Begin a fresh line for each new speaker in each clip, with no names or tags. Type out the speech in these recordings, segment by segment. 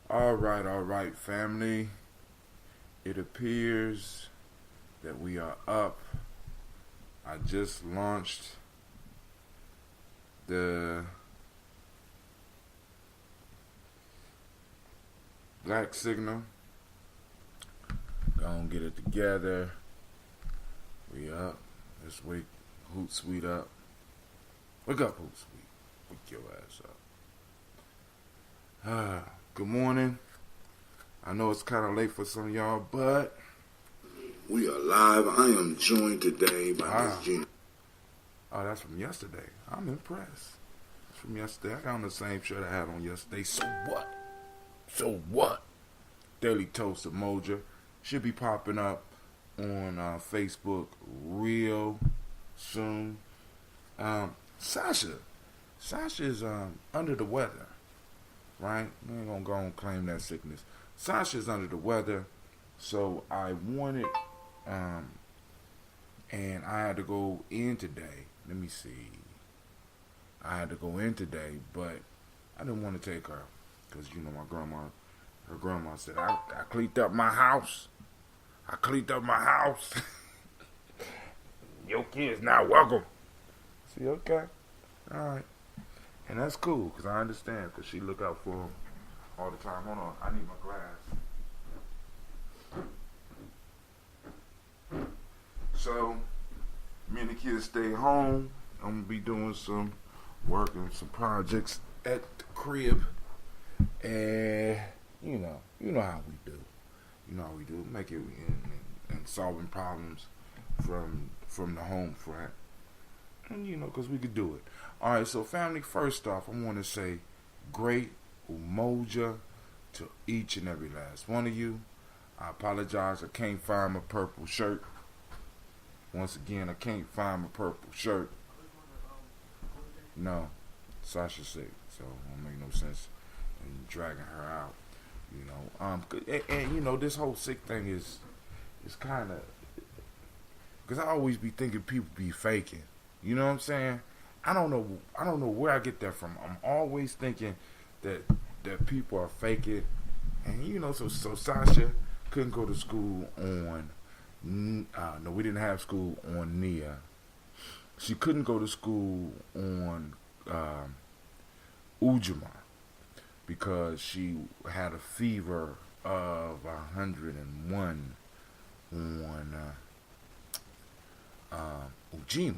All right, family. It appears that we are up. I just launched the Black Signal. Gonna get it together. We up. Let's wake Hootsuite up. Wake up, Hootsuite. Wake your ass up. Good morning. I know it's kind of late for some of y'all, but
we are live. I am joined today by
wow.
Miss Gye.
Oh, that's from yesterday. I'm impressed. It's from yesterday. I got on the same shirt I had on yesterday. So what? So what? Daily Toast Umoja should be popping up on Facebook real soon. Sasha is under the weather, right? We ain't gonna go and claim that sickness. Sasha's under the weather, so I wanted, and I had to go in today. Let me see. I had to go in today, but I didn't want to take her because her grandma said, I cleaned up my house. Your kid's not welcome. See, okay, all right, and that's cool because I understand because she look out for him all the time. Hold on, I need my glass. So, me and the kids stay home. I'm gonna be doing some work and some projects at the crib, and you know how we do. Make it in solving problems from the home front, and because we could do it. All right, so family. First off, I want to say, great Umoja to each and every last one of you. I apologize. I can't find my purple shirt. Once again, I can't find my purple shirt. No, Sasha's sick, so it won't make no sense in dragging her out. And this whole sick thing is kind of because I always be thinking people be faking. You know what I'm saying? I don't know where I get that from. I'm always thinking that people are faking, and so Sasha couldn't go to school on. No, we didn't have school on Nia. She couldn't go to school on Umoja because she had a fever of 101 on Umoja,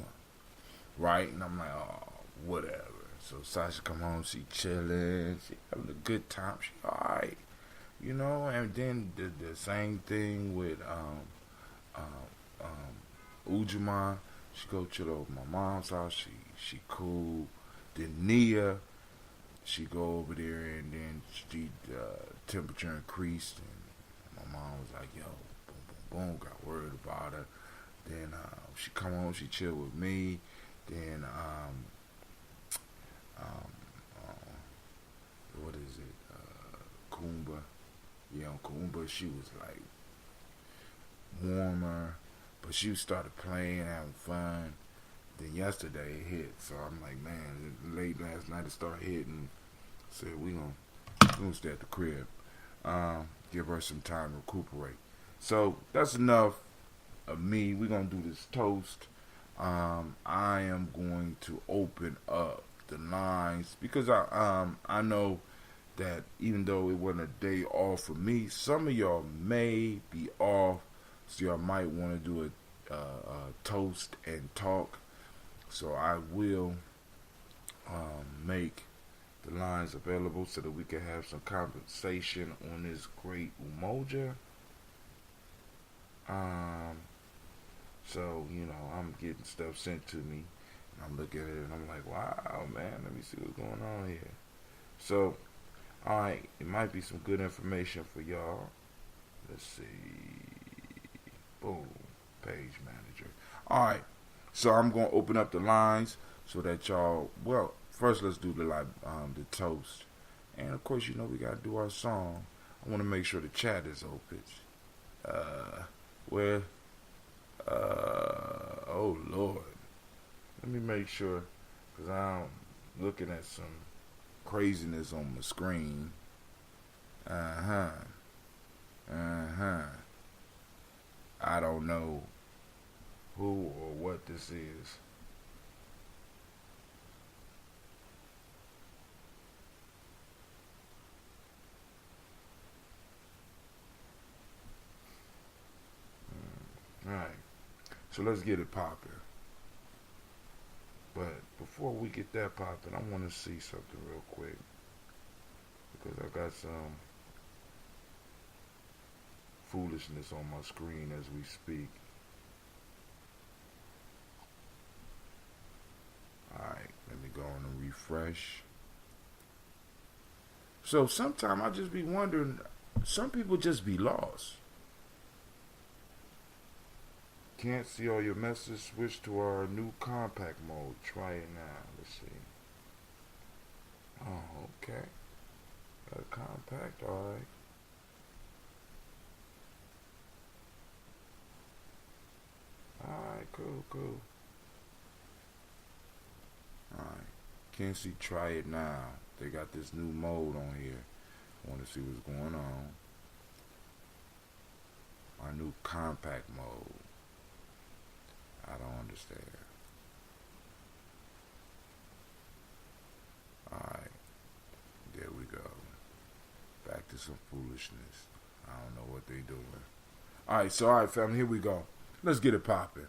right? And I'm like, oh, whatever. So Sasha come home, she chilling, she having a good time, she alright, And then the same thing with Umoja. She go chill over my mom's house. She cool. Then Nia, she go over there, and then she temperature increased, and my mom was like, "Yo, boom, boom, boom." Got worried about her. Then she come home. She chill with me. Then what is it? Kumba. Yeah, on Kumba, she was like warmer. But she started playing, having fun. Then yesterday it hit. So I'm like, man, late last night it started hitting. Said we gonna stay at the crib. Give her some time to recuperate. So that's enough of me. We're gonna do this toast. I am going to open up the lines because I know that even though it wasn't a day off for me, some of y'all may be off. So y'all might want to do a toast and talk. So I will make the lines available so that we can have some conversation on this great Umoja. So I'm getting stuff sent to me, and I'm looking at it, and I'm like, wow, man, let me see what's going on here. So, all right, it might be some good information for y'all. Let's see. Boom. Page manager. Alright. So I'm gonna open up the lines so that y'all first let's do the toast. And of course, we gotta do our song. I wanna make sure the chat is open. Oh Lord. Let me make sure, because I'm looking at some craziness on my screen. know who or what this is. Alright, so let's get it popping. But before we get that popping, I want to see something real quick. Because I got some foolishness on my screen as we speak. Alright, let me go on and refresh. So sometimes I just be wondering, some people just be lost. Can't see all your messages. Switch to our new compact mode. Try it now. Let's see. Oh, okay. Got a compact. Alright. Alright, cool. Alright. Can't see try it now. They got this new mode on here. I want to see what's going on. Our new compact mode. I don't understand. Alright. There we go. Back to some foolishness. I don't know what they doing. Alright, family, here we go. Let's get it popping.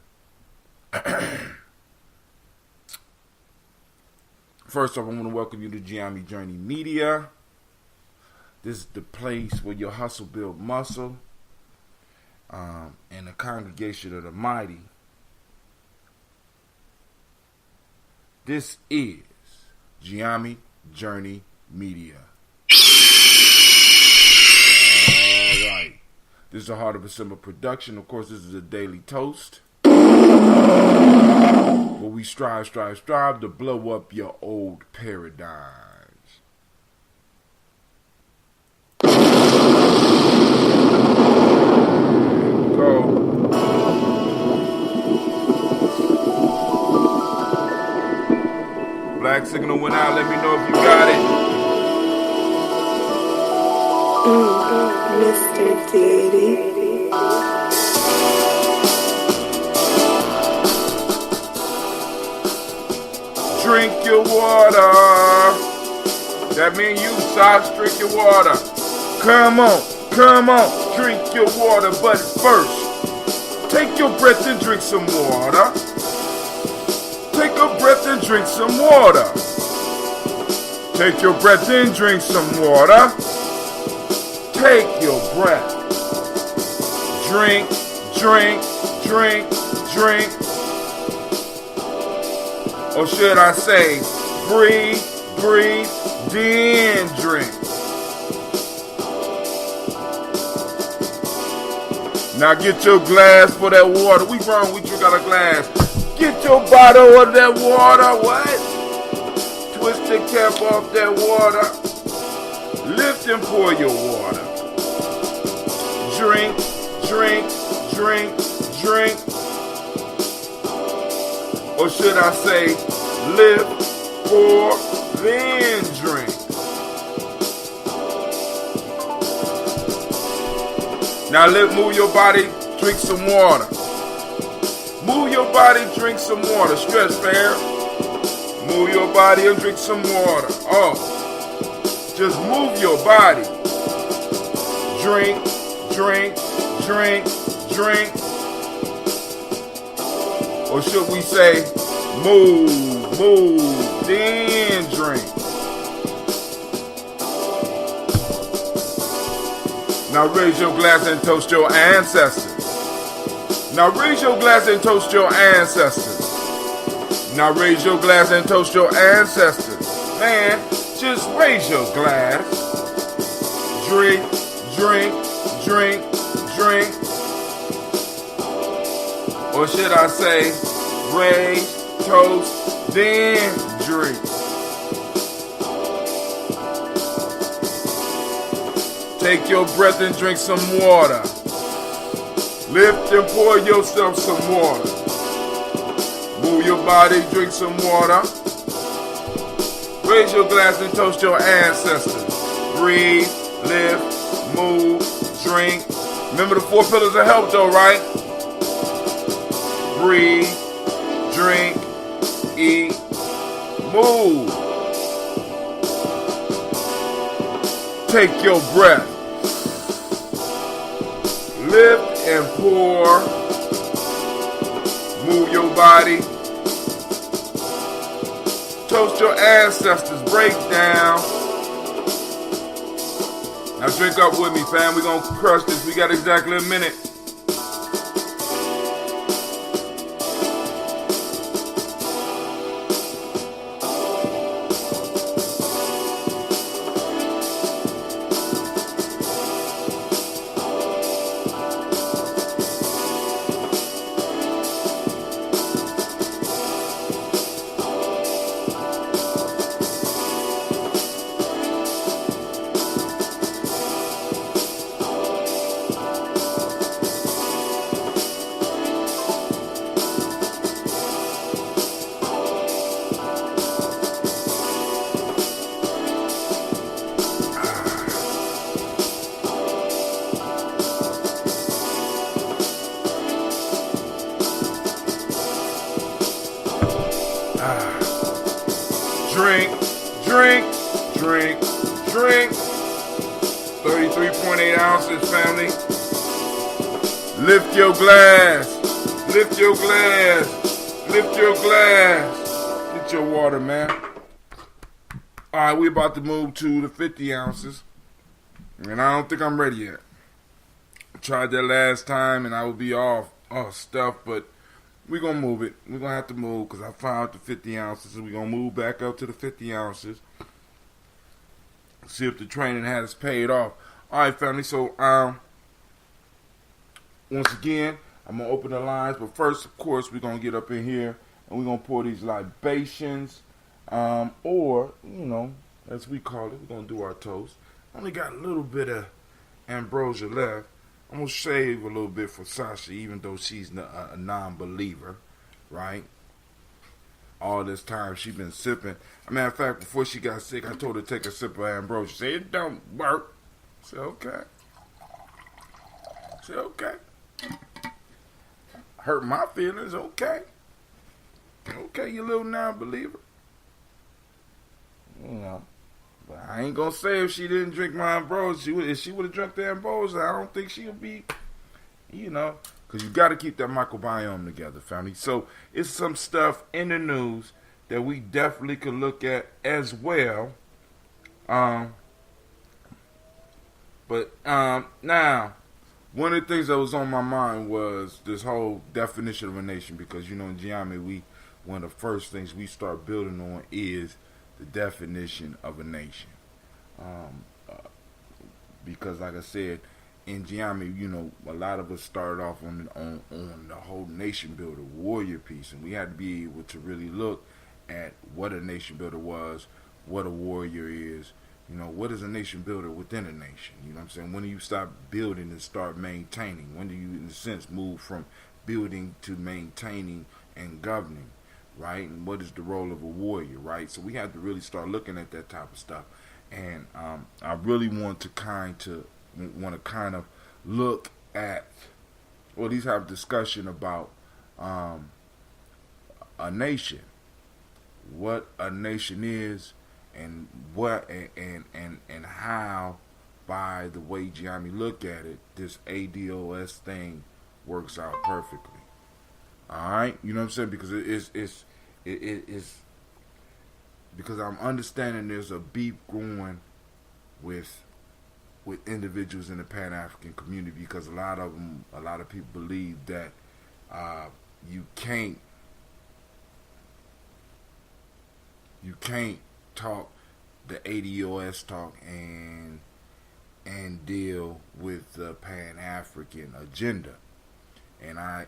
First off, I want to welcome you to Gye-Nyame Journey Media. This is the place where your hustle build muscle. And the congregation of the mighty. This is Gye-Nyame Journey Media. Alright. This is a Heart of December production. Of course, this is a daily toast. Where we strive to blow up your old paradigms. Go. Black signal went out. Let me know if you got it.
Mr. Diddy.
Drink your water. That means you, Socks, drink your water. Come on, drink your water. But first, take your breath and drink some water. Take a breath and drink some water. Take your breath and drink some water. Take your breath. Drink. Or should I say, breathe, then drink. Now get your glass for that water. We wrong, we drink out a glass. Get your bottle of that water, what? Twist the cap off that water. Lift and pour your water. Drink. Or should I say, lift, pour, then drink. Now move your body, drink some water. Move your body, drink some water. Stretch, fair. Move your body and drink some water. Oh, just move your body. Drink. Or should we say, move, then drink. Now raise your glass and toast your ancestors. Now raise your glass and toast your ancestors. Now raise your glass and toast your ancestors. Man, just raise your glass. Drink. Or should I say, raise, toast, then drink. Take your breath and drink some water. Lift and pour yourself some water. Move your body, drink some water. Raise your glass and toast your ancestors. Breathe, lift, move, drink. Remember the 4 pillars of health though, right? breathe, drink, eat, move. Take your breath. Lift and pour. Move your body. Toast your ancestors. Break down. Now drink up with me, fam. We're going to crush this. We got exactly a minute. Drink, drink, drink, drink. 33.8 ounces, family. Lift your glass. Lift your glass. Lift your glass. Get your water, man. Alright, we're about to move to the 50 ounces. And I don't think I'm ready yet. I tried that last time and I would be off stuff, but we're going to move it. We're going to have to move because I found the 50 ounces. So we're going to move back up to the 50 ounces. See if the training has paid off. All right, family. So, once again, I'm going to open the lines. But first, of course, we're going to get up in here and we're going to pour these libations. Or, you know, as we call it, we're going to do our toast. Only got a little bit of ambrosia left. I'm going to save a little bit for Sasha, even though she's a non-believer, right? All this time she's been sipping. As a matter of fact, before she got sick, I told her to take a sip of ambrosia. She said, it don't work. I said, okay. I said, okay. Hurt my feelings, okay. Okay, you little non-believer. You know. But I ain't gonna say if she didn't drink my ambrosia. If she would have drunk the ambrosia, I don't think she would be, you know, because you got to keep that microbiome together, family. So it's some stuff in the news that we definitely could look at as well. Now, one of the things that was on my mind was this whole definition of a nation, because, you know, in Gye-Nyame, one of the first things we start building on is the definition of a nation. Because like I said, in Gye-Nyame, you know, a lot of us started off on the whole nation builder, warrior piece, and we had to be able to really look at what a nation builder was, what a warrior is, you know, what is a nation builder within a nation, you know what I'm saying? When do you stop building and start maintaining? When do you, in a sense, move from building to maintaining and governing? Right, and what is the role of a warrior, right? So we have to really start looking at that type of stuff, and I really want to kind of look at, or at least have a discussion about a nation, what a nation is, and what and how, by the way Gye-Nyame look at it, this ADOS thing works out perfectly. All right, you know what I'm saying? Because it is because I'm understanding there's a beef growing with individuals in the Pan-African community, because a lot of people believe that you can't talk the ADOS talk and deal with the Pan-African agenda. And I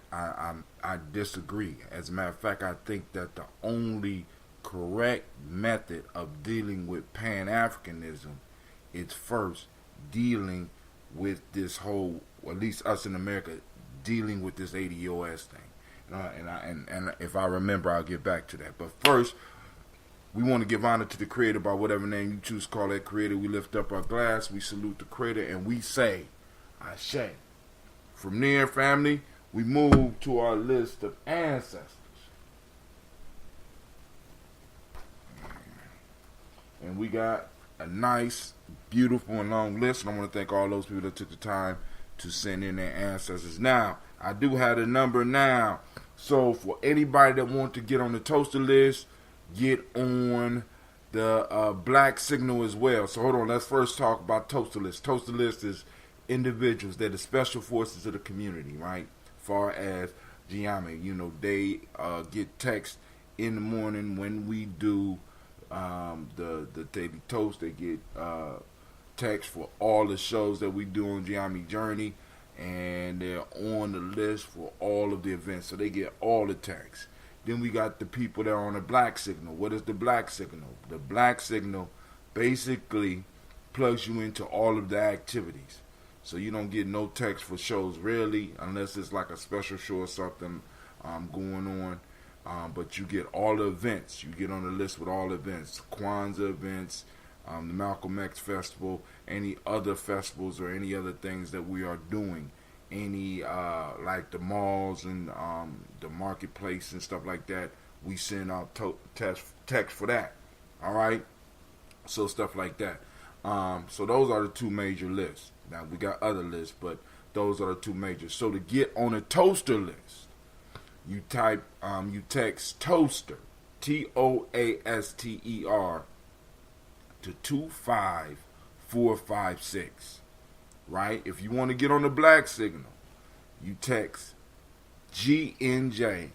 disagree. As a matter of fact, I think that the only correct method of dealing with Pan-Africanism is first dealing with this whole, or at least us in America, dealing with this ADOS thing. And if I remember, I'll get back to that. But first, we want to give honor to the Creator by whatever name you choose to call that Creator. We lift up our glass, we salute the Creator, and we say, Ashe. From there, family, we move to our list of ancestors. And we got a nice, beautiful, and long list. And I want to thank all those people that took the time to send in their ancestors. Now, I do have the number now. So for anybody that wants to get on the toaster list, get on the black signal as well. So hold on, let's first talk about toaster list. Toaster list is individuals that are special forces of the community, right? Far as Gye-Nyame, you know, they get text in the morning when we do the daily toast. They get text for all the shows that we do on Gye-Nyame Journey, and they're on the list for all of the events, so they get all the texts. Then we got the people that are on the black signal. What is the black signal? The black signal basically plugs you into all of the activities. So you don't get no text for shows really, unless it's like a special show or something going on. But you get all the events. You get on the list with all the events. Kwanzaa events, the Malcolm X Festival, any other festivals or any other things that we are doing. Any like the malls and the marketplace and stuff like that, we send out text for that. All right, so stuff like that. So those are the two major lists. Now we got other lists, but those are the two major. So to get on a toaster list, you text toaster, TOASTER, to 25456. Right? If you want to get on the black signal, you text GNJ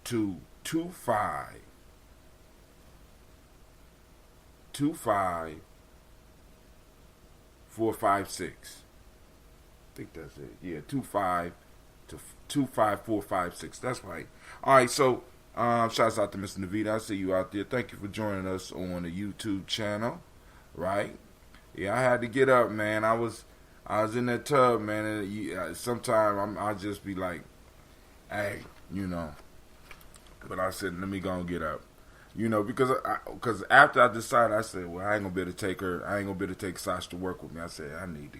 to 25456. I think that's it. Yeah, 25456. That's right. All right, so shouts out to Mr. Navita. I see you out there. Thank you for joining us on the YouTube channel. Right? Yeah, I had to get up, man. I was in that tub, man, and sometimes I just be like, hey, you know. But I said, let me go and get up. You know, because after I decided, I said, well, I ain't going to be able to take her. I ain't going to be able to take Sasha to work with me. I said, I need to,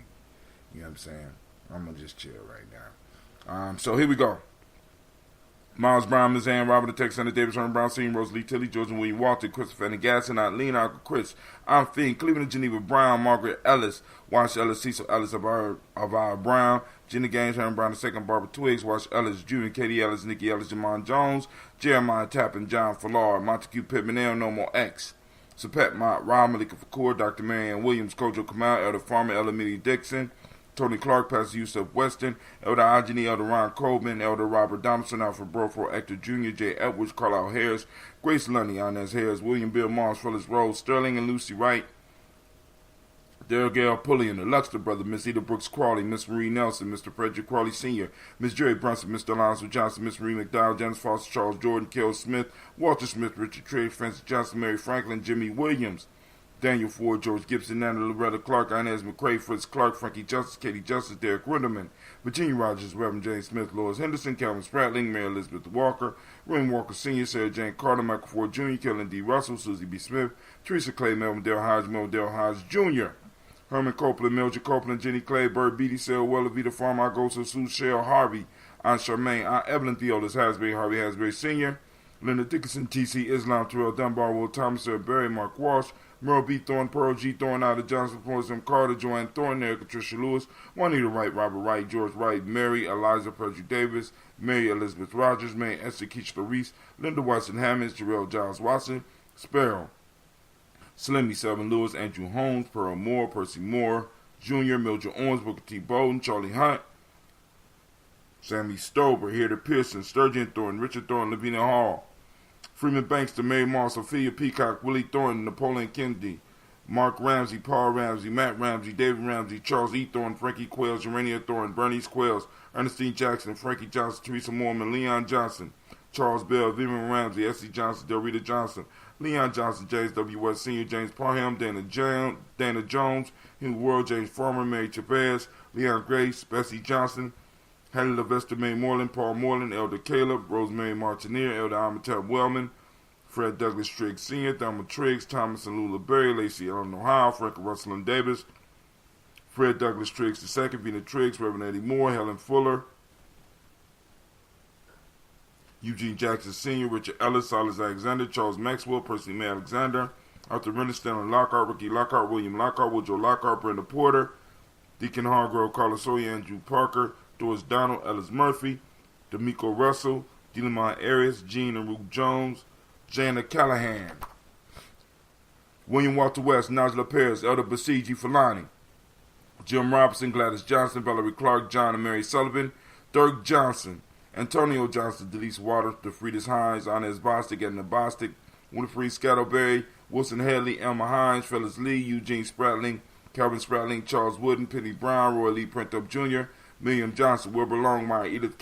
you know what I'm saying? I'm going to just chill right now. So here we go. Miles Brown, Ms. Ann, Robert the Texan, Davis, Herman Brown, Senior, Rosalie Tilly, George and William Walter, Christopher and Gasson, Lena, Uncle Chris, I'm Fiend, Cleveland and Geneva Brown, Margaret Ellis, Wash Ellis, Cecil Ellis of our Brown, Jenny Gaines, Herman Brown II, Barbara Twiggs, Wash Ellis Jr., Katie Ellis, Nikki Ellis, Jamon Jones, Jeremiah Tappan, John Fallard, Montague Pittman, L, No More X, Sapet Mott, Rob Malika Fakour, Dr. Marianne Williams, Kojo Kamal, Elder Farmer, Elder Millie Dixon, Tony Clark, Pastor Yusuf Weston, Elder Ajani, Elder Ron Coleman, Elder Robert Thompson, Alfred Broford, Hector Jr., Jay Edwards, Carlisle Harris, Grace Lundy, Inez Harris, William Bill Mars, Phyllis Rose, Sterling and Lucy Wright, Daryl Gale Pulliam, the Luxter brother, Miss Eda Brooks Crawley, Miss Marie Nelson, Mr. Frederick Crawley Sr., Miss Jerry Brunson, Mr. Alonzo Johnson, Miss Marie McDowell, Janice Foster, Charles Jordan, Kel Smith, Walter Smith, Richard Triggs, Francis Johnson, Mary Franklin, Jimmy Williams, Daniel Ford, George Gibson, Nana Loretta Clark, Inez McCrae, Fritz Clark, Frankie Justice, Katie Justice, Derek Rinderman, Virginia Rogers, Reverend James Smith, Lois Henderson, Calvin Spratling, Mary Elizabeth Walker, William Walker Sr., Sarah Jane Carter, Michael Ford Jr., Kellen D. Russell, Susie B. Smith, Teresa Clay, Melvin Dale Hodge Jr., Herman Copeland, Mildred Copeland, Jenny Clay, Bird Beatty, Sarah Weller, Vita Farmer, Gosa, Sue Shell, Harvey, Aunt Charmaine, Aunt Evelyn Theodis, Harvey Hasbury Sr., Linda Dickinson, T.C. Islam, Terrell Dunbar, Will Thomas, Sarah Berry, Mark Walsh, Merle B. Thorne, Pearl G. Thorne, Ida Johnson, Florence M. Carter, Joanne Thorne, Erica Patricia Lewis, Juanita Wright, Robert Wright, George Wright, Mary Eliza Frederick Davis, Mary Elizabeth Rogers, Mary Esther Keisha Reese, Linda Watson Hammonds, Jarrell Giles Watson, Sparrow, Slimmy Selvin Lewis, Andrew Holmes, Pearl Moore, Percy Moore, Jr., Mildred Owens, Booker T. Bowden, Charlie Hunt, Sammy Stober, Heather Pearson, Sturgeon Thornton, Richard Thornton, Lavina Hall, Freeman Banks, Mary Moss, Sophia Peacock, Willie Thornton, Napoleon Kennedy, Mark Ramsey, Paul Ramsey, Matt Ramsey, David Ramsey, Charles E. Thornton, Frankie Quails, Urania Thornton, Bernice Quails, Ernestine Jackson, Frankie Johnson, Teresa Mormon, Leon Johnson, Charles Bell, Vivian Ramsey, S.C. Johnson, Delrita Johnson, Leon Johnson, James W. West Sr., James Parham, Dana Jones, Henry World, James Farmer, Mary Chavez, Leon Grace, Bessie Johnson, Hattie Levester, May Moreland, Paul Moreland, Elder Caleb, Rosemary Martineer, Elder Amatab Wellman, Fred Douglas Triggs Sr., Thelma Triggs, Thomas and Lula Berry, Lacey Ellen Ohio, Frank Russell and Davis, Fred Douglas Triggs II, Vina Triggs, Reverend Eddie Moore, Helen Fuller, Eugene Jackson Sr., Richard Ellis, Silas Alexander, Charles Maxwell, Percy May Alexander, Arthur Renner, Stanley Lockhart, Ricky Lockhart, William Lockhart, Woodrow Lockhart, Brenda Porter, Deacon Hargrove, Carlos Sawyer, Andrew Parker, Doris Donald, Ellis Murphy, D'Amico Russell, Delamont Arias, Gene and Ruth Jones, Jana Callahan, William Walter West, Najla Perez, Elder Basiji Falani, Jim Robinson, Gladys Johnson, Valerie Clark, John and Mary Sullivan, Dirk Johnson, Antonio Johnson, Delise Waters, DeFridas Hines, Inez Bostic, Edna Bostic, Winifred Scattleberry, Wilson Hadley, Elma Hines, Phyllis Lee, Eugene Spratling, Calvin Spratling, Charles Wooden, Penny Brown, Roy Lee Printup Jr., William Johnson, Wilbur Longmire, Edith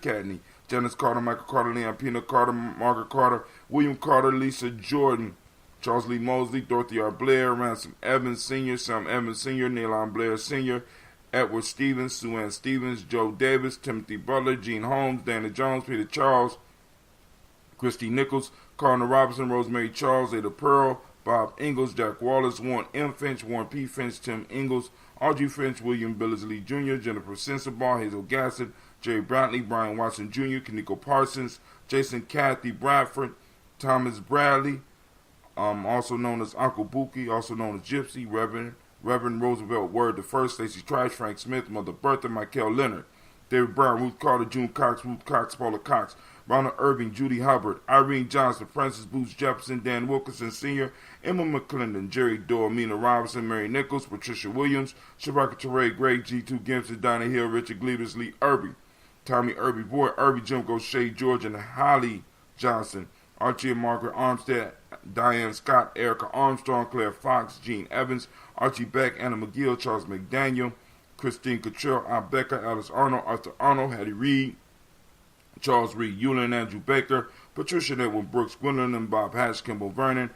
Catney, Janice Carter, Michael Carter, Leon Pina Carter, Margaret Carter, William Carter, Lisa Jordan, Charles Lee Mosley, Dorothy R. Blair, Ransom Evans Sr., Sam Evans Sr., Neilon Blair Sr., Edward Stevens, Sue Ann Stevens, Joe Davis, Timothy Butler, Gene Holmes, Dana Jones, Peter Charles, Christy Nichols, Cardinal Robinson, Rosemary Charles, Ada Pearl, Bob Ingalls, Jack Wallace, Warren M. Finch, Warren P. Finch, Tim Ingalls, Audrey Finch, William Billingsley Jr., Jennifer Sensabaugh, Hazel Gasson, Jerry Brantley, Brian Watson Jr., Kaniko Parsons, Jason Kathy Bradford, Thomas Bradley, also known as Uncle Buki, also known as Gypsy, Reverend Roosevelt Word I, Stacey Trice, Frank Smith, Mother Bertha, Michael Leonard, David Brown, Ruth Carter, June Cox, Ruth Cox, Paula Cox, Ronald Irving, Judy Hubbard, Irene Johnson, Francis Booth Jefferson, Dan Wilkinson Sr., Emma McClendon, Jerry Doyle, Mina Robinson, Mary Nichols, Patricia Williams, Shabaka Teray, Greg G2 Gibson, Donna Hill, Richard Gleavers, Lee Irby, Tommy Irby, Boy Irby, Jim Goshay, George, and Holly Johnson, Archie and Margaret Armstead, Diane Scott, Erica Armstrong, Claire Fox, Gene Evans, Archie Beck, Anna McGill, Charles McDaniel, Christine Cottrell, Al Becker, Alice Arnold, Arthur Arnold, Hattie Reed, Charles Reed, Eulin, Andrew Baker, Patricia Edwin Brooks, Gwendolyn and Bob Hatch, Kimball Vernon,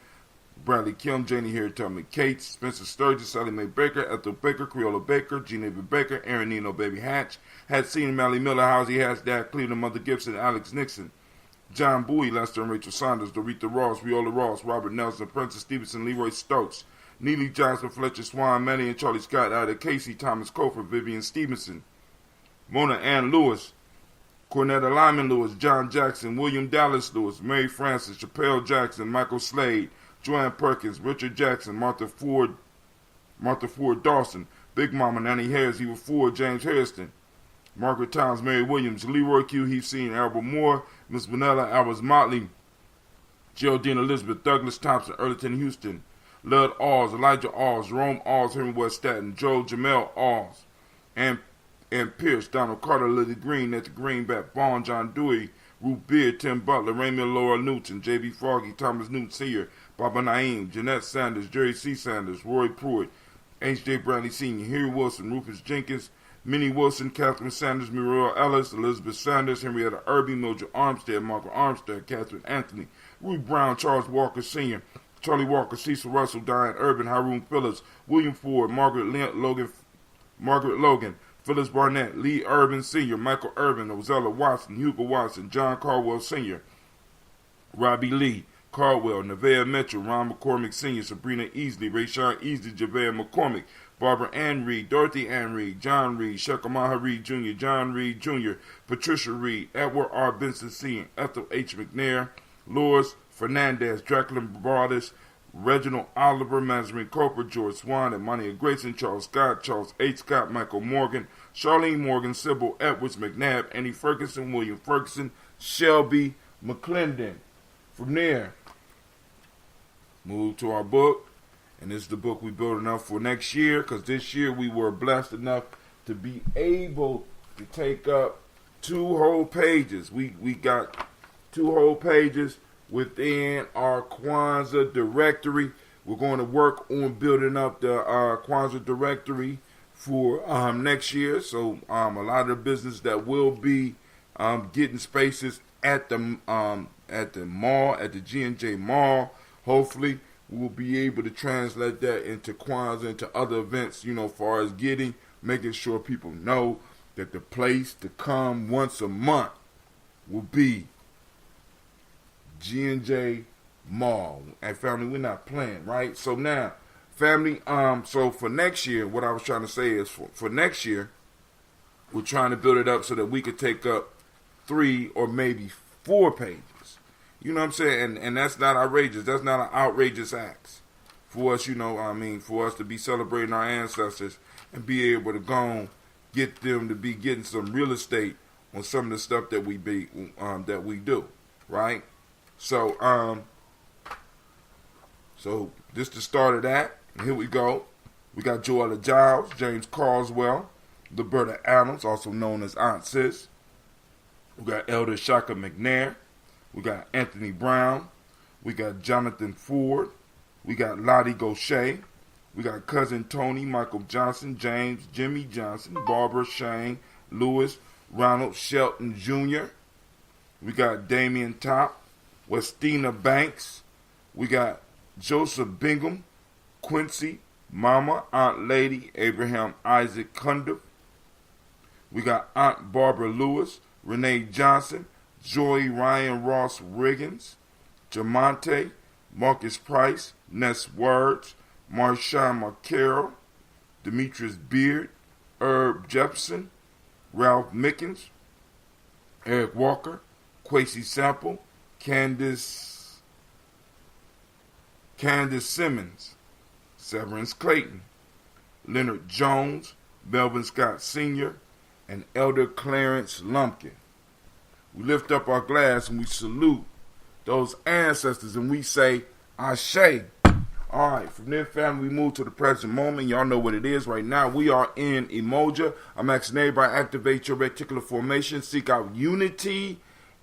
Bradley Kim, Janie Harry Tubman Cates, Spencer Sturgis, Sally Mae Baker, Ethel Baker, Creola Baker, Geneva Baker, Aaron Nino Baby Hatch, Had Seen Mally Miller, Housie Hatch, Dad Cleveland, Mother Gibson, Alex Nixon, John Bowie, Lester and Rachel Saunders, Dorita Ross, Viola Ross, Robert Nelson, Princess Stevenson, Leroy Stokes, Neely Johnson, Fletcher Swan, Manny and Charlie Scott, Ida Casey, Thomas Cofer, Vivian Stevenson, Mona Ann Lewis, Cornetta Lyman Lewis, John Jackson, William Dallas Lewis, Mary Francis, Chappelle Jackson, Michael Slade, Joanne Perkins, Richard Jackson, Martha Ford Dawson, Big Mama, Nanny Harris, Eva Ford, James Harrison, Margaret Towns, Mary Williams, Leroy Q. Heath Seen, Albert Moore, Miss Vanilla, Albert Motley, Geraldine Elizabeth, Douglas Thompson, Earlington Houston, Lud Alls, Elijah Alls, Jerome Alls, Henry West Staten, Joe Jamel Alls, and Pierce, Donald Carter, Lily Green, Nancy Greenback, Vaughn, John Dewey, Ruth Beard, Tim Butler, Raymond Laura Newton, J.B. Froggy, Thomas Newton Sr., Baba Naeem, Jeanette Sanders, Jerry C. Sanders, Roy Pruitt, H.J. Bradley Sr., Harry Wilson, Rufus Jenkins, Minnie Wilson, Catherine Sanders, Muriel Ellis, Elizabeth Sanders, Henrietta Irby, Mildred Armstead, Margaret Armstead, Catherine Anthony, Ruth Brown, Charles Walker Sr., Charlie Walker, Cecil Russell, Diane Urban, Haroon Phillips, William Ford, Margaret Logan, Phyllis Barnett, Lee Urban Sr., Michael Urban, Ozella Watson, Hugo Watson, John Caldwell Sr., Robbie Lee, Caldwell, Nevaeh Mitchell, Ron McCormick Sr., Sabrina Easley, Rayshawn Easley, Javea McCormick, Barbara Ann Reed, Dorothy Ann Reed, John Reed, Shekamaha Reed Jr., John Reed Jr., Patricia Reed, Edward R. Benson Sr., Ethel H. McNair, Lois Fernandez, Jacqueline Broadus, Reginald Oliver, Mazarin Coper, George Swan, Monia Grayson, Charles Scott, Charles H. Scott, Michael Morgan, Charlene Morgan, Sybil Edwards, McNabb, Annie Ferguson, William Ferguson, Shelby McClendon. From there, move to our book, and this is the book we're building up for next year, because this year we were blessed enough to be able to take up 2 whole pages. We got 2 whole pages within our Kwanzaa directory. We're going to work on building up the Kwanzaa directory for next year. So a lot of the business that will be getting spaces at the mall, at the G&J Mall. Hopefully, we'll be able to translate that into Kwanzaa, into other events, as far as making sure people know that the place to come once a month will be G&J Mall. And family, we're not playing, right? So now, family, so for next year, what I was trying to say is for next year, we're trying to build it up so that we could take up 3 or maybe 4 pages. You know what I'm saying? And that's not outrageous. That's not an outrageous act for us, for us to be celebrating our ancestors and be able to go and get them to be getting some real estate on some of the stuff that we do, right? So this the start of that. And here we go. We got Joella Giles, James Carswell, Liberta Adams, also known as Aunt Sis. We got Elder Shaka McNair. We got Anthony Brown. We got Jonathan Ford. We got Lottie Gaucher. We got Cousin Tony, Michael Johnson, James, Jimmy Johnson, Barbara Shane, Lewis, Ronald Shelton Jr. We got Damian Top, Westina Banks. We got Joseph Bingham, Quincy, Mama, Aunt Lady, Abraham Isaac Cundiff. We got Aunt Barbara Lewis, Renee Johnson, Joy Ryan Ross Riggins, Jamonte, Marcus Price, Ness Words, Marshawn McCarroll, Demetrius Beard, Herb Jefferson, Ralph Mickens, Eric Walker, Quasi Sample, Candace Simmons, Severance Clayton, Leonard Jones, Melvin Scott Sr., and Elder Clarence Lumpkin. We lift up our glass and we salute those ancestors and we say, Ashe. All right, from there, family, we move to the present moment. Y'all know what it is right now. We are in Umoja. I'm asking everybody, activate your reticular formation. Seek out unity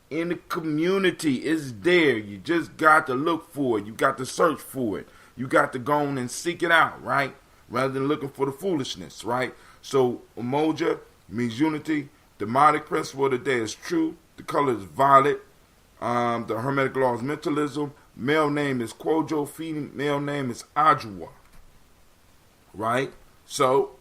in the community. It's there. You just got to look for it. You got to search for it. You got to go on and seek it out, right? Rather than looking for the foolishness, right? So, Umoja means unity. The demonic principle of the day is true. The color is violet. The Hermetic law is mentalism. Male name is Kwojo. Female name is Ajua. Right? So,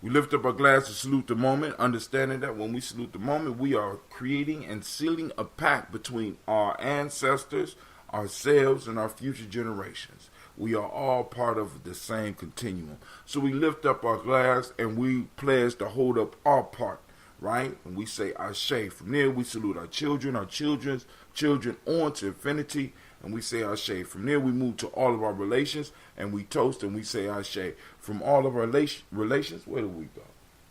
we lift up our glass to salute the moment, understanding that when we salute the moment, we are creating and sealing a pact between our ancestors, ourselves, and our future generations. We are all part of the same continuum. So we lift up our glass and we pledge to hold up our part, right? And we say Ashe. From there, we salute our children's children on to infinity, and we say Ashe. From there, we move to all of our relations, and we toast and we say Ashe. From all of our relations, where do we go?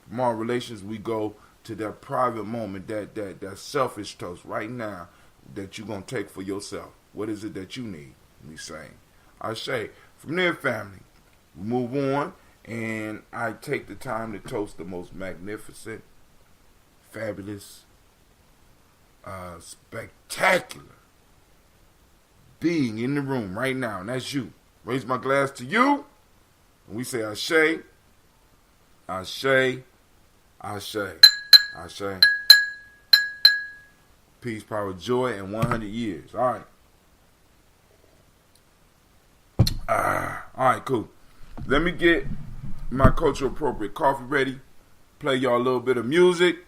From our relations, we go to that private moment, that selfish toast right now that you're going to take for yourself. What is it that you need? We say Ashe. From there, family, we move on, and I take the time to toast the most magnificent, fabulous, spectacular being in the room right now, and that's you. Raise my glass to you, and we say Ashe, Ashe, Ashe, Ashe. Peace, power, joy, and 100 years. All right. All right, cool. Let me get my cultural appropriate coffee ready. Play y'all a little bit of music.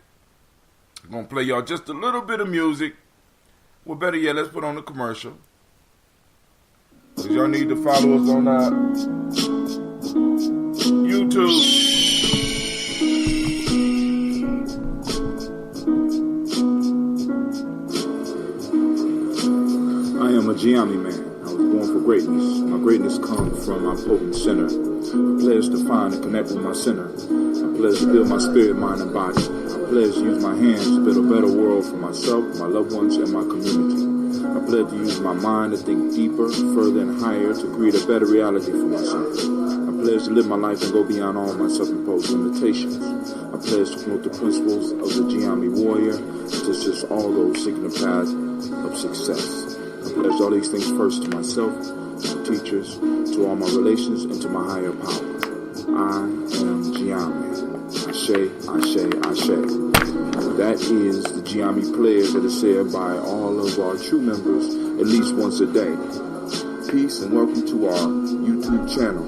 I'm going to play y'all just a little bit of music. Well, better yet, let's put on the commercial. Because y'all need to follow us on YouTube.
I am a Gye-Nyame man. I was born for greatness. My greatness comes from my potent center. I pledge to find and connect with my center. I pledge to build my spirit, mind, and body. I pledge to use my hands to build a better world for myself, my loved ones, and my community. I pledge to use my mind to think deeper, further, and higher to create a better reality for myself. I pledge to live my life and go beyond all my self-imposed limitations. I pledge to promote the principles of the Gye-Nyame warrior and to assist all those seeking the path of success. I pledge all these things first to myself, to teachers, to all my relations, and to my higher power. I am Gye-Nyame. Ashe, Ashe, Ashe. That is the Gye-Nyame pledge that is said by all of our true members at least once a day. Peace and welcome to our YouTube channel.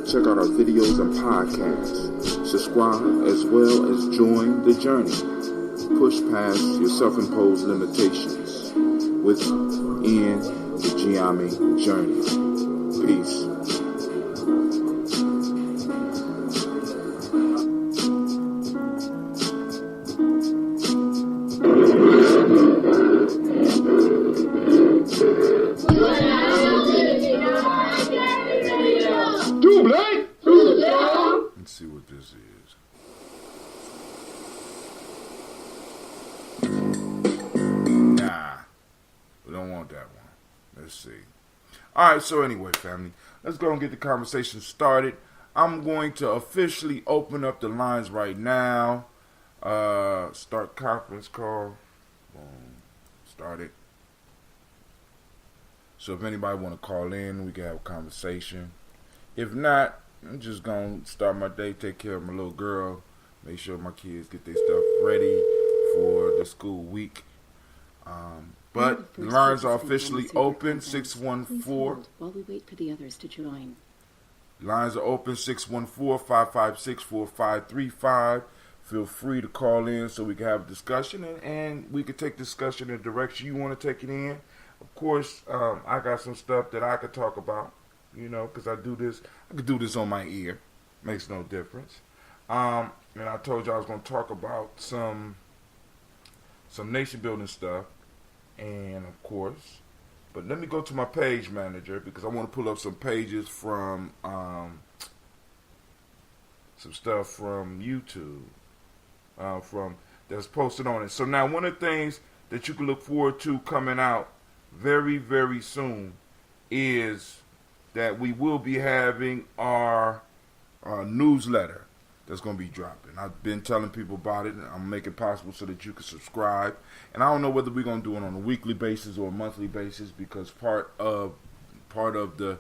Check out our videos and podcasts. Subscribe as well as join the journey. Push past your self-imposed limitations within the Gye-Nyame journey. Peace.
this is. Nah, we don't want that one. Let's see. All right, so anyway, family, let's go and get the conversation started. I'm going to officially open up the lines right now. Start conference call. Boom. Start it. So if anybody want to call in, we can have a conversation. If not, I'm just going to start my day, take care of my little girl, make sure my kids get their stuff ready for the school week. But the lines are officially open, 614.
While we wait for the others to join.
Lines are open, 614-556-4535. Feel free to call in so we can have a discussion, and we can take discussion in the direction you want to take it in. Of course, I got some stuff that I could talk about, because I could do this on my ear. Makes no difference. And I told you I was going to talk about some nation building stuff, and of course, but let me go to my page manager because I want to pull up some pages from some stuff from YouTube, from that's posted on it. So now one of the things that you can look forward to coming out very, very soon is that we will be having our newsletter that's going to be dropping. I've been telling people about it, and I'm making it possible so that you can subscribe. And I don't know whether we're going to do it on a weekly basis or a monthly basis, because part of the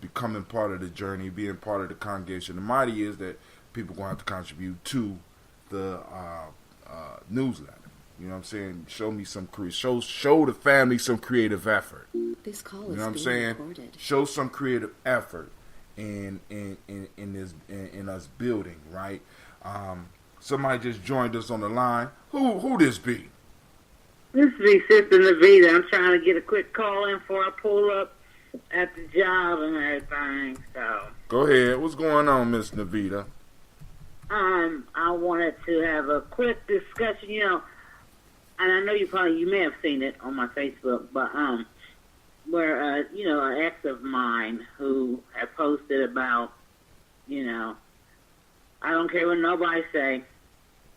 becoming part of the journey, being part of the congregation, the mighty, is that people are going to have to contribute to the newsletter. You know what I'm saying? Show me some show the family some creative effort.
This call is
you know what I'm saying? Recorded. Show some creative effort in us building, right? Somebody just joined us on the line. Who this be?
This be Sister Navita. I'm trying to get a quick call in before I pull up at the job and everything. So
go ahead. What's going on, Miss Navita?
I wanted to have a quick discussion, and I know you may have seen it on my Facebook, but where an ex of mine who had posted about, I don't care what nobody say,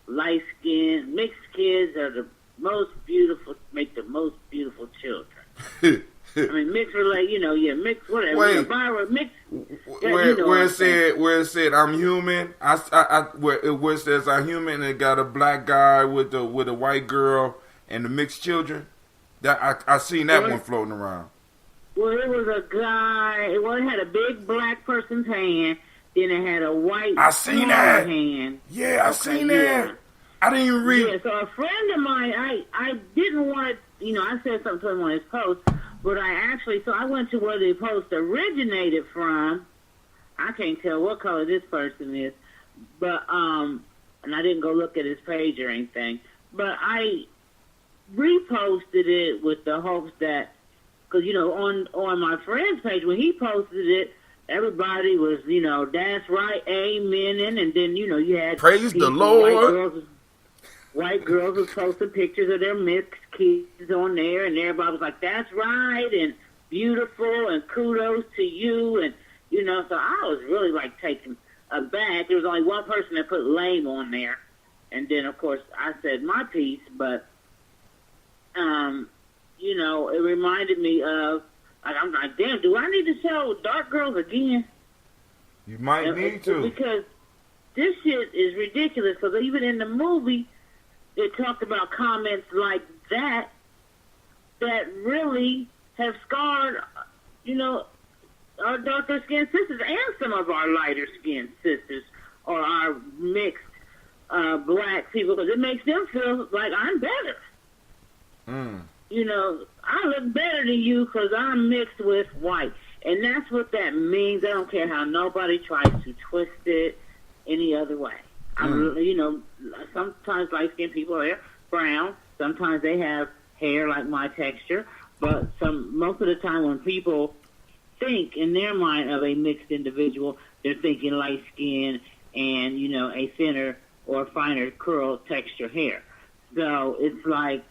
light skin, mixed kids are the most beautiful, make the most beautiful children. I mean, mixed mixed whatever.
Wait,
mixed.
Where it said I'm human. Where it says I'm human, and it got a black guy with a white girl and the mixed children. That I seen that one floating around.
Well, it was a guy. Well, it had a big black person's hand. Then it had a white.
I seen that
hand.
Yeah, I seen that. I didn't even read.
Yeah, so a friend of mine, I didn't want to, I said something to him on his post. But I went to where the post originated from. I can't tell what color this person is, but and I didn't go look at his page or anything. But I reposted it with the hopes that, because on my friend's page when he posted it, everybody was that's right, amen, and then you had
praise the Lord.
White girls was posting pictures of their mixed kids on there, and everybody was like, that's right, and beautiful, and kudos to you, and, so I was really, taken aback. There was only one person that put lame on there, and then, of course, I said my piece, but, it reminded me of, I'm like, damn, do I need to show dark girls again?
You might need to.
Because this shit is ridiculous, because even in the movie, they talked about comments like that really have scarred, our darker skinned sisters and some of our lighter skinned sisters or our mixed black people, because it makes them feel like I'm better. I look better than you because I'm mixed with white. And that's what that means. I don't care how nobody tries to twist it any other way. Sometimes light-skinned people are brown. Sometimes they have hair like my texture. But most of the time when people think in their mind of a mixed individual, they're thinking light skin and, a thinner or finer curl texture hair. So it's like,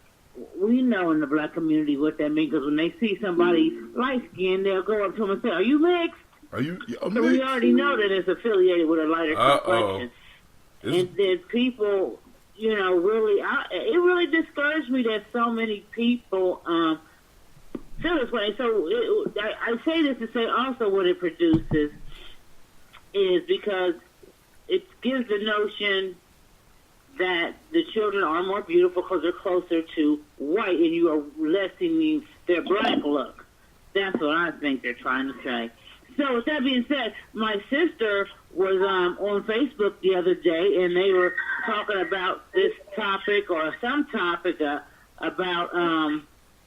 we know in the black community what that means, because when they see somebody light skinned, they'll go up to them and say, are you mixed?
Are you
So we already know that it's affiliated with a lighter complexion. And that people, really, it really discouraged me that so many people feel this way. So I say this to say also what it produces is because it gives the notion that the children are more beautiful because they're closer to white and you are lessening their black look. That's what I think they're trying to say. So with that being said, my sister was on Facebook the other day, and they were talking about this topic or some topic about,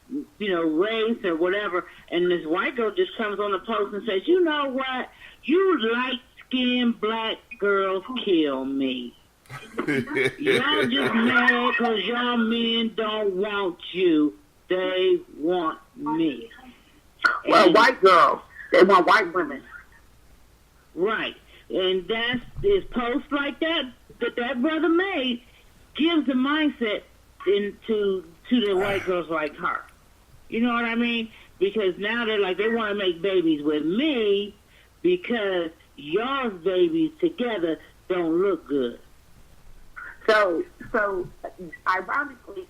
race or whatever. And this white girl just comes on the post and says, you know what? You light-skinned black girls kill me. Y'all just mad because y'all men don't want you. They want me.
Well, white girls. They want white women.
Right. And that's this post like that brother made gives the mindset to the white girls like her. You know what I mean? Because now they're like, they want to make babies with me because y'all's babies together don't look good.
So ironically,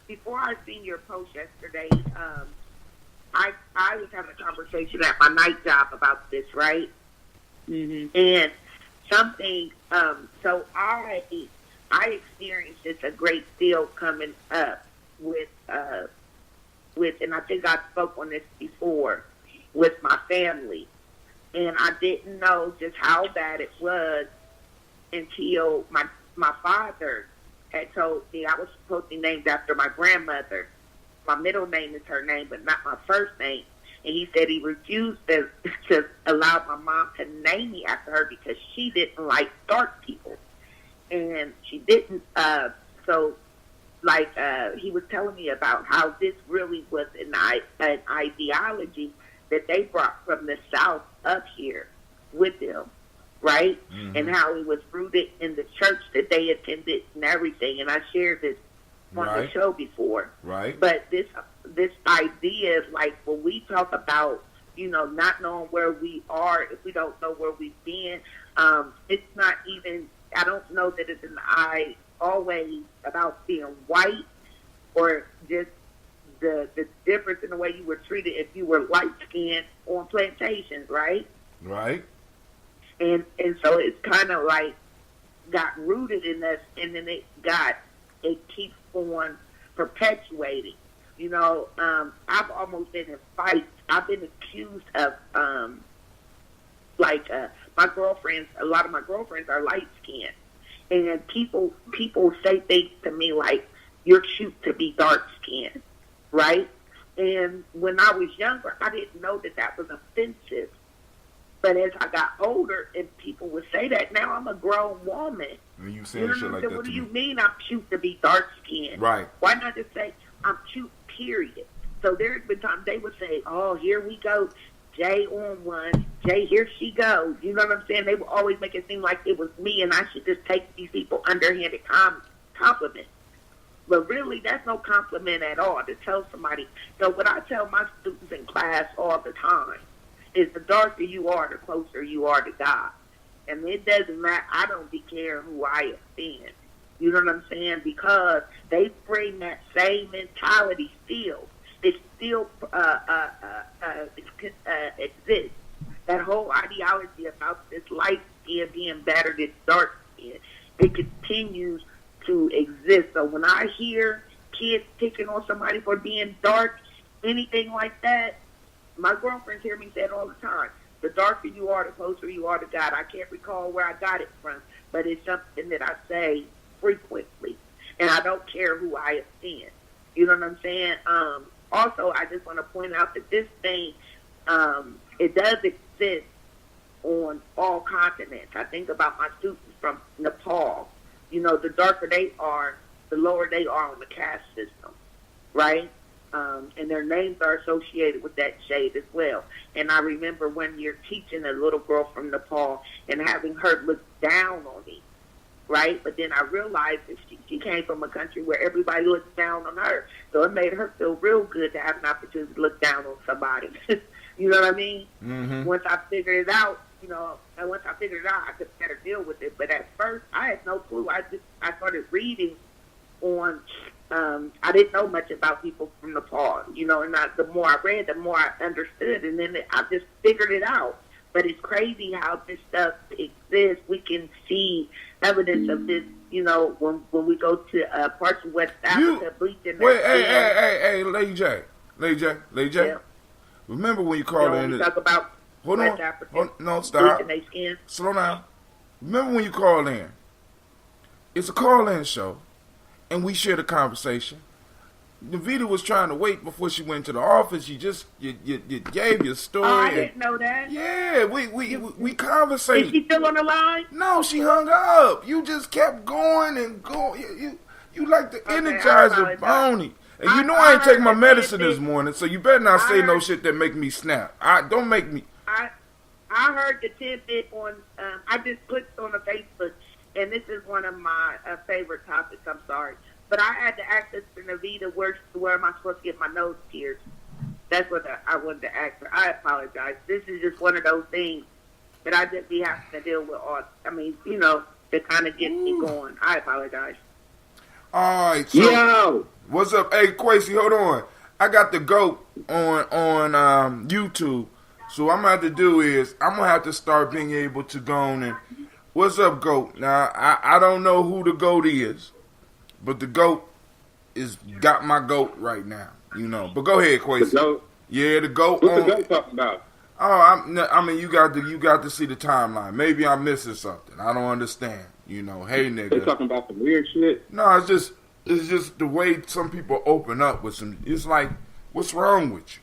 before I seen your post yesterday, I was having a conversation at my night job about this, right?
Mm-hmm.
And something, so I experienced this a great deal coming up with, and I think I spoke on this before, with my family. And I didn't know just how bad it was until my father had told me I was supposed to be named after my grandmother. My middle name is her name, but not my first name. And he said he refused to allow my mom to name me after her because she didn't like dark people. And she didn't, he was telling me about how this really was an ideology that they brought from the South up here with them, right? Mm-hmm. And how it was rooted in the church that they attended and everything. And I shared this on the show before.
Right.
But this idea is like when we talk about, not knowing where we are, if we don't know where we've been, it's not even, I don't know that it's an always about being white or just the difference in the way you were treated if you were light-skinned on plantations, right?
Right.
And so it's kind of like got rooted in us, and then it keeps on perpetuating. I've almost been in fights. I've been accused of, my girlfriends, a lot of my girlfriends are light-skinned. And people say things to me like, you're cute to be dark-skinned, right? And when I was younger, I didn't know that was offensive. But as I got older and people would say that, now I'm a grown woman.
And you saying shit like that
what
to
do you
me?
mean I'm cute to be dark-skinned?
Right.
Why not just say, I'm cute, period? So there's been times they would say, oh, here we go, Jay on one, Jay, here she goes. You know what I'm saying? They would always make it seem like it was me and I should just take these people underhanded compliments. But really, that's no compliment at all to tell somebody. So what I tell my students in class all the time is the darker you are, the closer you are to God. And it doesn't matter. I don't care who I offend. You know what I'm saying? Because they bring that same mentality still. It still exists. That whole ideology about this light skin being better than dark skin, it continues to exist. So when I hear kids picking on somebody for being dark, anything like that, my girlfriends hear me say it all the time. The darker you are, the closer you are to God. I can't recall where I got it from, but it's something that I say frequently. And I don't care who I offend. You know what I'm saying? Also, I just want to point out that this thing, it does exist on all continents. I think about my students from Nepal. The darker they are, the lower they are on the caste system, right? And their names are associated with that shade as well. And I remember when you're teaching a little girl from Nepal and having her look down on me, right? But then I realized that she came from a country where everybody looked down on her. So it made her feel real good to have an opportunity to look down on somebody. You know what I mean?
Mm-hmm.
Once I figured it out, and once I figured it out, I could better deal with it. But at first, I had no clue. I started reading on. I didn't know much about people from Nepal, and the more I read, the more I understood, and then I just figured it out. But it's crazy how this stuff exists. We can see evidence of this, when we go to parts of West Africa, bleaching.
Wait, hey, Lady J.
Yeah.
Remember when you called in?
You talk about
Hold
West
on.
Africa,
No, stop.
bleaching their skin.
Slow down. Remember when you called in? It's a call-in show, and we shared a conversation. Navita was trying to wait before she went to the office. You gave your story.
Oh, I didn't know that.
Yeah, we conversated.
Is she still on the line?
No, she hung up. You just kept going and going. You like the
Okay,
Energizer Boney. And you know I ain't taking my medicine this morning, so you better not say no shit that make me snap. Don't make me.
I heard the tidbit on. I just clicked on the Facebook, and this is one of my favorite topics. I'm sorry, but I had to ask Sister Navita, where am I supposed to get my nose pierced? That's what I wanted to ask her. I apologize. This is just one of those things that I just be having to deal with. To kind of get me going. I apologize.
All right, so
Yo,
what's up? Hey, Quasi, hold on. I got the GOAT on YouTube. So what I'm going to have to do is I'm going to have to start being able to go on and... What's up, GOAT? Now, I don't know who the GOAT is, but the GOAT got my GOAT right now, But go ahead, Quasi.
the goat.
Yeah, the GOAT.
What's the goat talking about?
Oh, I mean, you got to see the timeline. Maybe I'm missing something. I don't understand. Hey,
They
nigga.
talking about some weird shit.
No, it's just the way some people open up with some. It's like, what's wrong with you?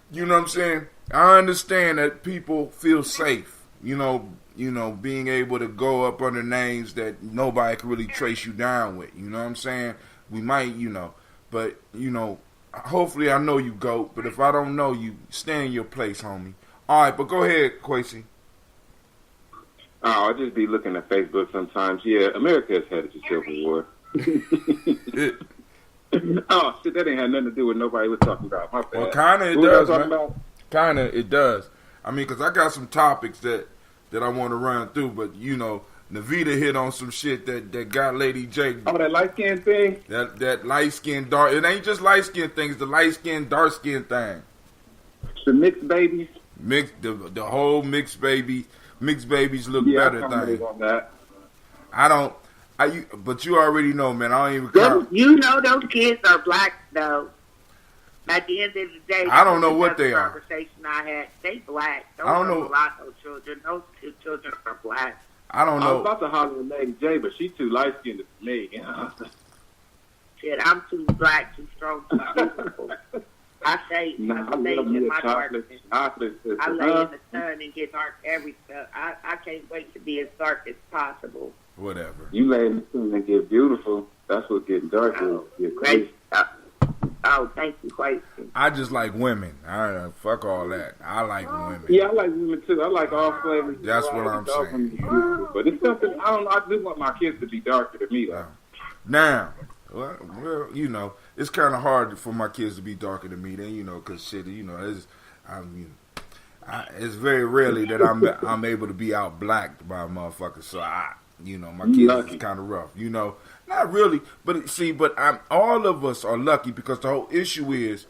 You know what I'm saying? I understand that people feel safe. Being able to go up under names that nobody can really trace you down with. You know what I'm saying? We might, but hopefully I know you, GOAT. But if I don't know you, stay in your place, homie. All right, but go ahead, Quasi.
Oh, I just be looking at Facebook sometimes. Yeah, America has had its civil war. Oh, shit, that ain't had nothing to do with nobody was talking about. My bad.
Well, kind of it
What was I
does,
talking
man.
about?
Kind of it does. I mean, because I got some topics that I want to run through, but Navita hit on some shit that got Lady J.
Oh, that light skin thing?
That light skin dark. It ain't just light skin thing. It's the light skin dark skin thing.
The mixed babies?
The whole mixed babies look
Yeah,
better
I commented
thing.
on that.
But you already know, man. I don't even.
Those kids are black though. At the end of the day,
I don't know what they are.
Conversation I had, they black. Those
I don't know.
mulatto children. Those two children are black.
I don't
I was
know.
about to holler at Lady J, but she's too light skinned for me.
Shit, I'm too black, too strong, too beautiful. I say, I lay in my darkness. I lay in the sun and get dark every stuff. I can't wait to be as dark as possible.
Whatever.
You lay in the sun and get beautiful. That's what getting dark is. Get crazy.
Oh, thank you, quite.
I just like women. Fuck all that. I like women.
Yeah, I like women too. I like all flavors.
That's what I'm saying.
But it's something I do want my kids to be darker than me though.
Now, well, it's kind of hard for my kids to be darker than me. Then because shit, it's very rarely that I'm able to be out blacked by a motherfucker. So my kids is kind of rough. Not really, but all of us are lucky because the whole issue is,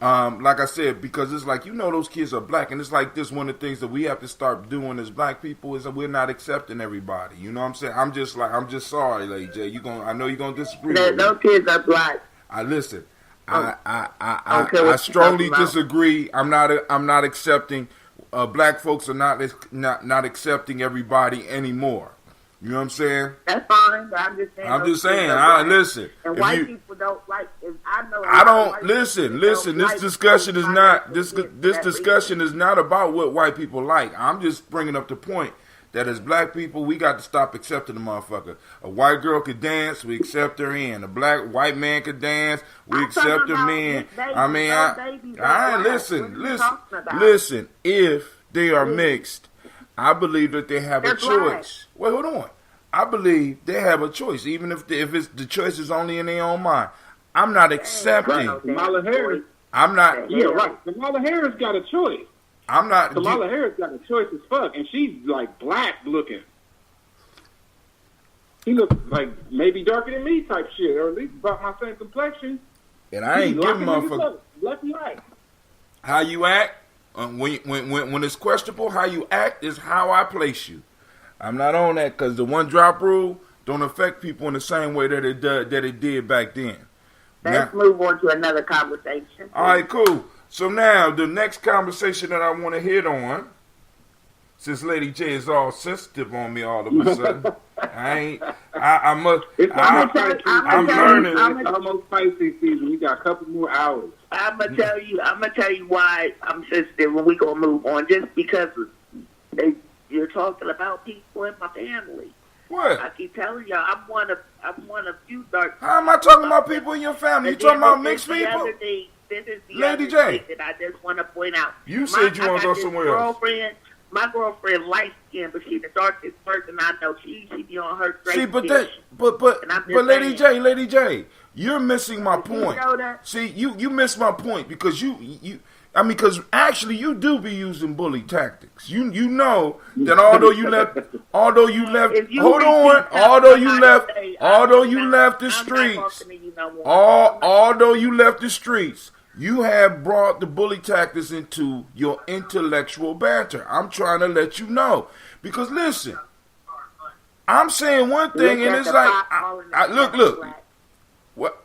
like I said, because it's like those kids are black, and it's like this. One of the things that we have to start doing as black people is that we're not accepting everybody. You know what I'm saying? I'm just sorry, Lady J. I know you're gonna disagree.
Those kids are black.
Listen. I strongly disagree. I'm not accepting. Black folks are not accepting everybody anymore. You know what I'm saying?
That's fine, but I'm just saying.
Listen.
And white people don't like.
Listen. This discussion is not. This discussion is not about what white people like. I'm just bringing up the point that as black people, we got to stop accepting the motherfucker. A white girl could dance, we accept her in. White man could dance, we accept him in. Listen. If they are mixed, I believe that they have a choice. Wait, hold on. I believe they have a choice, even if the choice is only in their own mind. I'm not accepting.
Kamala Harris.
I'm not.
Yeah, right. Kamala Harris got a choice.
I'm not.
Kamala Harris got a choice as fuck, and she's like black looking. He looks like maybe darker than me type shit, or at least about my same complexion.
And I ain't giving motherfuckers
left and right.
how you act. When it's questionable, how you act is how I place you. I'm not on that because the one drop rule don't affect people in the same way that it did back then.
Let's move on to another conversation.
All right, cool. So now the next conversation that I want to hit on, since Lady J is all sensitive on me all of a sudden, I'm learning.
It's almost Pisces season. We got a couple more hours.
I'm gonna tell you why I'm sensitive, and we gonna move on just because you're talking about people in my family.
What?
I keep telling y'all, I'm one of few dark.
How am I talking about people in your family? You talking about mixed people?
This is the
Lady
other
J.
thing that I just want to point out.
You said you want to go somewhere else.
My girlfriend light skin, but she's the darkest person I know. She be on her straight.
See, but Lady J, you're missing my point.
You know that?
See, you miss my point because because actually you do be using bully tactics. You know that although you left although you left the streets, you have brought the bully tactics into your intellectual banter. I'm trying to let you know. Because listen, I'm saying one thing and it's like, look. What?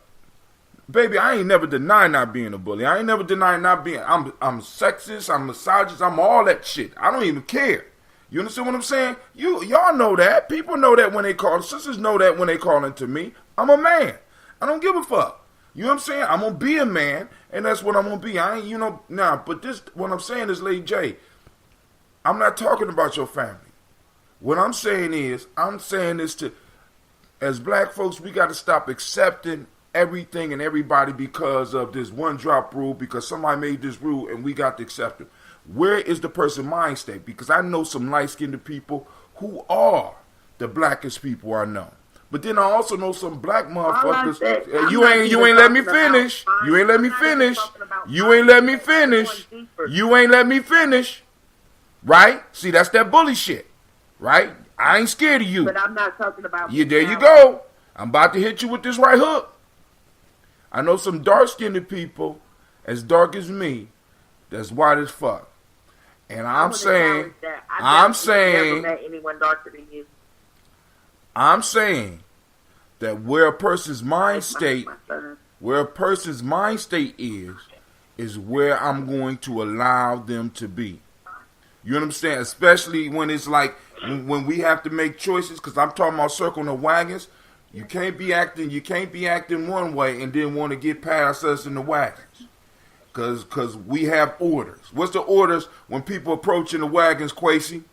Baby, I ain't never denied not being a bully. I ain't never denied not being, I'm sexist, I'm misogynist, I'm all that shit. I don't even care. You understand what I'm saying? Y'all know that. People know that when they call. Sisters know that when they call into me. I'm a man. I don't give a fuck. You know what I'm saying? I'm going to be a man, and that's what I'm going to be. I ain't, but what I'm saying is, Lady J, I'm not talking about your family. What I'm saying is, as black folks, we got to stop accepting everything and everybody because of this one drop rule, because somebody made this rule and we got to accept it. Where is the person mind state? Because I know some light-skinned people who are the blackest people I know. But then I also know some black motherfuckers. You ain't let me finish. You ain't let me finish. You ain't let me finish. You ain't let me finish. Right? See, that's that bully shit. Right? I ain't scared of you.
But I'm not talking about.
Yeah, there you go. I'm about to hit you with this right hook. I know some dark-skinned people, as dark as me, that's white as fuck. And I'm saying,
never met anyone darker than you.
I'm saying that where a person's mind state is where I'm going to allow them to be. You know what I'm saying? Especially when it's like when we have to make choices, because I'm talking about circling the wagons. You can't be acting one way and then want to get past us in the wagons. Cause we have orders. What's the orders when people approach in the wagons, Quasi?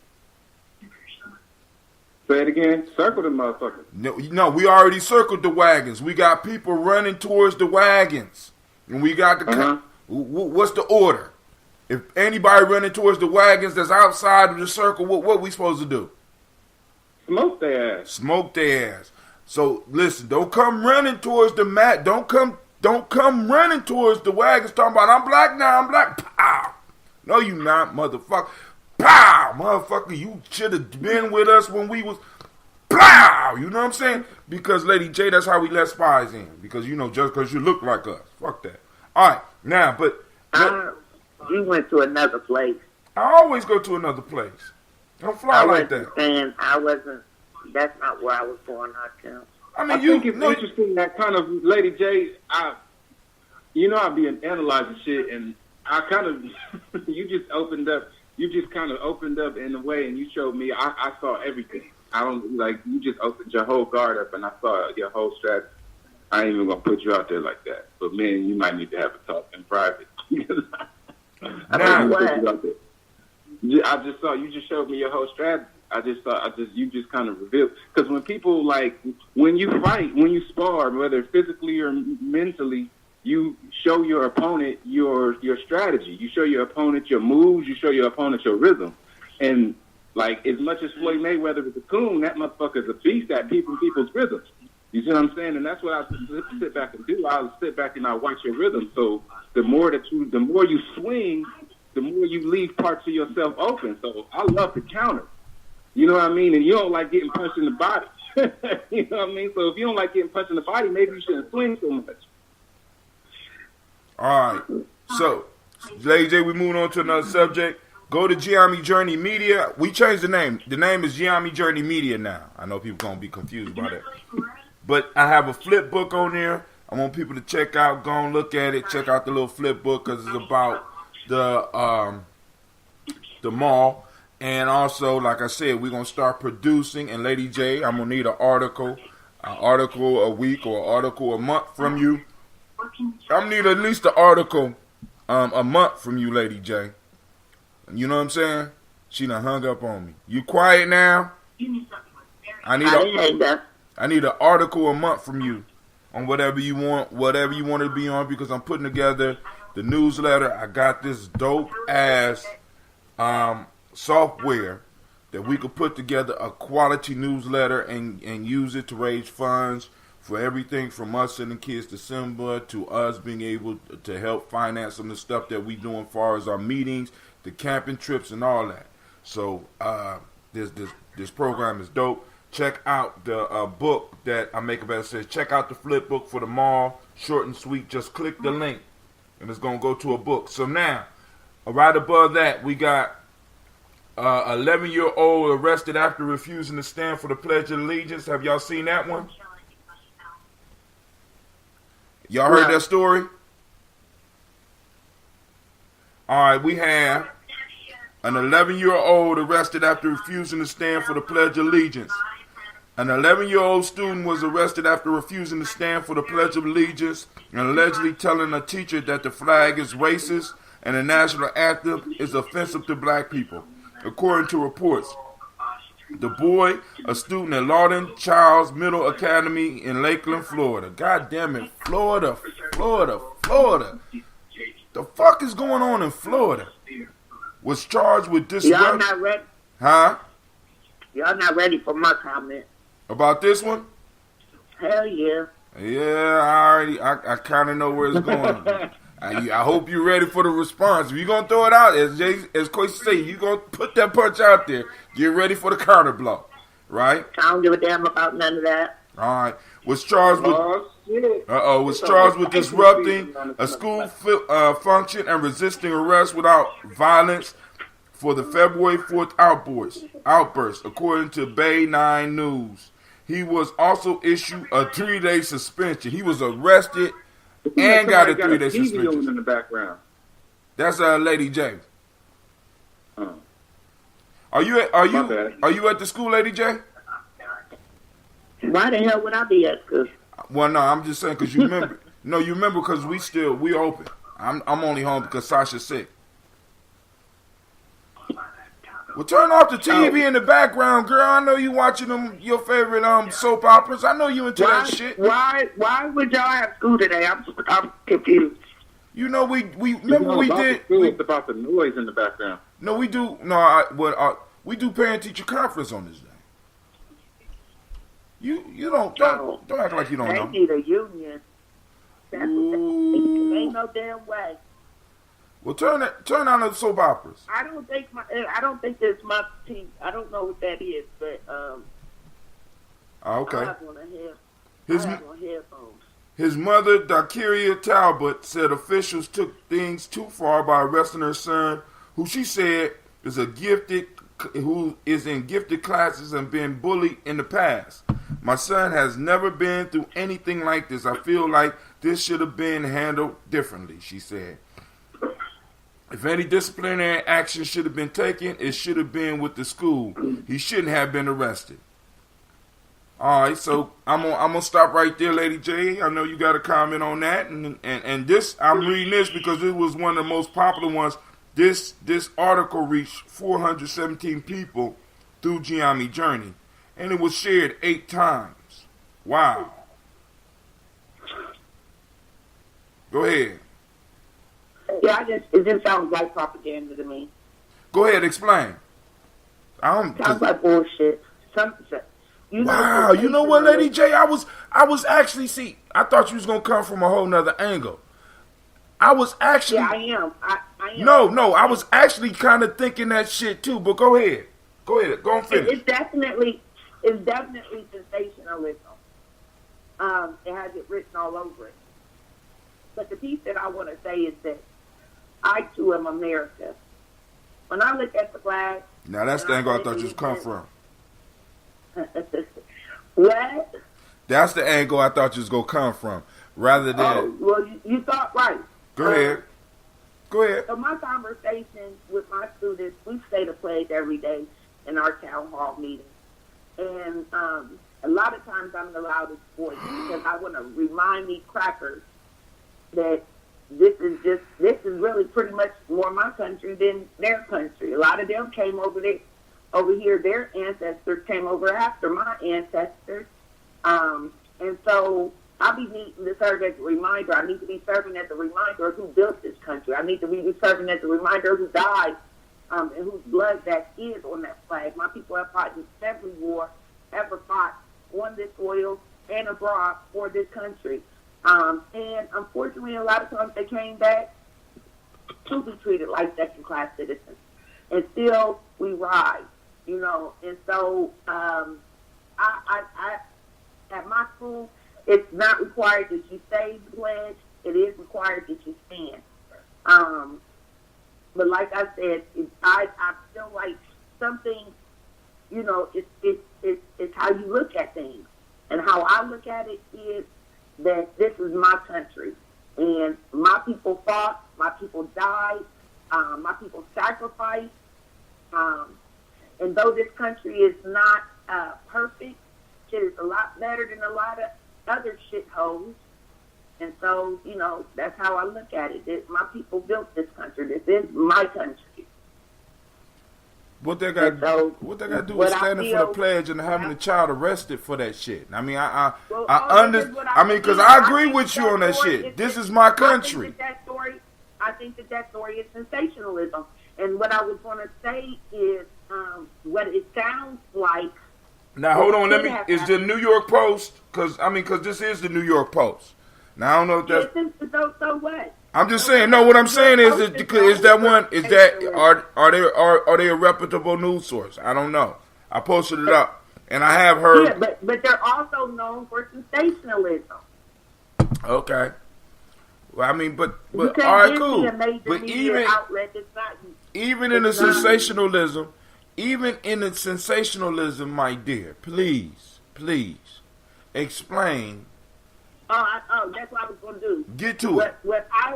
Say it again. Circle the motherfucker.
No, we already circled the wagons. We got people running towards the wagons. And we got the what's the order? If anybody running towards the wagons that's outside of the circle, what we supposed to do?
Smoke their ass.
Smoke their ass. So listen, don't come running towards the mat. Don't come running towards the wagons talking about I'm black now, I'm black. Pow. No, you not, motherfucker. Pow, motherfucker. You should have been with us when we was. Pow. You know what I'm saying? Because Lady J, that's how we let spies in. Because just because you look like us. Fuck that. All right, now, but
you went to another place.
I always go to another place. Don't fly like that.
And I wasn't. That's not where I was going.
I think it's interesting that kind of Lady J. I be analyzing shit, and I kind of you just kind of opened up in a way, and you showed me. I saw everything. I don't you just opened your whole guard up, and I saw your whole strategy. I ain't even gonna put you out there like that, but man, you might need to have a talk in private. I just saw you just showed me your whole strategy. You just kind of revealed, because when people when you fight, when you spar, whether physically or mentally, you show your opponent your strategy. You show your opponent your moves. You show your opponent your rhythm. And as much as Floyd Mayweather is a coon, that motherfucker's a beast at people's rhythms. You see what I'm saying? And that's what I sit back and do. I'll sit back and I watch your rhythm. So the more you swing, the more you leave parts of yourself open. So I love to counter. You know what I mean? And you don't like getting punched in the body. You know what I mean? So if you don't like getting punched in the body, maybe you shouldn't swing so much.
All right. So, Lady J, we moving on to another subject. Go to Gye-Nyame Journey Media. We changed the name. The name is Gye-Nyame Journey Media now. I know people going to be confused by that. But I have a flip book on there. I want people to check out, go and look at it. Check out the little flip book because it's about the mall. And also, like I said, we're going to start producing. And Lady J, I'm going to need an article a week or an article a month from you. I'm need at least an article a month from you, Lady J. You know what I'm saying? She done hung up on me. You quiet now? I need an article a month from you on whatever you want to be on, because I'm putting together the newsletter. I got this dope ass software that we could put together a quality newsletter and use it to raise funds for everything from us sending kids to Simba to us being able to help finance some of the stuff that we do as far as our meetings, the camping trips, and all that. So this program is dope. Check out the book that I make about. It says check out the flip book for the mall, short and sweet. Just click the link, and it's gonna go to a book. So now, right above that, we got 11-year-old arrested after refusing to stand for the Pledge of Allegiance. Have y'all seen that one? Y'all heard that story? All right, we have an 11-year-old arrested after refusing to stand for the Pledge of Allegiance. An 11-year-old student was arrested after refusing to stand for the Pledge of Allegiance and allegedly telling a teacher that the flag is racist and the national anthem is offensive to black people, according to reports. The boy, a student at Lawton Childs Middle Academy in Lakeland, Florida. God damn it, Florida. The fuck is going on in Florida? Was charged with disruption.
Y'all not ready?
Huh?
Y'all not ready for my comment?
About this one?
Hell yeah.
Yeah, I kind of know where it's going. I hope you're ready for the response. If you're going to throw it out, as Quasi say, you're going to put that punch out there. Get ready for the counter blow, right?
I don't give a damn about none of that.
All right. Was charged with disrupting a school function and resisting arrest without violence for the February 4th outburst, according to Bay 9 News. He was also issued a 3-day suspension. He was arrested and got a 3-day suspension.
In the background.
That's Lady J. Are you at the school, Lady J?
Why the hell would I be at school?
Well, no, I'm just saying because you remember. No, you remember because we open. I'm only home because Sasha's sick. Well, turn off the TV in the background, girl. I know you watching your favorite soap operas. I know you into that shit.
Why would y'all have school today? I'm confused.
You know we remember we did.
It's about the noise in the background.
No, we do. No, we do parent teacher conference on this day. You don't act like you don't know.
They need a union. That's what ain't no damn way.
Well, turn on the soap operas.
I don't think it's my team. I don't know what that is, but
okay.
I have one of headphones.
His mother, Dakiria Talbot, said officials took things too far by arresting her son, who she said is in gifted classes and been bullied in the past. My son has never been through anything like this. I feel like this should have been handled differently, she said. If any disciplinary action should have been taken, it should have been with the school. He shouldn't have been arrested. All right, so I'm gonna stop right there, Lady J. I know you got a comment on that, and this I'm reading this because it was one of the most popular ones. This article reached 417 people through Gye-Nyame Journey, and it was shared 8 times. Wow. Go ahead.
Yeah, it just sounds like propaganda to me.
Go ahead, explain.
Sounds like bullshit.
Wow, you know what, Lady J? I was actually, I thought you was gonna come from a whole nother angle. I was actually.
Yeah, I am. I I am.
No, I was actually kind of thinking that shit too, but go ahead. Go and finish.
It's definitely sensationalism. It has it written all over it. But the piece that I want to say is that I too am America. When I look at the flag,
Now that's the angle I thought you was come from.
What?
That's the angle I thought you was gonna come from, rather than.
Oh, well, you thought right.
Go ahead. Go ahead.
So my conversations with my students, we say the pledge every day in our town hall meetings. And a lot of times I'm the loudest voice because I want to remind these crackers that this is really pretty much more my country than their country. A lot of them came over here. Their ancestors came over after my ancestors. And so I'll be needing to serve as a reminder. I need to be serving as a reminder of who built this country. I need to be serving as a reminder of who died and whose blood that is on that flag. My people have fought in every war ever fought on this soil and abroad for this country. And unfortunately, a lot of times they came back to be treated like second-class citizens. And still, we rise, you know. And so I at my school, it's not required that you say the pledge. It is required that you stand. But like I said, I feel like something, you know, it's how you look at things. And how I look at it is that this is my country. And my people fought, my people died, my people sacrificed. And though this country is not perfect, it is a lot better than a lot of other shitholes. And so, you know, that's how I look at it. My people built this country. This is my country.
What they got to do with standing for the pledge and having a child arrested for that shit? I mean, I mean, because I agree with you on that shit. This is my country.
I think that story is sensationalism. And what I was going to say is what it sounds like.
Now, hold on. Is the New York Post? Because this is the New York Post. Now, I don't know if that's.
So what?
I'm just saying. No, what I'm saying are they a reputable news source? I don't know. I posted it up, and I have heard.
Yeah, but they're also known for sensationalism.
Okay. Well, I mean, but all
can't
right,
give
cool.
me a major
But
media outlet that's not,
even in the sensationalism, my dear, please explain.
That's what I was going to do.
Get to it.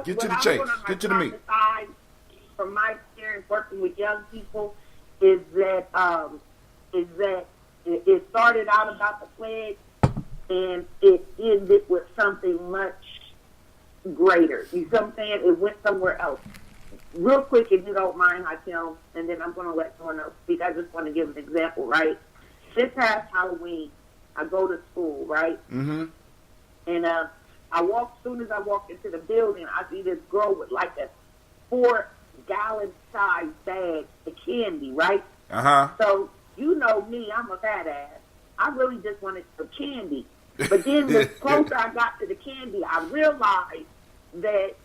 Get to the chase. Get to the meat.
From my experience working with young people, is that it started out about the pledge, and it ended with something much greater. You see what I'm saying? It went somewhere else. Real quick, if you don't mind, Hakim, and then I'm going to let someone else speak. I just want to give an example, right? This past Halloween, I go to school, right?
Mm-hmm.
And as soon as I walk into the building, I see this girl with like a 4-gallon size bag of candy, right?
Uh-huh.
So, you know me, I'm a fat ass. I really just wanted some candy. But then the closer I got to the candy, I realized that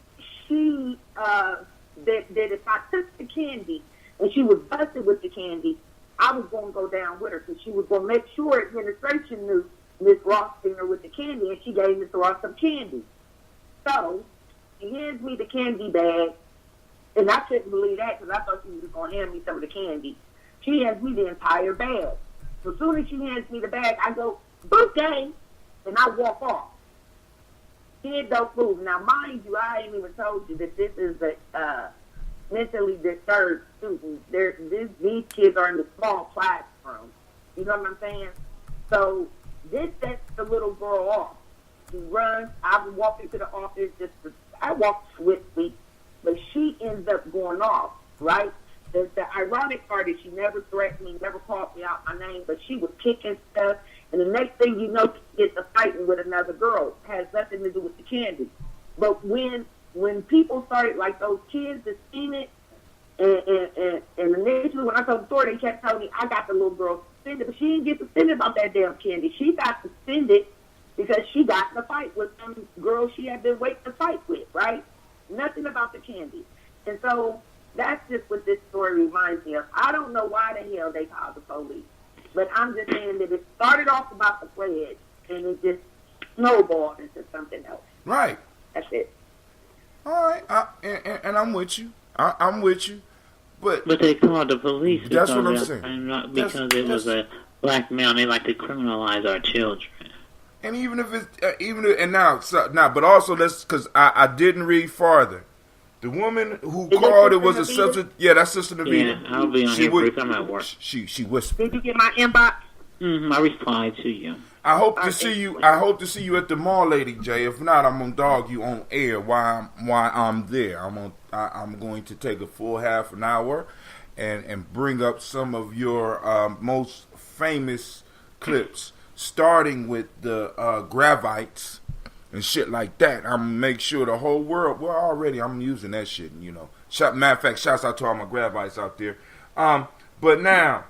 she, that if I took the candy and she was busted with the candy, I was going to go down with her because she was going to make sure administration knew Miss Ross seen her with the candy, and she gave Miss Ross some candy. So she hands me the candy bag, and I couldn't believe that because I thought she was going to hand me some of the candy. She hands me the entire bag. So as soon as she hands me the bag, I go, "Okay," and I walk off. Kid don't move. Now, mind you, I ain't even told you that this is a mentally disturbed student. These kids are in the small classroom. You know what I'm saying? So this sets the little girl off. She runs. I walk into the office. I walk swiftly, but she ends up going off, right? The ironic part is she never threatened me, never called me out my name, but she was kicking stuff. And the next thing you know, she gets to fighting with another girl. It has nothing to do with the candy. But when people started, like those kids that seen it, and initially when I told the story, they kept telling me I got the little girl suspended, but she didn't get suspended about that damn candy. She got suspended because she got in a fight with some girl she had been waiting to fight with, right? Nothing about the candy. And so that's just what this story reminds me of. I don't know why the hell they called the police, but I'm just saying that it started off about the pledge, and it just snowballed into something else.
Right.
That's it.
All right. And I'm with you. I'm with you. But
they called the police.
That's what I'm saying.
Not because it was a black male. They like to criminalize our children.
And even if it's but also because I didn't read farther. The woman who called it was a sister. Yeah, that's Sister Navita.
Yeah, I'll be on here brief. I'm at work.
She whispered.
Did you get my inbox?
I replied to you.
I hope to see you. I hope to see you at the mall, Lady J. If not, I'm gonna dog you on air while I'm there. I'm going to take a full half an hour and bring up some of your most famous clips, starting with the Gravites and shit like that. I'm gonna make sure the whole world. Well, already I'm using that shit. Matter of fact, shouts out to all my Gravites out there. But now,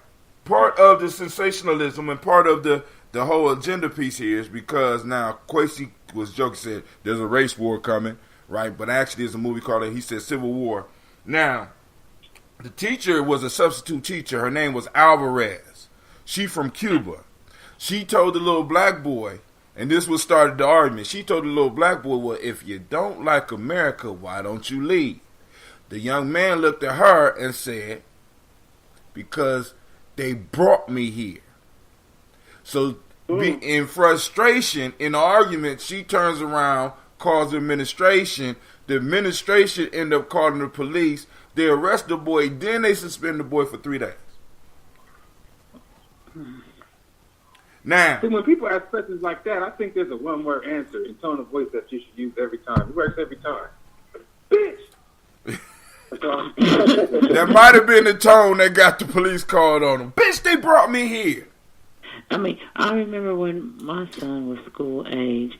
part of the sensationalism and part of the whole agenda piece here is because now Kwesi was joking, said there's a race war coming, right? But actually there's a movie called he said Civil War. Now, the teacher was a substitute teacher. Her name was Alvarez. She from Cuba. She told the little black boy, and this was started the argument. She told the little black boy, well, if you don't like America, why don't you leave? The young man looked at her and said, because they brought me here. So in frustration, in the argument, she turns around, calls the administration. The administration end up calling the police. They arrest the boy. Then they suspend the boy for 3 days. Now,
see, when people ask questions like that, I think there's a one-word answer in tone of voice that you should use every time. It works every time. Bitch!
That might have been the tone that got the police called on them. Bitch, they brought me here.
I mean, I remember when my son was school age,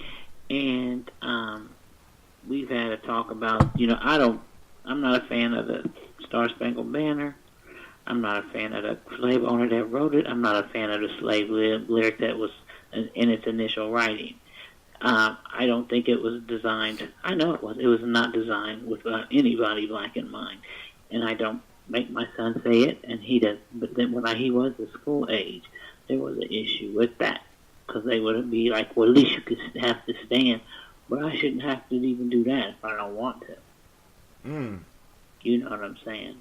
and we've had a talk about, I'm not a fan of the Star Spangled Banner. I'm not a fan of the slave owner that wrote it. I'm not a fan of the slave lyric that was in its initial writing. I don't think it was designed. I know it was. It was not designed with anybody black in mind. And I don't make my son say it, and he does. But then when he was at school age, there was an issue with that. Because they would be like, well, at least you could have to stand. But I shouldn't have to even do that if I don't want to. You know what I'm saying?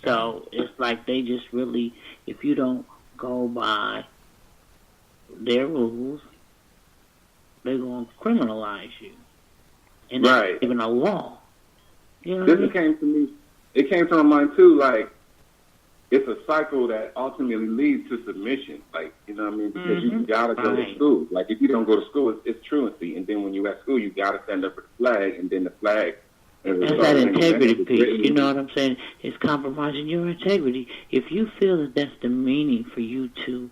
So it's like they just really, if you don't go by their rules, they're going to criminalize you. And that's even a law. You know what I mean?
Came to me. It came to my mind too. Like, it's a cycle that ultimately leads to submission. Like, you know what I mean? Because you gotta go to school. Like, if you don't go to school, it's truancy. And then when you're at school, you gotta stand up for the flag, and then the flag.
That's that integrity piece. You know what I'm saying? It's compromising your integrity. If you feel that that's the meaning for you to,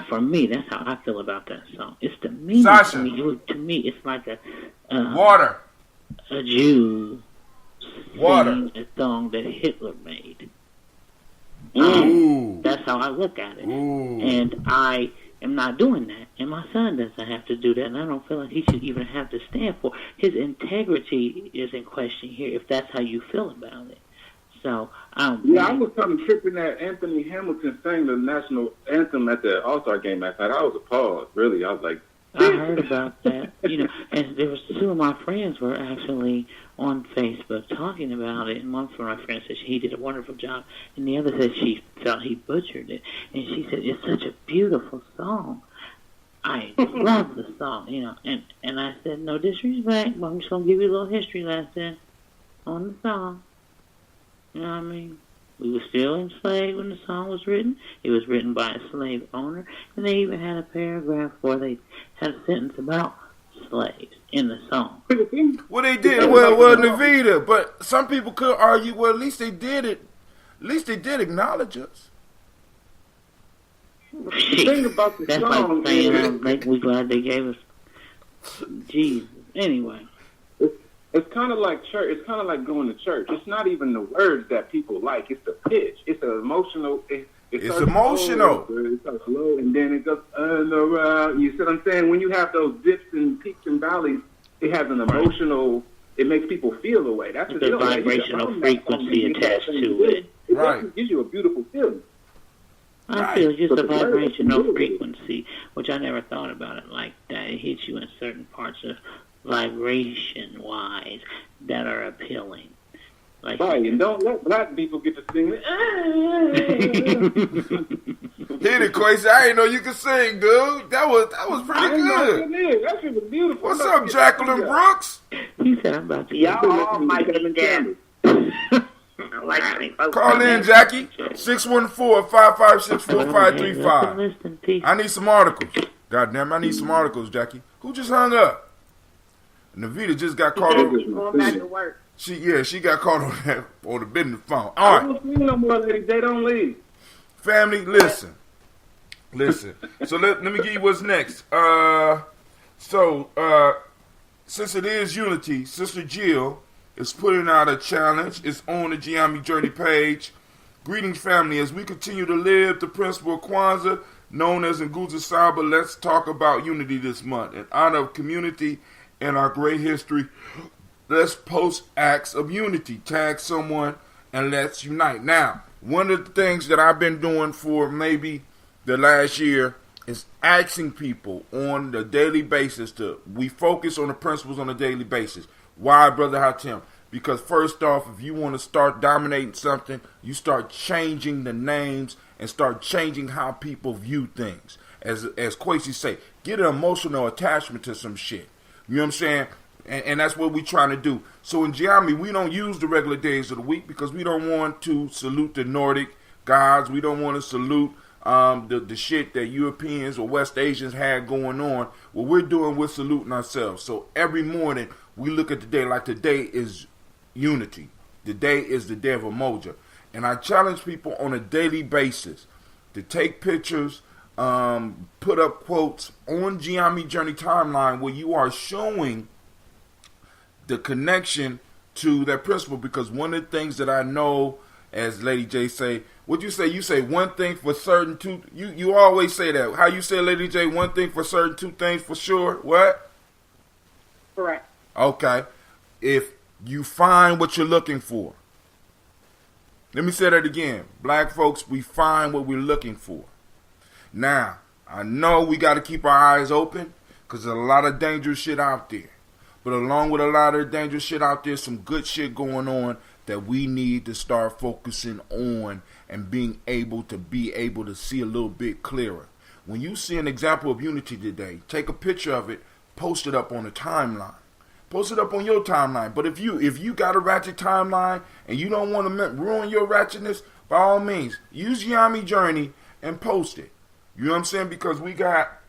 for me, that's how I feel about that song. It's the meaning
Sasha.
for me. To me, it's like a Jew singing a song that Hitler made. That's how I look at it. And I am not doing that. And my son doesn't have to do that. And I don't feel like he should even have to stand for. His integrity is in question here if that's how you feel about it. So,
I was kind of tripping that Anthony Hamilton sang the national anthem at the All-Star game last night. I was appalled, really. I was like,
I heard about that, and there was 2 of my friends were actually on Facebook talking about it, and one of my friends said he did a wonderful job, and the other said she felt he butchered it, and she said it's such a beautiful song. I love the song, and I said no disrespect, but I'm just gonna give you a little history lesson on the song. You know what I mean? We were still enslaved when the song was written. It was written by a slave owner, and they even had a paragraph where they had a sentence about slaves in the song.
Well, they did. Well, Navita, but some people could argue, well, at least they did it. At least they did acknowledge us.
The thing about the
That's
song
like saying, we're glad they gave us Jesus. Anyway.
It's kind of like church. It's kind of like going to church. It's not even the words that people like. It's the pitch. It's an emotional. It's
emotional.
It starts low, and then it goes around. You see what I'm saying? When you have those dips and peaks and valleys, it has an emotional. it makes people feel the way. That's the deal.
Vibrational frequency attached to it.
It right. Gives you a beautiful feeling.
I feel just a vibrational frequency, which I never thought about it like that. It hits you in certain parts of vibration-wise that are appealing. Like
right, and don't let black people get to sing.
Hit it, Quasi. I didn't know you could sing, dude. That was pretty good.
That shit was beautiful.
What's up, Jacqueline Brooks?
He said I'm about to.
Y'all all might be dead.
Call in, Jackie. 614-556-4535. I need some articles. Goddamn, I need some articles, Jackie. Who just hung up? Navita just got caught on.
Going back to work.
She got caught on the business phone. All right.
I don't see no more, ladies. They don't leave.
Family, listen. So let me give you what's next. Since it is Unity, Sister Jill is putting out a challenge. It's on the Gye-Nyame Journey page. Greetings, family. As we continue to live the principle of Kwanzaa, known as Nguzo Saba, let's talk about unity this month. In honor of community and our great history, let's post acts of unity. Tag someone and let's unite. Now, one of the things that I've been doing for maybe the last year is asking people on the daily basis we focus on the principles on a daily basis. Why, Brother Hatem? Because first off, if you want to start dominating something, you start changing the names and start changing how people view things. As Quasi say, get an emotional attachment to some shit. You know what I'm saying? And that's what we're trying to do. So in Gye-Nyame, we don't use the regular days of the week because we don't want to salute the Nordic gods. We don't want to salute the shit that Europeans or West Asians had going on. What we're doing, we're saluting ourselves. So every morning we look at the day like today is unity. The day is the day of Umoja. And I challenge people on a daily basis to take pictures, put up quotes on Gye-Nyame Journey timeline where you are showing the connection to that principle. Because one of the things that I know, as Lady J say, what you say? You say one thing for certain, two. You always say that. How you say, Lady J? One thing for certain, two things for sure. What?
Correct.
Okay. If you find what you're looking for. Let me say that again. Black folks, we find what we're looking for. Now, I know we got to keep our eyes open because there's a lot of dangerous shit out there. But along with a lot of dangerous shit out there, some good shit going on that we need to start focusing on and being able to see a little bit clearer. When you see an example of unity today, take a picture of it, post it up on a timeline. Post it up on your timeline. But if you got a ratchet timeline and you don't want to ruin your ratchetness, by all means, use Gye-Nyame Journey and post it. You know what I'm saying? Because we got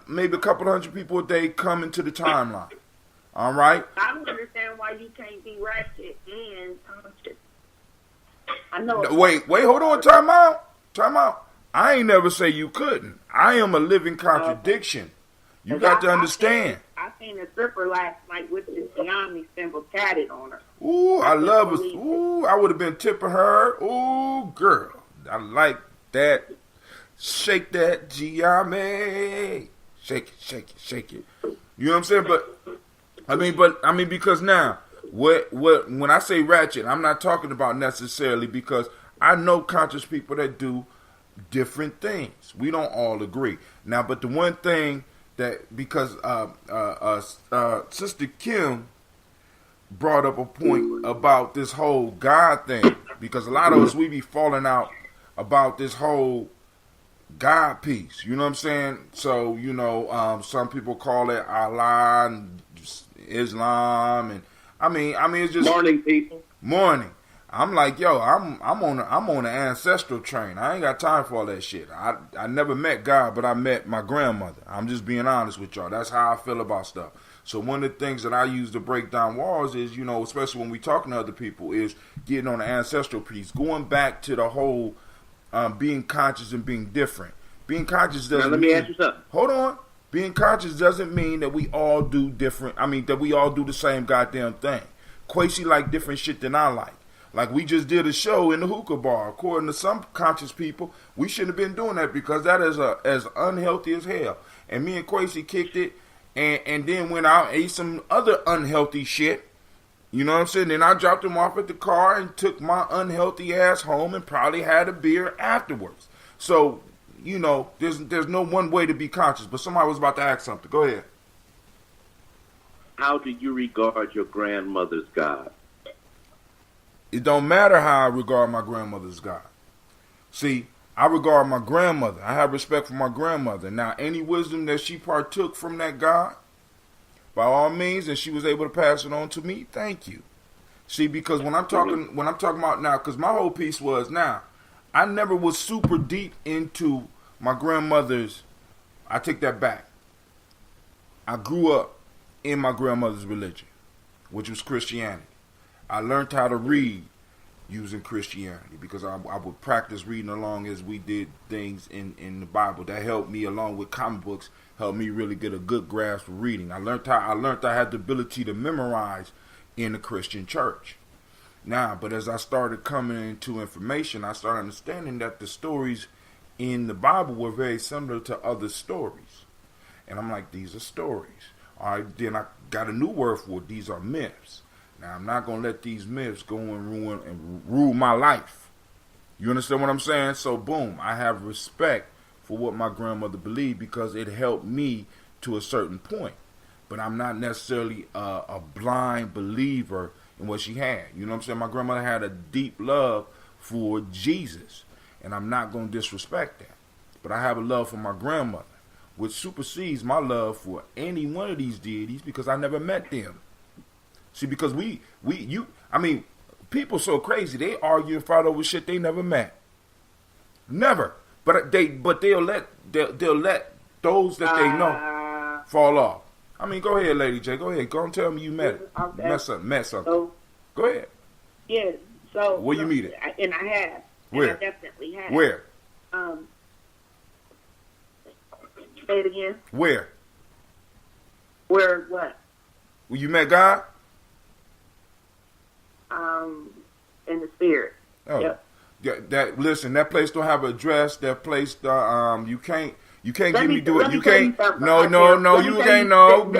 maybe a couple hundred people a day coming to the timeline. All right?
I don't understand why you can't be ratchet and conscious. I know.
Wait, hold on. Time out. I ain't never say you couldn't. I am a living contradiction. You got to understand.
I seen a stripper last night with the Gye-Nyame symbol tatted on her.
Ooh, I love it. Ooh, I would have been tipping her. Ooh, girl. I like that. Shake that, Gye-Nyame. Shake it. You know what I'm saying? But I mean, because now, when I say ratchet, I'm not talking about necessarily because I know conscious people that do different things. We don't all agree. Now, but the one thing that, because Sister Kim brought up a point about this whole God thing, because a lot of us, we be falling out about this whole God piece. You know what I'm saying? So, some people call it Allah and Islam, and I mean it's just
morning people.
Morning. I'm like, yo, I'm on the ancestral train. I ain't got time for all that shit. I never met God, but I met my grandmother. I'm just being honest with y'all. That's how I feel about stuff. So one of the things that I use to break down walls is, especially when we talking to other people, is getting on the ancestral piece, going back to the whole being conscious and being different. Being conscious doesn't
let me ask you something.
Hold on. Being conscious doesn't mean that we all do different. I mean, that we all do the same goddamn thing. Quasi like different shit than I like. Like we just did a show in the hookah bar. According to some conscious people, we shouldn't have been doing that because that is as unhealthy as hell. And me and Quasi kicked it and then went out and ate some other unhealthy shit. You know what I'm saying? Then I dropped him off at the car and took my unhealthy ass home and probably had a beer afterwards. So, you know, there's no one way to be conscious. But somebody was about to ask something. Go ahead.
How do you regard your grandmother's God?
It don't matter how I regard my grandmother's God. See, I regard my grandmother. I have respect for my grandmother. Now, any wisdom that she partook from that God, by all means, and she was able to pass it on to me, thank you. See, because when I'm talking about now, because my whole piece was now, I never was super deep into my grandmother's. I take that back. I grew up in my grandmother's religion, which was Christianity. I learned how to read using Christianity because I would practice reading along as we did things in the Bible. That helped me, along with comic books, helped me really get a good grasp of reading. I learned I had the ability to memorize in the Christian church. Now, but as I started coming into information, I started understanding that the stories in the Bible were very similar to other stories. And I'm like, these are stories. All right, then I got a new word for it. These are myths. Now, I'm not going to let these myths go and rule my life. You understand what I'm saying? So, boom, I have respect for what my grandmother believed because it helped me to a certain point. But I'm not necessarily a blind believer in what she had. You know what I'm saying? My grandmother had a deep love for Jesus, and I'm not going to disrespect that. But I have a love for my grandmother, which supersedes my love for any one of these deities because I never met them. See, because people so crazy, they argue and fight over shit they never met. Never. But they'll let those that they know fall off. I mean, go ahead, Lady J. Go ahead. Go and tell me you met it. Met something. So, go ahead.
Yeah. So
where you meet it?
And I have.
Where?
And I definitely have.
Where?
Say it again.
Where?
Where what?
Well, you met God?
In the spirit.
Oh.
Yep.
Yeah, listen, that place don't have an address. That place, you can't give me do it. You can't. No, you can't. No.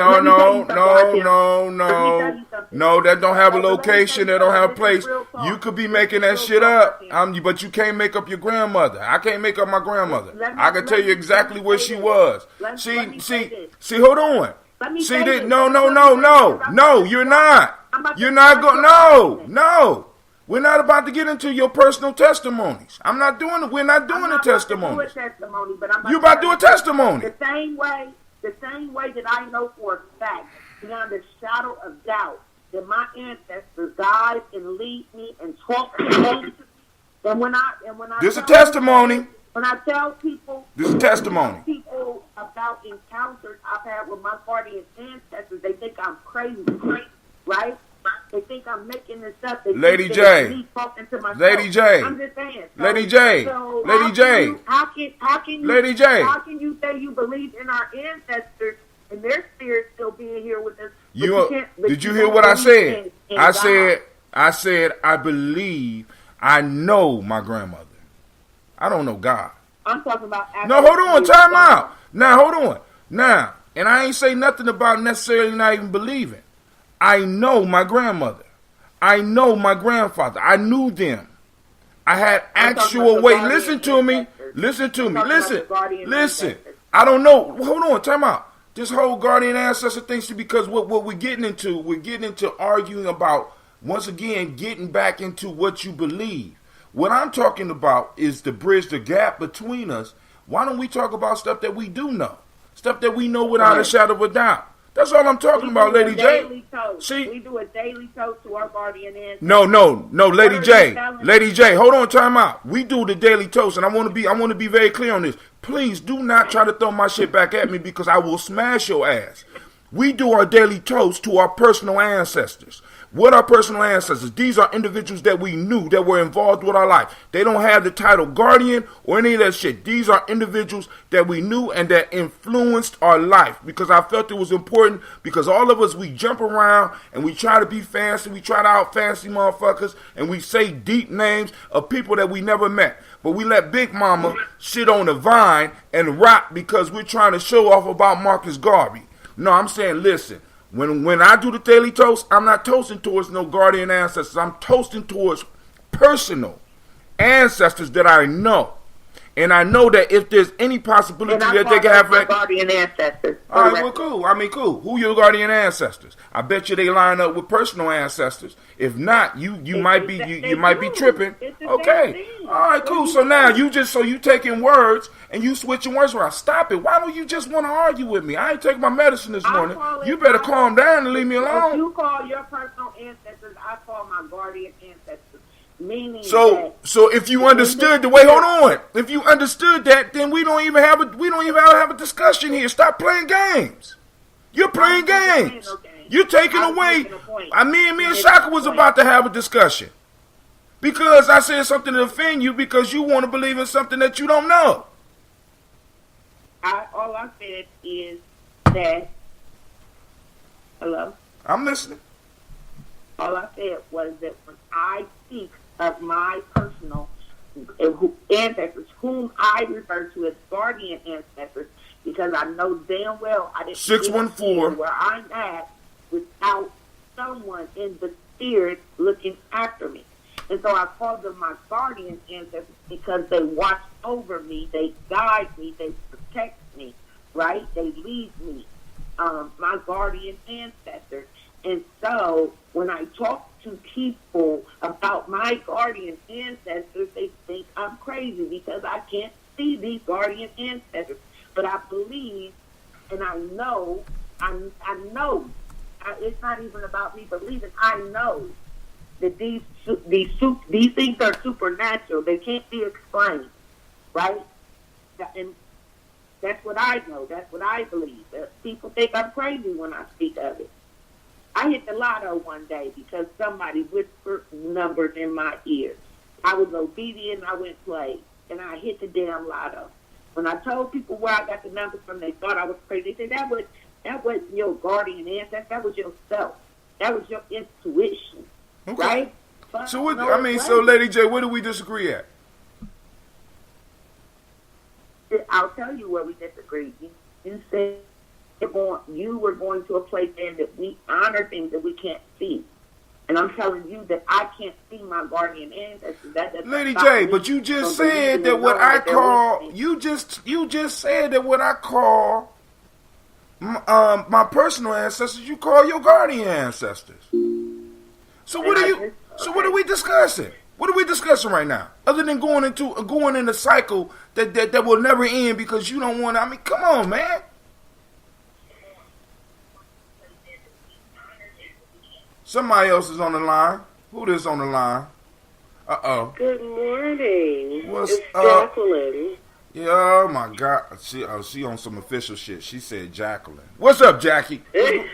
That don't have a location. That don't have a place. You could be making that shit up. But you can't make up your grandmother. I can't make up my grandmother. I can tell you exactly where she was. See. Hold on. See that? No. You're not. You're not going. No. We're not about to get into your personal testimonies. I'm not doing it. We're not doing the testimonies. You about to do a testimony.
The same way that I know for a fact, beyond a shadow of doubt, that my ancestors guide and lead me and talk to me. And when I
this is a testimony.
When I tell people,
this is a testimony.
People about encounters I've had with my guardian ancestors, they think I'm crazy, right? They think I'm making this up.
Lady J.
I'm just saying.
Lady J. Lady J.
How can you say you believe in our ancestors and their spirits still being here with us?
Did you hear what I said? I said I believe I know my grandmother. I don't know God.
I'm talking about.
No, hold on. Time out. Now, hold on. Now, and I ain't say nothing about necessarily not even believing. I know my grandmother. I know my grandfather. I knew them. I had actual weight. Listen to me. Listen. I don't know. Hold on. Time out. This whole guardian ancestor thing, because what we're getting into arguing about, once again, getting back into what you believe. What I'm talking about is to bridge the gap between us. Why don't we talk about stuff that we do know? Stuff that we know without a shadow of a doubt. That's all I'm talking about, Lady J. See,
we do a daily toast to our guardian ancestors.
No, Lady J, hold on, time out. We do the daily toast, and I want to be very clear on this. Please do not try to throw my shit back at me because I will smash your ass. We do our daily toast to our personal ancestors. What are personal ancestors? These are individuals that we knew that were involved with our life. They don't have the title guardian or any of that shit. These are individuals that we knew and that influenced our life because I felt it was important because all of us, we jump around and we try to be fancy. We try to out fancy motherfuckers and we say deep names of people that we never met. But we let Big Mama sit on the vine and rap because we're trying to show off about Marcus Garvey. No, I'm saying, listen. When I do the daily toast, I'm not toasting towards no guardian ancestors. I'm toasting towards personal ancestors that I know. And I know that if there's any possibility that they can have
my guardian ancestors.
All right, well, cool. I mean, cool. Who your guardian ancestors? I bet you they line up with personal ancestors. If not, you might be tripping. Okay. All right, cool. So now you taking words and you switching words around. Stop it. Why don't you just want to argue with me? I ain't taking my medicine this morning. You better calm down and leave me alone.
If you call your personal ancestors, I call my guardian ancestors.
So if you understood the way, hold on. If you understood that, then we don't even have a discussion here. Stop playing games. You're playing games. You're taking away. Me and Shaka was about to have a discussion because I said something to offend you because you want to believe in something that you don't know.
All I said is that. Hello.
I'm listening.
All I said was that when I speak of my personal ancestors, whom I refer to as guardian ancestors, because I know damn well I didn't
614
where I'm at without someone in the spirit looking after me. And so I call them my guardian ancestors because they watch over me, they guide me, they protect me, right? They lead me, my guardian ancestors. And so when I talk to people about my guardian ancestors, they think I'm crazy because I can't see these guardian ancestors. But I believe, and I know, it's not even about me believing. I know that these things are supernatural. They can't be explained, right? And that's what I know. That's what I believe. People think I'm crazy when I speak of it. I hit the lotto one day because somebody whispered numbers in my ear. I was obedient. I went play, and I hit the damn lotto. When I told people where I got the numbers from, they thought I was crazy. They said that wasn't your guardian ancestor. That was yourself. That was your intuition, right? But
so so Lady J, where do we disagree at?
I'll tell you where we disagree. You said you were going to a place there that we honor things that we can't see. And I'm telling you that I can't see my guardian ancestors.
Lady J, but you just said that what I call my personal ancestors, you call your guardian ancestors. So what are we discussing? What are we discussing right now? Other than going in a cycle that will never end because you don't want to. I mean, come on, man. Somebody else is on the line. Who is on the line? Uh-oh.
Good morning.
What's
it's
up?
Jacqueline.
Yeah, oh my God. She on some official shit. She said Jacqueline. What's up, Jackie?
I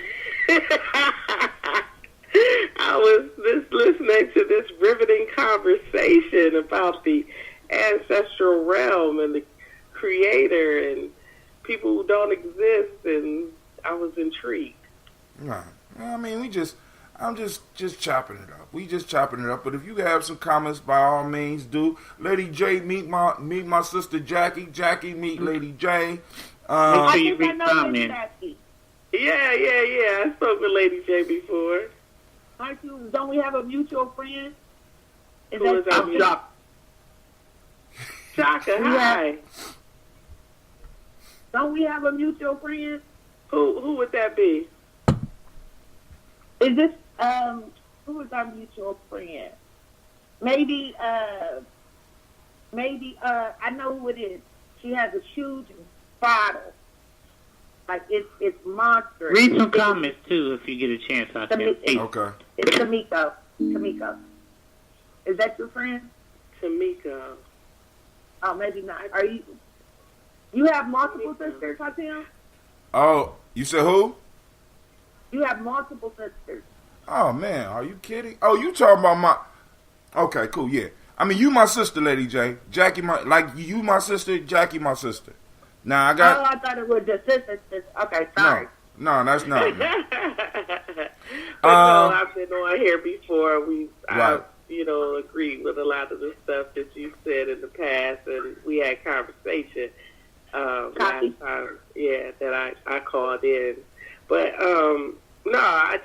was just listening to this riveting conversation about the ancestral realm and the creator and people who don't exist, and I was intrigued.
Right. I mean, I'm just chopping it up. We just chopping it up. But if you have some comments, by all means, do. Lady J, meet my sister Jackie. Jackie, meet Lady J.
Make sure you read comment.
Yeah. I spoke with Lady J before.
Don't we have a mutual friend?
Who is our mutual? Shaka, hi.
Don't we have a mutual friend?
Who would that be?
Is this who is our mutual friend? Maybe I know who it is. She has a huge bottle. Like it's monstrous.
Read some comments too if you get a chance out there.
Okay.
It's Tamiko. Is that your friend?
Tamiko.
Oh, maybe not. Are you? You have multiple sisters, Hatim?
Oh, you said who?
You have multiple sisters.
Oh man, are you kidding? Oh, you talking about my? Okay, cool, yeah. I mean, you my sister, Lady J. Jackie, you my sister. Jackie, my sister. Now I got.
Oh, I thought it was the sister. Okay, sorry.
No, that's not.
But no, I've been on here before.
Right.
I've agreed with a lot of the stuff that you said in the past, and we had conversation last time. Yeah, that I called in. But No, I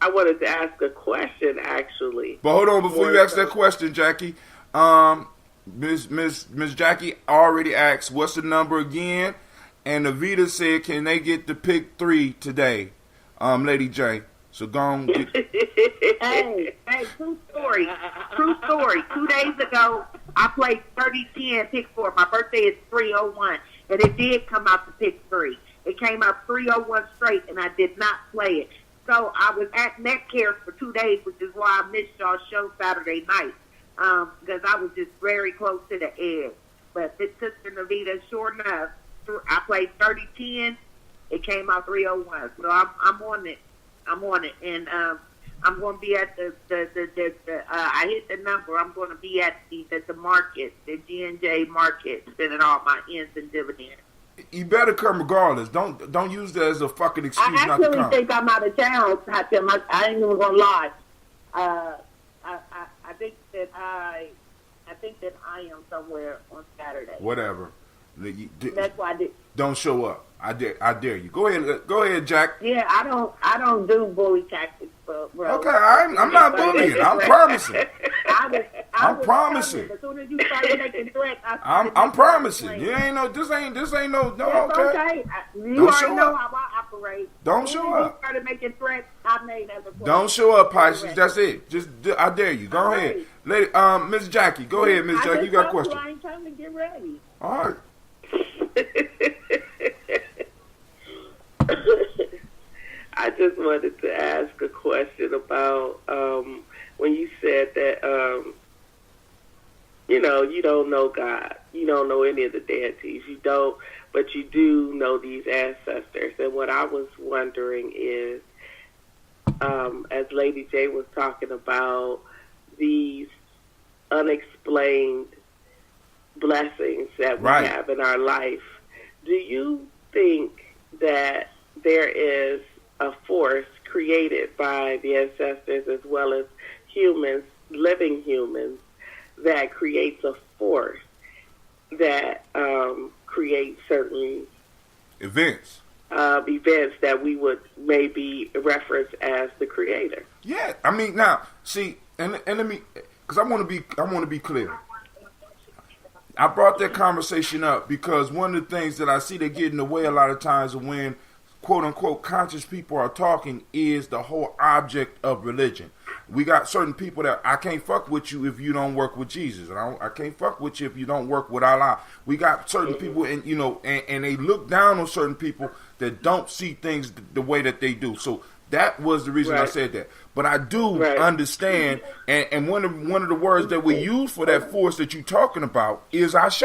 wanted to ask a question, actually.
But hold on, before you ask that question, Jackie, Miss Jackie already asked, what's the number again? And Avita said, can they get the pick 3 today, Lady J? So go on.
Hey, true story. 2 days ago, I played 30-10 pick 4. My birthday is 301, and it did come out to pick 3. It came out 301 straight, and I did not play it. So I was at neck care for 2 days, which is why I missed y'all's show Saturday night, because I was just very close to the edge. But this Sister Navita, sure enough, I played 30-10. It came out 301. So I'm on it. I'm on it, and I'm going to be at the I hit the number. I'm going to be at the market, the G&J market, spending all my ends and dividends.
You better come regardless. Don't use that as a fucking excuse
I
not to come.
actually think I'm out of town. I ain't even gonna lie. I think that I am somewhere on Saturday.
Whatever.
That's why I did.
Don't show up. I dare you. Go ahead, Jack.
Yeah, I don't do bully tactics, bro.
Okay, I'm not bullying. I'm promising. I'm promising.
As soon as you started making threats,
I'm promising. You ain't no. This ain't no.
That's okay. You already know how I operate.
Don't show up.
You started making threats. I made as a
Don't show up, Pisces. That's it. Just I dare you. Go ahead, lady. Miss Jackie. Go ahead, Miss Jackie. You got a question?
I ain't trying to get ready.
All right.
I just wanted to ask a question about when you said that you don't know God, you don't know any of the deities, but you do know these ancestors. And what I was wondering is, as Lady J was talking about these unexplained blessings that we have in our life, do you think that there is a force created by the ancestors as well as humans, living humans, that creates a force that creates certain
events
that we would maybe reference as the creator?
Yeah, I mean, now see, and let me, because I want to be clear. I brought that conversation up because one of the things that I see that get in the way a lot of times when quote unquote conscious people are talking is the whole object of religion. We got certain people that I can't fuck with you if you don't work with Jesus, and I can't fuck with you if you don't work with Allah. We got certain people, and and they look down on certain people that don't see things the way that they do. So that was the reason I said that. But I do understand, and one of the words that we use for that force that you're talking about is Ashe.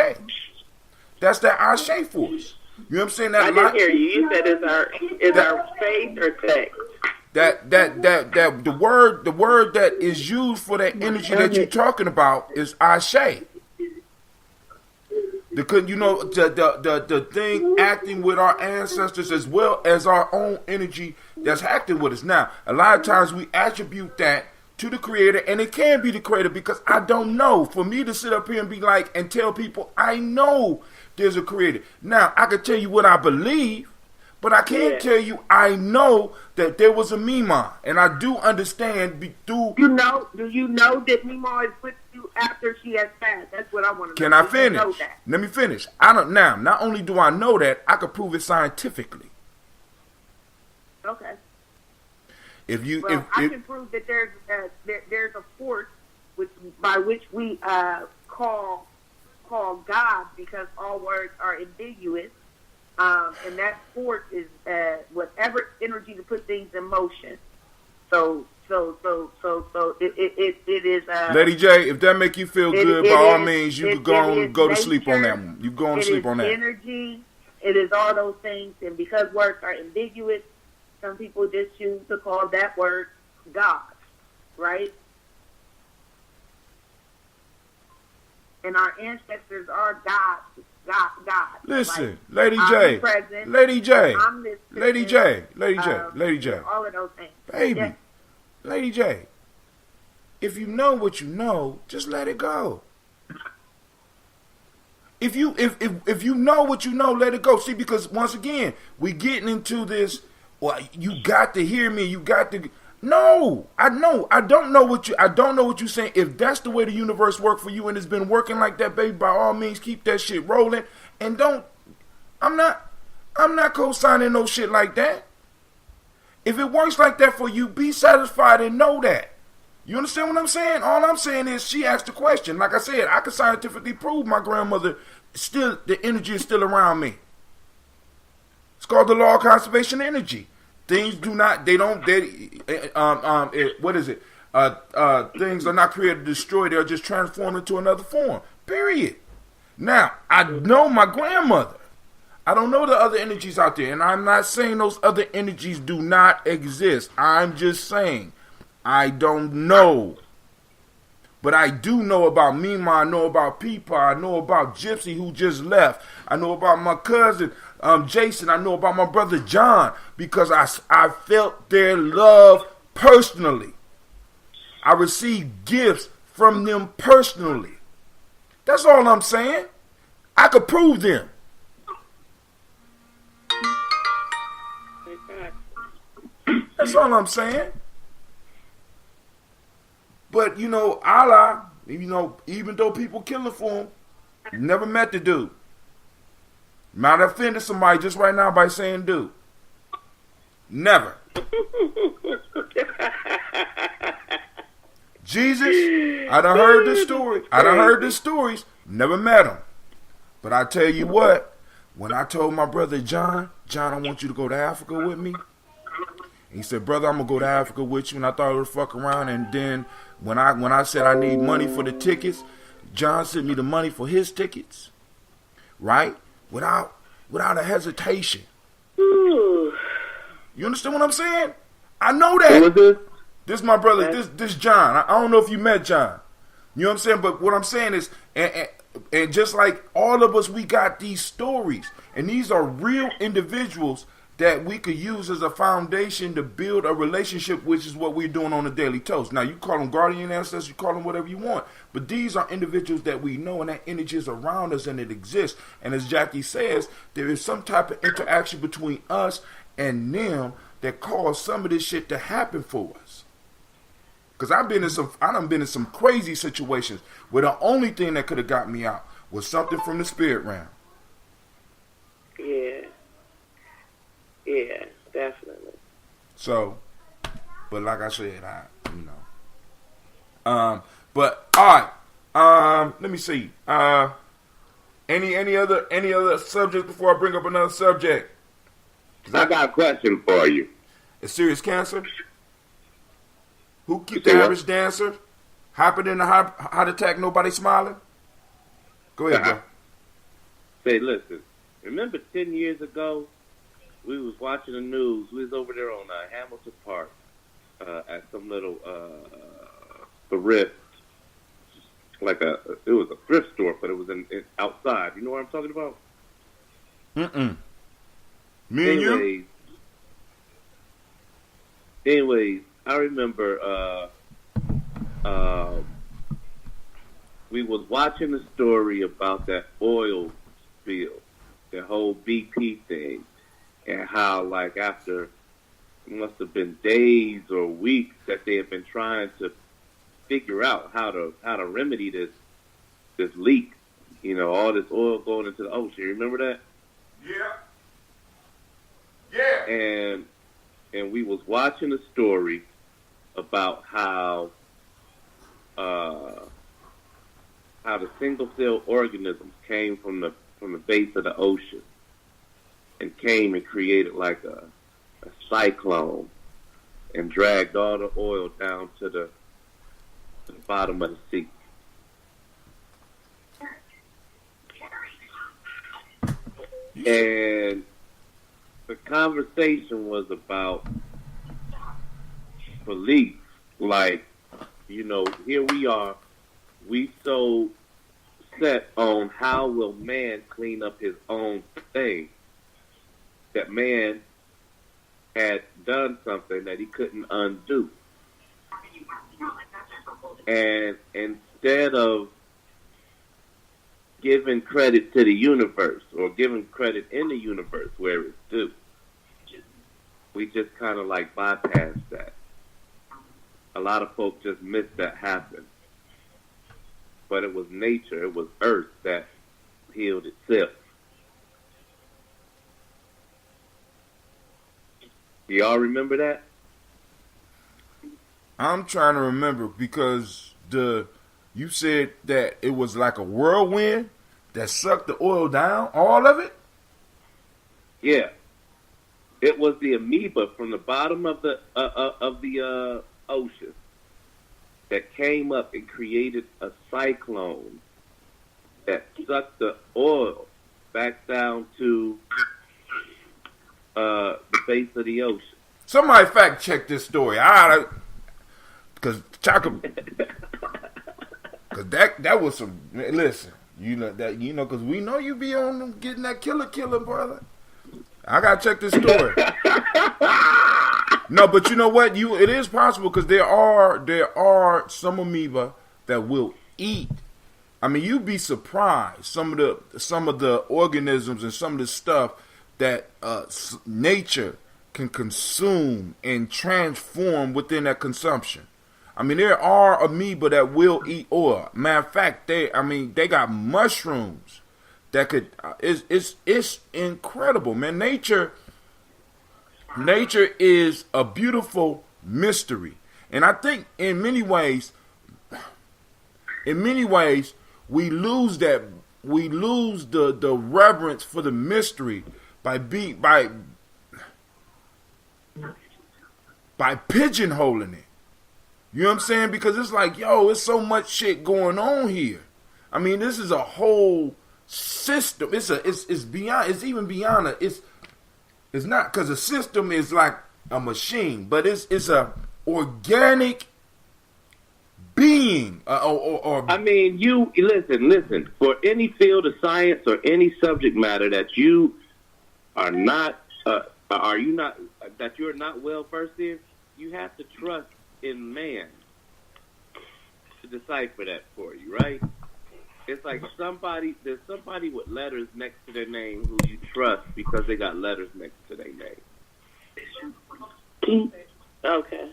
That's that Ashe force. You know what I'm saying? That
I didn't hear you. You said is our faith or text?
That the word that is used for that energy that you're talking about is Ashe. The thing acting with our ancestors as well as our own energy that's acting with us. Now, a lot of times we attribute that to the creator, and it can be the creator because I don't know. For me to sit up here and be like, and tell people I know there's a creator. Now, I can tell you what I believe, but I can't tell you I know that there was a Mima, and I do understand through.
Do you know that Mima is with you after she has passed? That's what I want to know.
Can I finish? Let me finish. I don't now. Not only do I know that, I can prove it scientifically.
Okay.
I
can prove that there's a force by which we call God, because all words are ambiguous. And that force is whatever energy to put things in motion. So it is.
Lady J, if that make you feel good, by all means, you could go to sleep on that one. You go to sleep on that.
Energy. It is all those things, and because words are ambiguous, some people just choose to call that word God, right? And our ancestors are gods. God.
Listen,
like,
Lady J,
all of those things,
baby, yeah. Lady J. If you know what you know, just let it go. If you know what you know, let it go. See, because once again, we getting into this well, you got to hear me. You got to. No, I know. I don't know what you're saying. If that's the way the universe worked for you and it's been working like that, baby, by all means, keep that shit rolling. And don't. I'm not co-signing no shit like that. If it works like that for you, be satisfied and know that. You understand what I'm saying? All I'm saying is she asked the question. Like I said, I can scientifically prove my grandmother still, the energy is still around me. It's called the law of conservation of energy. Things do not, what is it? Things are not created to destroy. They're just transformed into another form. Period. Now, I know my grandmother. I don't know the other energies out there. And I'm not saying those other energies do not exist. I'm just saying I don't know. But I do know about Mima. I know about Peepa. I know about Gypsy, who just left. I know about my cousin, Jason. I know about my brother John, because I felt their love personally. I received gifts from them personally. That's all I'm saying. I could prove them. That's all I'm saying. But, you know, Allah, you know, even though people killing for him, never met the dude. Might have offended somebody just right now by saying dude. Never. Jesus, I done heard this story. I done heard the stories. Never met him. But I tell you what, when I told my brother John, I want you to go to Africa with me. He said, brother, I'm going to go to Africa with you. And I thought it would fuck around. And then when I said I need money for the tickets, John sent me the money for his tickets. Right? Without a hesitation. You understand what I'm saying? I know that. This my brother. This John. I don't know if you met John. You know what I'm saying? But what I'm saying is, and just like all of us, we got these stories. And these are real individuals that we could use as a foundation to build a relationship, which is what we're doing on the Daily Toast. Now, you call them guardian ancestors, you call them whatever you want. But these are individuals that we know, and that energy is around us, and it exists. And as Jackie says, there is some type of interaction between us and them that caused some of this shit to happen for us. Because I done been in some crazy situations where the only thing that could have got me out was something from the spirit realm.
Yeah, definitely.
So, but like I said, but all right. Let me see. Any other subject before I bring up another subject?
I got a question for you.
Is serious cancer? Who keep the average dancer? Hopping in a heart attack, nobody smiling? Go ahead, bro.
Say, listen. Remember 10 years ago, we was watching the news. We was over there on Hamilton Park at some little thrift, it was a thrift store, but it was outside. You know what I'm talking about?
Me and you?
Anyways, I remember we was watching a story about that oil spill, the whole BP thing. And how, like, after, it must have been days or weeks that they have been trying to figure out how to remedy this leak. You know, all this oil going into the ocean. You remember that? Yeah. And we was watching a story about how the single cell organisms came from the base of the ocean. And came and created like a cyclone and dragged all the oil down to the bottom of the sea. And the conversation was about belief. Like, you know, here we are. We so set on how will man clean up his own thing. That man had done something that he couldn't undo. And instead of giving credit to the universe or giving credit in the universe where it's due, We just kind of like bypassed that. A lot of folks just missed that happen. But it was nature, it was earth that healed itself. Y'all remember that?
I'm trying to remember because you said that it was like a whirlwind that sucked the oil down, all of it?
Yeah. It was the amoeba from the bottom of the ocean that came up and created a cyclone that sucked the oil back down to the base of the ocean.
Somebody fact check this story. Because that was some. Listen, because we know you be on them getting that killer, brother. I gotta check this story. No, but you know what? It is possible because there are some amoeba that will eat. I mean, you'd be surprised some of the organisms and some of the stuff that nature can consume and transform within that consumption. I mean, there are amoeba that will eat oil. Matter of fact, they got mushrooms that could. It's incredible, man. Nature is a beautiful mystery, and I think in many ways, we lose that. We lose the reverence for the mystery by pigeonholing it. You know what I'm saying? Because it's like, it's so much shit going on here. I mean, this is a whole system. It's beyond. It's even beyond it. It's not, because a system is like a machine, but it's a organic being.
I mean, you listen. For any field of science or any subject matter that you are not, that you're not well versed in, you have to trust in man to decipher that for you, right? It's like there's somebody with letters next to their name who you trust because they got letters next to their name.
Okay.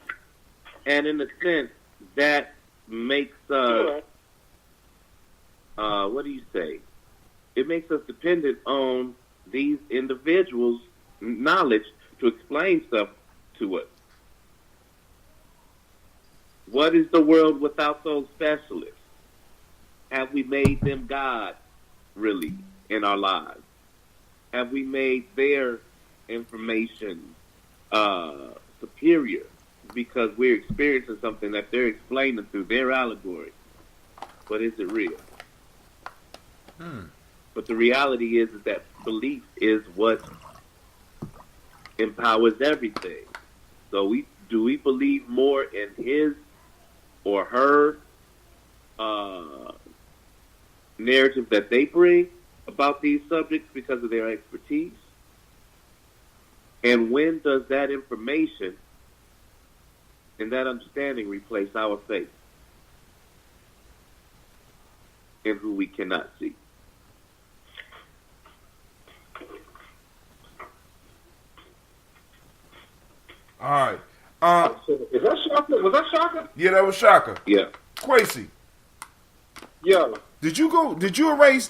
And in a sense, that makes us, what do you say? It makes us dependent on these individuals' knowledge to explain stuff to us. What is the world without those specialists? Have we made them God, really, in our lives? Have we made their information superior because we're experiencing something that they're explaining through their allegory? But is it real? But the reality is that belief is what empowers everything. So do we believe more in his or her narrative that they bring about these subjects because of their expertise? And when does that information and that understanding replace our faith in who we cannot see?
All right.
Is that Shaka? Was that Shaka?
Yeah, that was Shaka.
Yeah.
Quasi.
Yeah.
Did you erase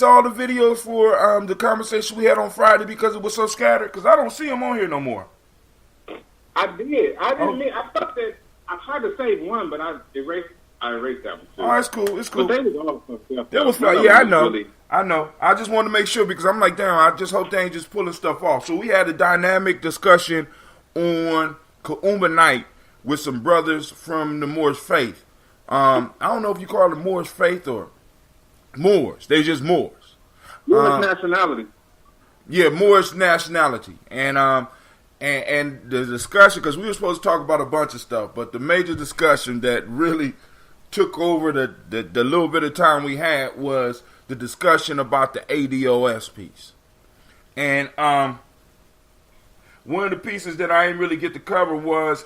all the videos for the conversation we had on Friday because it was so scattered? Because I don't see them on here no more.
I did. I thought that I tried to save one, but I erased that one too.
Oh, it's cool. It's cool.
But they was all fucked up.
That was fun. Yeah, I know. I just wanted to make sure because I'm like, damn, I just hope they ain't just pulling stuff off. So we had a dynamic discussion on Kaumba night with some brothers from the Moorish faith. I don't know if you call them Moorish faith or Moors. They're just Moors.
Moorish nationality.
Yeah, Moorish nationality. And the discussion, because we were supposed to talk about a bunch of stuff, but the major discussion that really took over the little bit of time we had was the discussion about the ADOS piece. And one of the pieces that I didn't really get to cover was,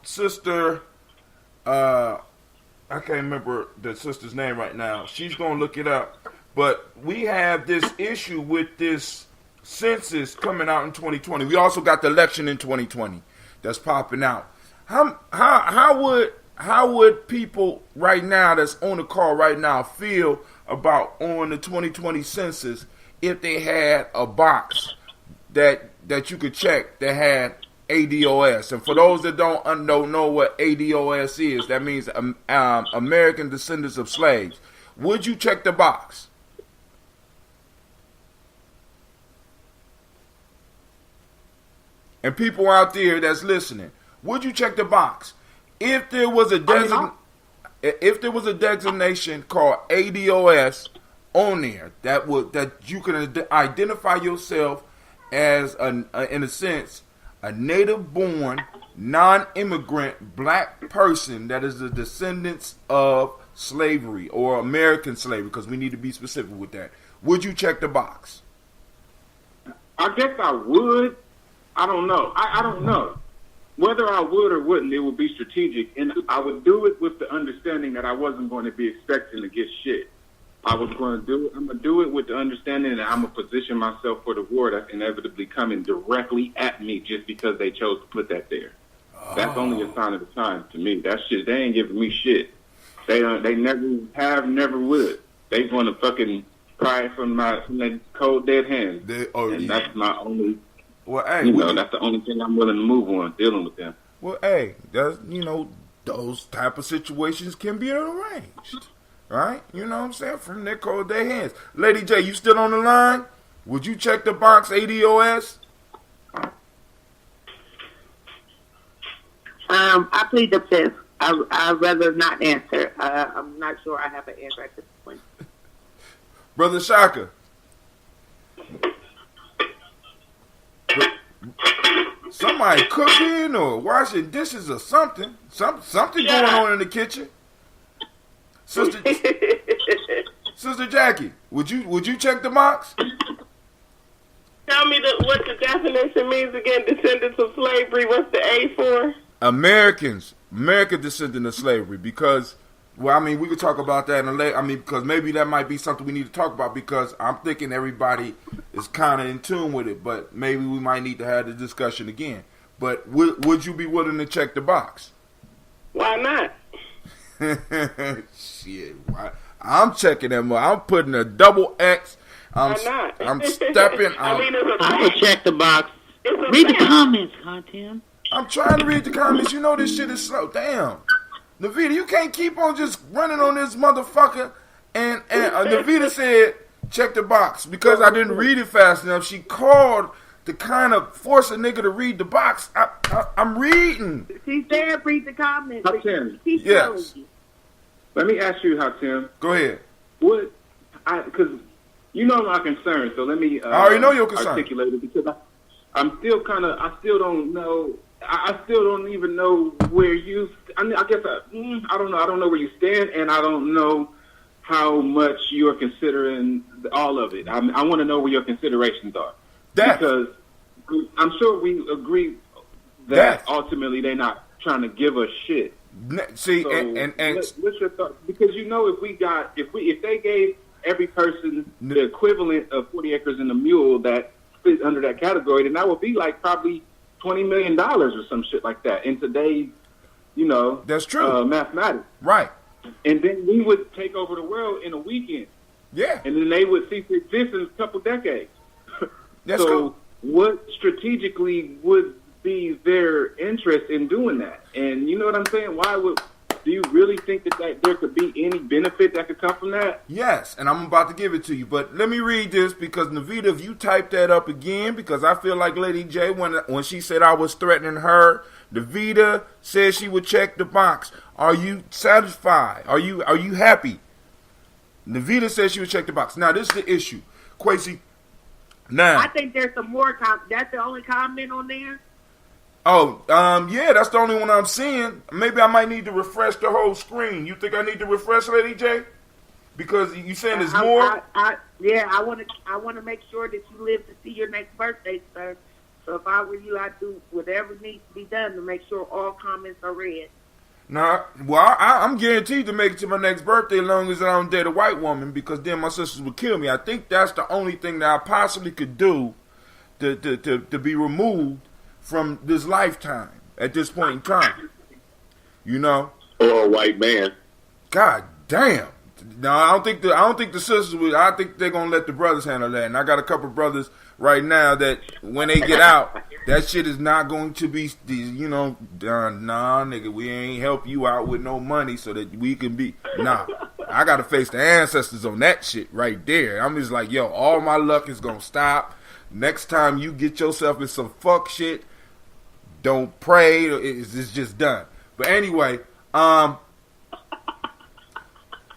sister, I can't remember the sister's name right now. She's going to look it up. But we have this issue with this census coming out in 2020. We also got the election in 2020 that's popping out. How would people right now that's on the call right now feel about on the 2020 census if they had a box that you could check that had ADOS? And for those that don't know what ADOS is, that means American Descendants of Slaves. Would you check the box? And people out there that's listening, would you check the box? If there was a designation called ADOS on there that you can identify yourself as in a sense a native-born, non-immigrant black person that is the descendants of slavery or American slavery, because we need to be specific with that. Would you check the box?
I guess I would. I don't know. I don't know. Whether I would or wouldn't, it would be strategic, and I would do it with the understanding that I wasn't going to be expecting to get shit. I was going to do it. I'm going to do it with the understanding that I'm going to position myself for the war that's inevitably coming directly at me just because they chose to put that there. That's only a sign of the times to me. That shit, they ain't giving me shit. They never have, never would. They going to fucking pry from their cold dead hands. That's my only.
Well, hey,
that's the only thing I'm willing to move on dealing with them.
Well, hey, that's, those type of situations can be arranged, right? You know what I'm saying? From their cold dead hands. Lady J, you still on the line? Would you check the box ADOS?
I plead the fifth. I'd rather not answer. I'm not sure I have an answer at this point.
Brother Shaka. Somebody cooking or washing dishes or something. Something going on in the kitchen. Sister Jackie, would you check the box?
Tell me what the definition means again. Descendants of slavery. What's the A for? American
descendant of slavery. Because, well, I mean, we could talk about that in a later. I mean, because maybe that might be something we need to talk about. Because I'm thinking everybody is kind of in tune with it, but maybe we might need to have the discussion again. But would you be willing to check the box?
Why not?
Shit, I'm checking them. I'm putting a double X.
Why not?
I'm stepping.
I would check the box. Read the comments, Tim.
I'm trying to read the comments. You know this shit is slow. Damn. Navita, you can't keep on just running on this motherfucker. And Navita said, check the box. Because I didn't read it fast enough, she called to kind of force a nigga to read the box. I'm reading.
She said read the comments.
Hatim,
yes.
Let me ask you, Hatim.
Go ahead.
Because you know my concern, so let me
I already know your concern.
Articulate it, because I'm still kind of, I still don't know. I still don't even know where you. I guess I don't know. I don't know where you stand, and I don't know how much you're considering all of it. I want to know where your considerations are, because I'm sure we agree that ultimately they're not trying to give us shit.
See,
so
and
what's your thought? Because if they gave every person the equivalent of 40 acres and a mule that fit under that category, then that would be like probably $20 million or some shit like that in today's,
that's true,
mathematics.
Right.
And then we would take over the world in a weekend.
Yeah.
And then they would cease to exist in a couple decades.
That's
so
cool.
What strategically would be their interest in doing that? And you know what I'm saying? Do you really think that there could be any benefit that could come from that?
Yes, and I'm about to give it to you. But let me read this, because Navita, if you type that up again, because I feel like Lady J, when she said I was threatening her, Navita said she would check the box. Are you satisfied? Are you happy? Navita said she would check the box. Now, this is the issue. Quasi, now.
I think there's some more that's the only comment on there?
Oh, yeah, that's the only one I'm seeing. Maybe I might need to refresh the whole screen. You think I need to refresh, Lady J? Because you saying there's more?
I want to make sure that you live to see your next birthday, sir. So if I were you, I'd do whatever needs to be done to make sure all comments are read.
Nah, well, I'm guaranteed to make it to my next birthday as long as I don't date a white woman, because then my sisters would kill me. I think that's the only thing that I possibly could do to be removed from this lifetime at this point in time. You know?
Or a white man.
God damn. No, I don't think the sisters would. I think they're gonna let the brothers handle that. And I got a couple of brothers right now that when they get out, that shit is not going to be, you know, nah, nigga, we ain't help you out with no money so that we can be. Nah, I gotta face the ancestors on that shit right there. I'm just like, yo, all my luck is gonna stop. Next time you get yourself in some fuck shit, don't pray. It's just done. But anyway,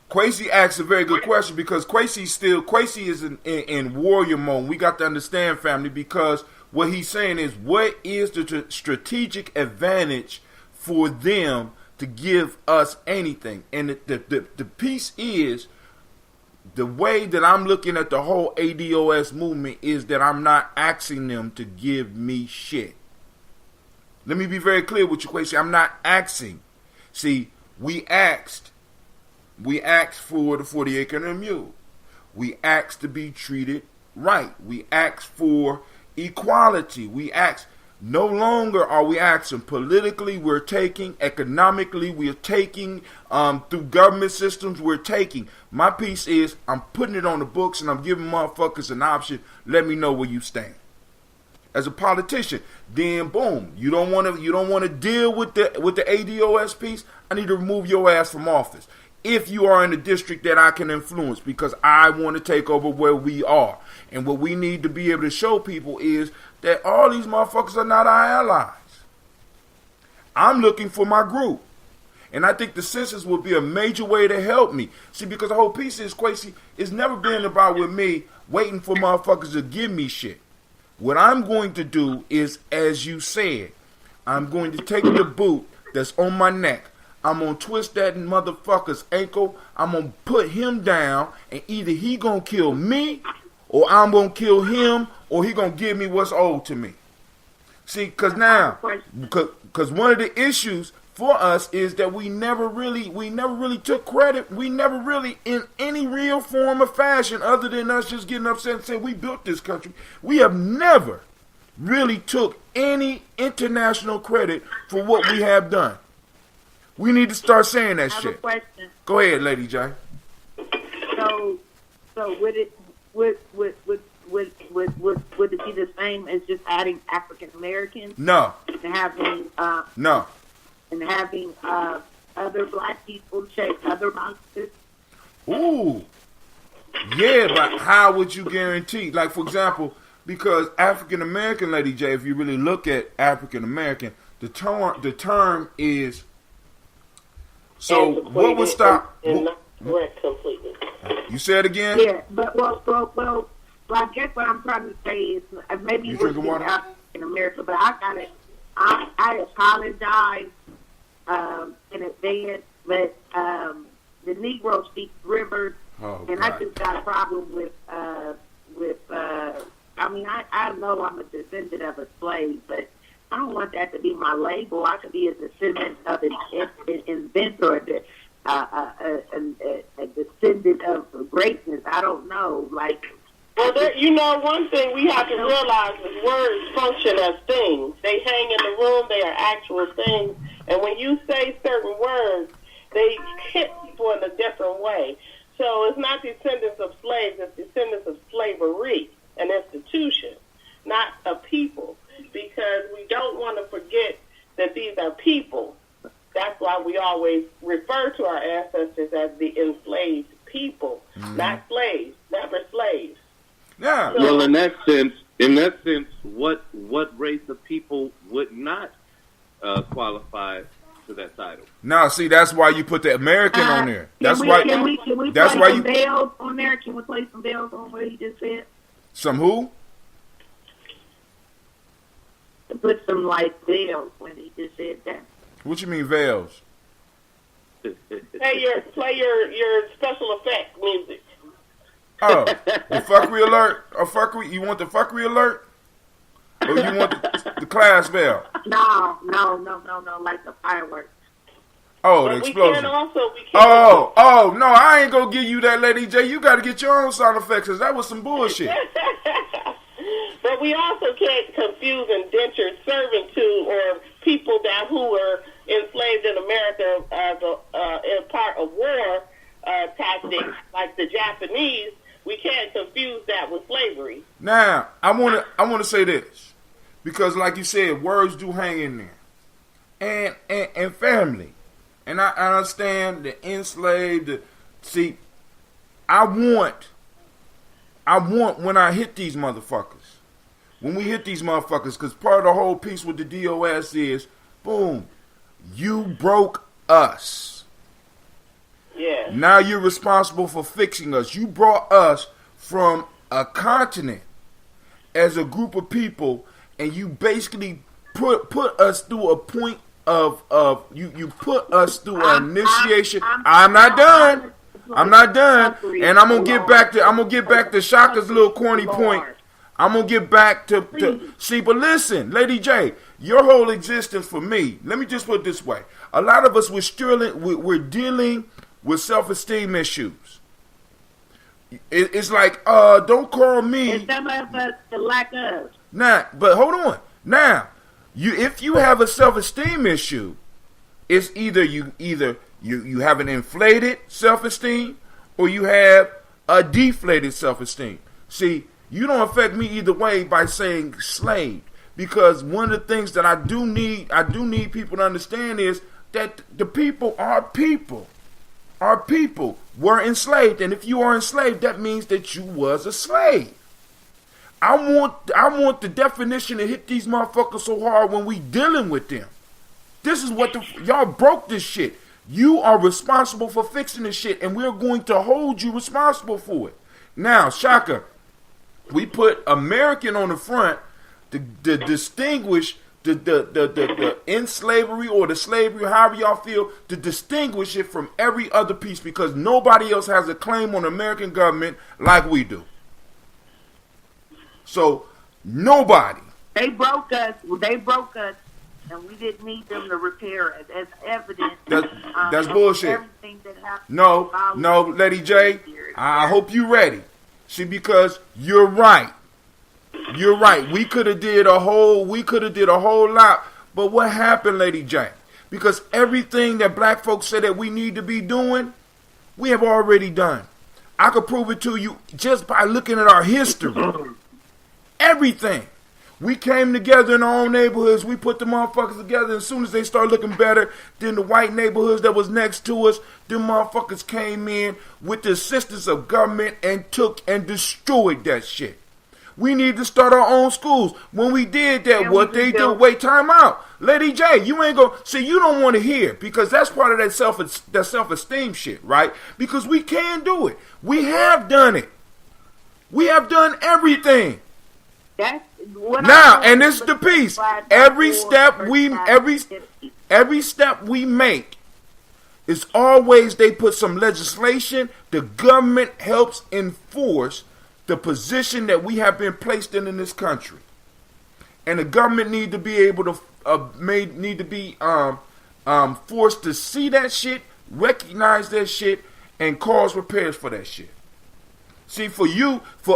Quasi asks a very good question because Quasi is in warrior mode. We got to understand, family, because what he's saying is, what is the strategic advantage for them to give us anything? And the piece is, the way that I'm looking at the whole ADOS movement is that I'm not asking them to give me shit. Let me be very clear with you, Quasi. I'm not asking. See, we asked for the 40 acre and a mule. We asked to be treated right. We asked for equality. We asked, no longer are we asking politically, we're taking, economically, we're taking, through government systems, we're taking. My piece is, I'm putting it on the books and I'm giving motherfuckers an option. Let me know where you stand. As a politician, then boom, you don't want to deal with the ADOS piece. I need to remove your ass from office. If you are in a district that I can influence, because I want to take over where we are. And what we need to be able to show people is that all these motherfuckers are not our allies. I'm looking for my group. And I think the census would be a major way to help me. See, because the whole piece is, Quasi, it's never been about with me waiting for motherfuckers to give me shit. What I'm going to do is, as you said, I'm going to take the boot that's on my neck. I'm going to twist that motherfucker's ankle. I'm going to put him down, and either he going to kill me, or I'm going to kill him, or he going to give me what's owed to me. See, because one of the issues for us is that we never really took credit. We never really, in any real form or fashion, other than us just getting upset and saying we built this country, we have never really took any international credit for what we have done. We need to start saying that shit.
I have a question.
Go ahead, Lady J.
So would it be the same as just adding African Americans?
No.
And having
no.
And having other black people check other boxes?
Ooh. Yeah, but how would you guarantee? Like, for example, because African American, Lady J, if you really look at African American, the term is. So what would stop?
Not correct completely.
You say it again?
Yeah, but well, I guess what I'm trying to say is maybe
you
we're
drinking water?
African American, but I apologize in advance, but the Negro speaks rivers, and God. I just got a problem with. I mean, I know I'm a descendant of a slave, but I don't want that to be my label. I could be a descendant of an inventor, a descendant of greatness. I don't know. Like,
well, one thing we have to realize is words function as things. They hang in the room. They are actual things. And when you say certain words, they hit people in a different way. So it's not descendants of slaves. It's descendants of slavery, an institution, not a people. Because we don't want to forget that these are people. That's why we always refer to our ancestors as the enslaved people, not slaves, never slaves.
Yeah.
So, well, in that sense, what race of people would not qualify for that title?
No, see, that's why you put the American on there. That's
why. Can we play some bells on there? Can we play some bells on what he just said?
Some who?
To put some veils when he just said that.
What you mean veils?
Play your special effect music.
Oh, the fuckery alert? You want the fuckery alert? Or you want the class bell?
No, like the fireworks.
Oh,
but
the explosion.
Oh,
no, I ain't gonna give you that, Lady J. You gotta get your own sound effects, because that was some bullshit.
But we also can't confuse indentured servitude or people who were enslaved in America as in part of war tactics, like the Japanese. We can't confuse that with slavery.
Now, I want to say this, because like you said, words do hang in there, and family, and I understand the enslaved. See, I want when I hit these motherfuckers, when we hit these motherfuckers, because part of the whole piece with the DOS is, boom, you broke us.
Yeah.
Now you're responsible for fixing us. You brought us from a continent as a group of people, and you basically put us through a point of you put us through an initiation. I'm not done. I'm not done, and I'm gonna get back to Shaka's little corny point. I'm gonna get back to see, but listen, Lady J, your whole existence for me. Let me just put it this way: a lot of us we're dealing with self-esteem issues. It's like, don't call me.
And some of us the lack of.
Nah, but hold on. Now, if you have a self-esteem issue, it's either you have an inflated self-esteem or you have a deflated self-esteem. See, you don't affect me either way by saying slave, because one of the things that I do need people to understand is that the people are people. Our people were enslaved, and if you are enslaved, that means that you was a slave. I want the definition to hit these motherfuckers so hard when we dealing with them. This is what y'all broke this shit. You are responsible for fixing this shit, and we're going to hold you responsible for it. Now, Shaka, we put American on the front to distinguish the in slavery or the slavery, however y'all feel, to distinguish it from every other piece, because nobody else has a claim on the American government like we do. So nobody.
They broke us, and we didn't need them to repair it. As evidence.
That's bullshit.
Everything that happened.
No, Lady J, I hope you ready. See, because you're right. You're right. We could have did a whole lot. But what happened, Lady J? Because everything that black folks say that we need to be doing, we have already done. I could prove it to you just by looking at our history. Everything. We came together in our own neighborhoods. We put the motherfuckers together. And as soon as they start looking better than the white neighborhoods that was next to us, them motherfuckers came in with the assistance of government and took and destroyed that shit. We need to start our own schools. When we did that, and what they do, wait, time out. Lady J, you ain't gonna, see, you don't want to hear, because that's part of that self-esteem shit, right? Because we can do it. We have done it. We have done everything.
That's what
now, and this is the piece. Every step we make is always they put some legislation. The government helps enforce the position that we have been placed in this country, and the government need to be able to forced to see that shit, recognize that shit, and cause repairs for that shit. See, for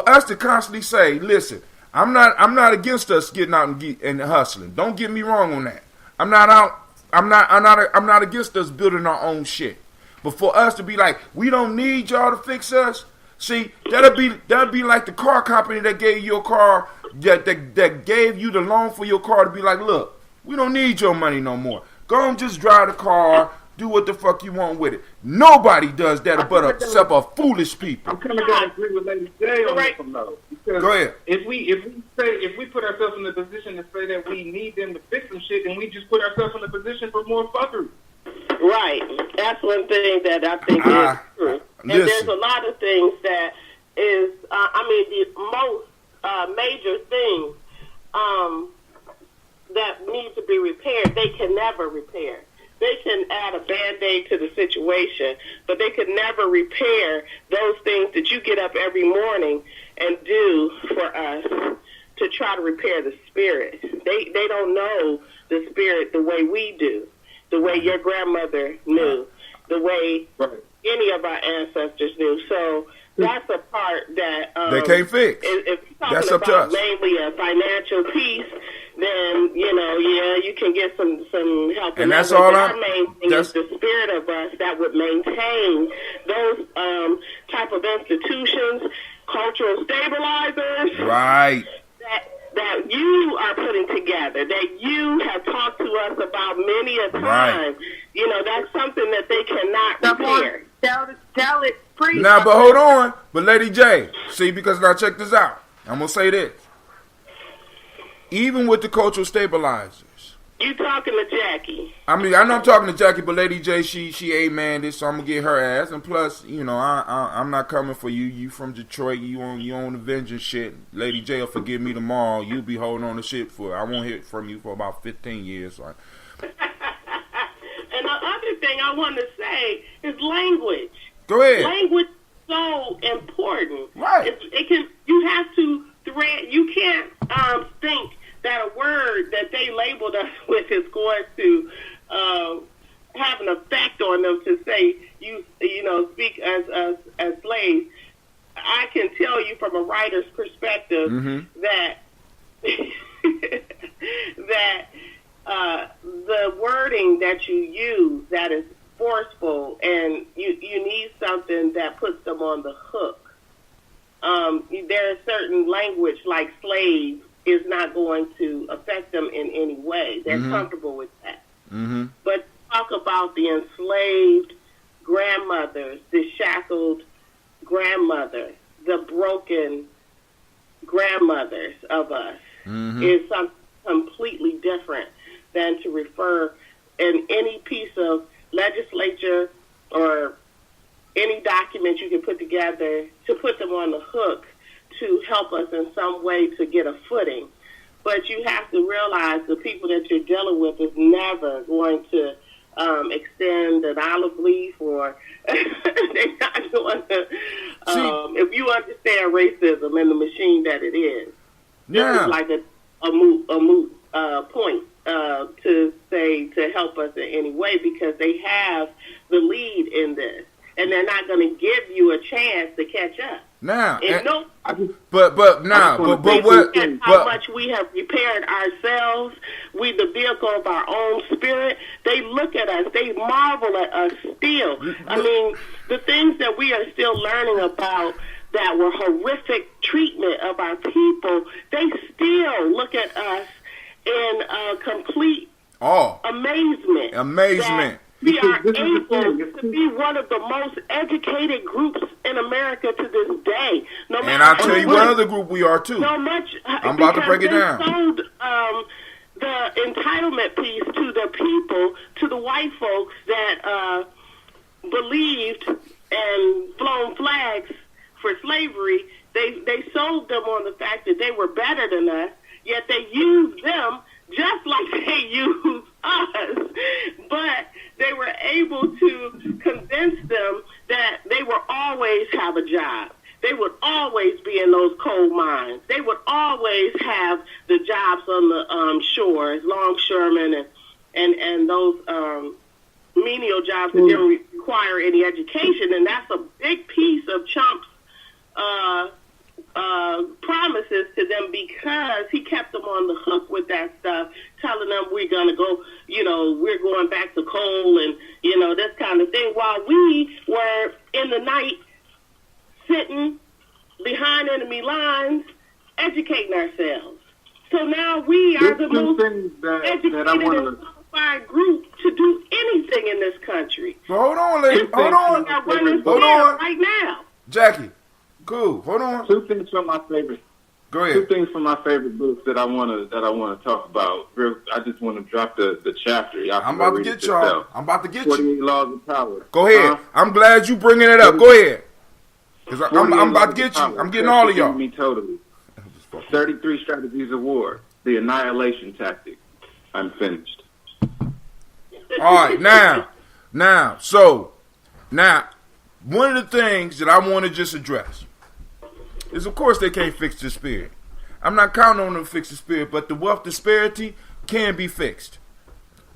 us to constantly say, listen, I'm not against us getting out and hustling. Don't get me wrong on that. I'm not against us building our own shit. But for us to be like, we don't need y'all to fix us. See, that'd be like the car company that gave you a car, that gave you the loan for your car, to be like, look, we don't need your money no more. Go and just drive the car, do what the fuck you want with it. Nobody does that except a foolish people.
I'm kind of gonna agree with Lady J on this one though. Because
go ahead.
If we put ourselves in the position to say that we need them to fix some shit, then we just put ourselves in the position for more fuckery.
Right. That's one thing that I think is true. And there's a lot of things that is, the most major things that need to be repaired, they can never repair. They can add a Band-Aid to the situation, but they could never repair those things that you get up every morning and do for us to try to repair the spirit. They don't know the spirit the way we do, the way your grandmother knew, the way any of our ancestors knew. So that's a part that
they can't fix.
If we talk
that's up to
about
us.
mainly a financial piece, then you can get some help.
And that's all
our main thing is the spirit of us that would maintain those type of institutions, cultural stabilizers,
right?
That you are putting together, that you have talked to us about many a time.
Right.
That's something that they cannot repair.
Tell it free.
Now, but hold on. But Lady J, see, because now check this out. I'm going to say this. Even with the cultural stabilizers.
You talking to Jackie.
I mean, I know I'm talking to Jackie, but Lady J, she amen this, so I'm going to get her ass. And plus, I'm not coming for you. You from Detroit. You on the vengeance shit. Lady J will forgive me tomorrow. You'll be holding on to shit I won't hear from you for about 15 years. So.
And the other thing I want to say is language.
Go ahead.
Language is so important.
Right.
You have to thread. You can't think that a word that they labeled us with is going to have an effect on them to say you speak as slaves. I can tell you from a writer's perspective that the wording that you use that is forceful, and you need something that puts them on the hook. There is certain language like slave is not going to affect them in any way. They're comfortable with that. But talk about the enslaved grandmothers, the shackled grandmother, the broken grandmothers of us is something completely different than to refer in any piece of legislature or any document you can put together to put them on the hook to help us in some way to get a footing. But you have to realize the people that you're dealing with is never going to extend an olive leaf, or they're not going to, if you understand racism and the machine that it is, this is like a moot point to say to help us in any way, because they have the lead in this, and they're not going to give you a chance to catch up.
Now,
but how much we have prepared ourselves, we the vehicle of our own spirit. They look at us, they marvel at us still. I mean, the things that we are still learning about that were horrific treatment of our people, they still look at us in complete amazement. We are able to be one of the most educated groups in America to this day.
And I'll tell you what other group we are too.
So much.
I'm about to break it down.
Sold the entitlement piece to the people, to the white folks that believed and flown flags for slavery. They sold them on the fact that they were better than us, yet they used them just like they use us. But they were able to convince them that they would always have a job. They would always be in those coal mines. They would always have the jobs on the shores, longshoremen and those menial jobs that didn't require any education. And that's a big piece of Trump's promises to them, because he kept them on the hook with that stuff, telling them we're going to go, we're going back to coal and, this kind of thing, while we were in the night sitting behind enemy lines, educating ourselves. So now we are the most educated and qualified group to do anything in this country.
But hold on, lady. Hold on.
Right now.
Jackie. Cool. Hold on.
Two things from my favorite.
Go ahead.
2 things from my favorite books that I want to talk about. I just want to drop the chapter.
I'm about to get y'all. I'm about to get
48 Laws of Power.
Go ahead. I'm glad you bringing it up. Go ahead. Because I'm about to get you. I'm getting all of y'all.
Me totally. 33 Strategies of War. The Annihilation Tactic. I'm finished.
All right. Now, one of the things that I want to just address is, of course, they can't fix the spirit. I'm not counting on them to fix the spirit, but the wealth disparity can be fixed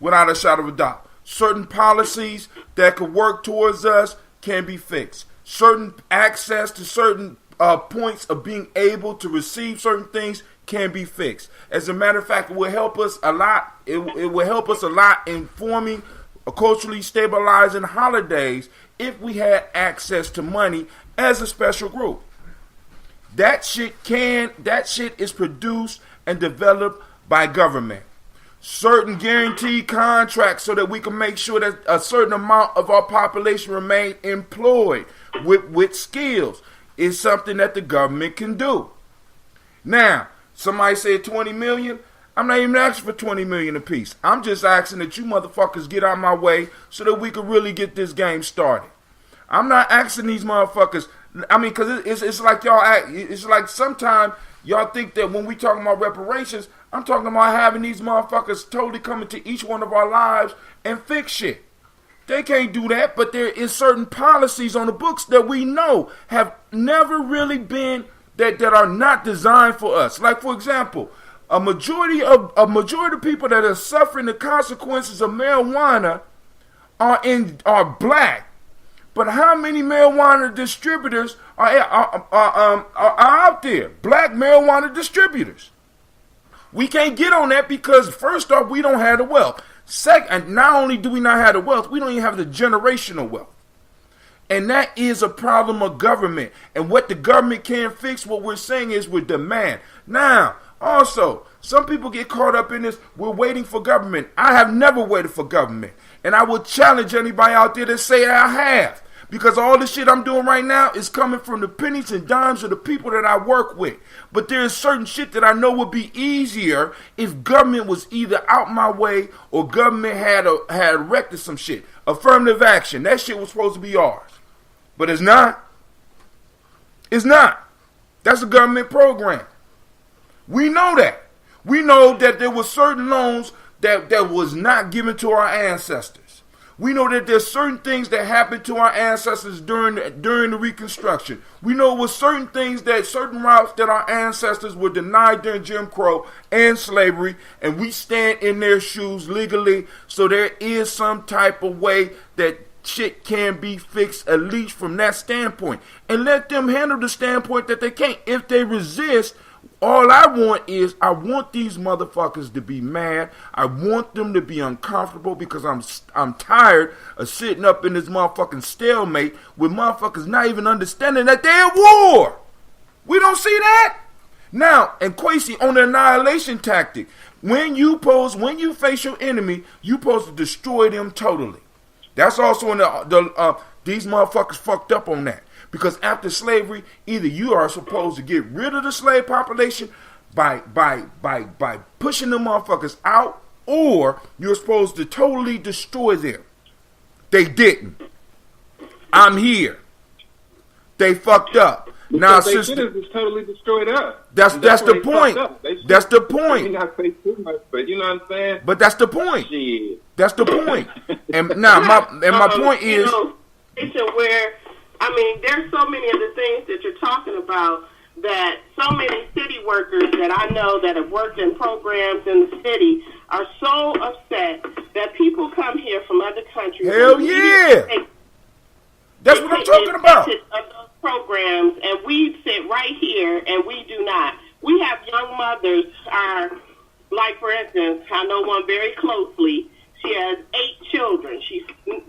without a shadow of a doubt. Certain policies that could work towards us can be fixed. Certain access to certain points of being able to receive certain things can be fixed. As a matter of fact, it will help us a lot. It will help us a lot in forming culturally stabilizing holidays if we had access to money as a special group. That shit is produced and developed by government. Certain guaranteed contracts so that we can make sure that a certain amount of our population remain employed with skills is something that the government can do. Now, somebody said 20 million. I'm not even asking for 20 million apiece. I'm just asking that you motherfuckers get out of my way so that we can really get this game started. I'm not asking these motherfuckers. I mean, because it's like y'all act. It's like sometimes y'all think that when we talking about reparations, I'm talking about having these motherfuckers totally come into each one of our lives and fix shit. They can't do that, but there is certain policies on the books that we know have never really been that are not designed for us. Like, for example, a majority of people that are suffering the consequences of marijuana are black. But how many marijuana distributors are out there? Black marijuana distributors. We can't get on that because first off, we don't have the wealth. Second, not only do we not have the wealth, we don't even have the generational wealth. And that is a problem of government. And what the government can't fix, what we're saying is with demand. Now, also, some people get caught up in this, we're waiting for government. I have never waited for government. And I will challenge anybody out there that say I have. Because all the shit I'm doing right now is coming from the pennies and dimes of the people that I work with. But there is certain shit that I know would be easier if government was either out my way or government had erected some shit. Affirmative action. That shit was supposed to be ours. But it's not. It's not. That's a government program. We know that. We know that there were certain loans that was not given to our ancestors. We know that there's certain things that happened to our ancestors during the Reconstruction. We know it was certain routes that our ancestors were denied during Jim Crow and slavery, and we stand in their shoes legally, so there is some type of way that shit can be fixed, at least from that standpoint. And let them handle the standpoint that they can't. If they resist, all I want these motherfuckers to be mad. I want them to be uncomfortable because I'm tired of sitting up in this motherfucking stalemate with motherfuckers not even understanding that they're at war. We don't see that? Now, and Kwesi, on the annihilation tactic, when you face your enemy, you supposed to destroy them totally. That's also in these motherfuckers fucked up on that. Because after slavery, either you are supposed to get rid of the slave population by pushing them motherfuckers out, or you're supposed to totally destroy them. They didn't. I'm here. They fucked up.
Because
now,
they
sister,
should have just totally destroyed us.
That's the point. That's the point.
Not say too much, but you know what I'm saying.
But that's the point.
Shit.
That's the point. And now my point is,
where. I mean, there's so many of the things that you're talking about that so many city workers that I know that have worked in programs in the city are so upset that people come here from other countries.
Hell yeah! That's what I'm talking about.
Of those programs, and we sit right here and we do not. We have young mothers, like for instance, I know one very closely. She has 8 children. She's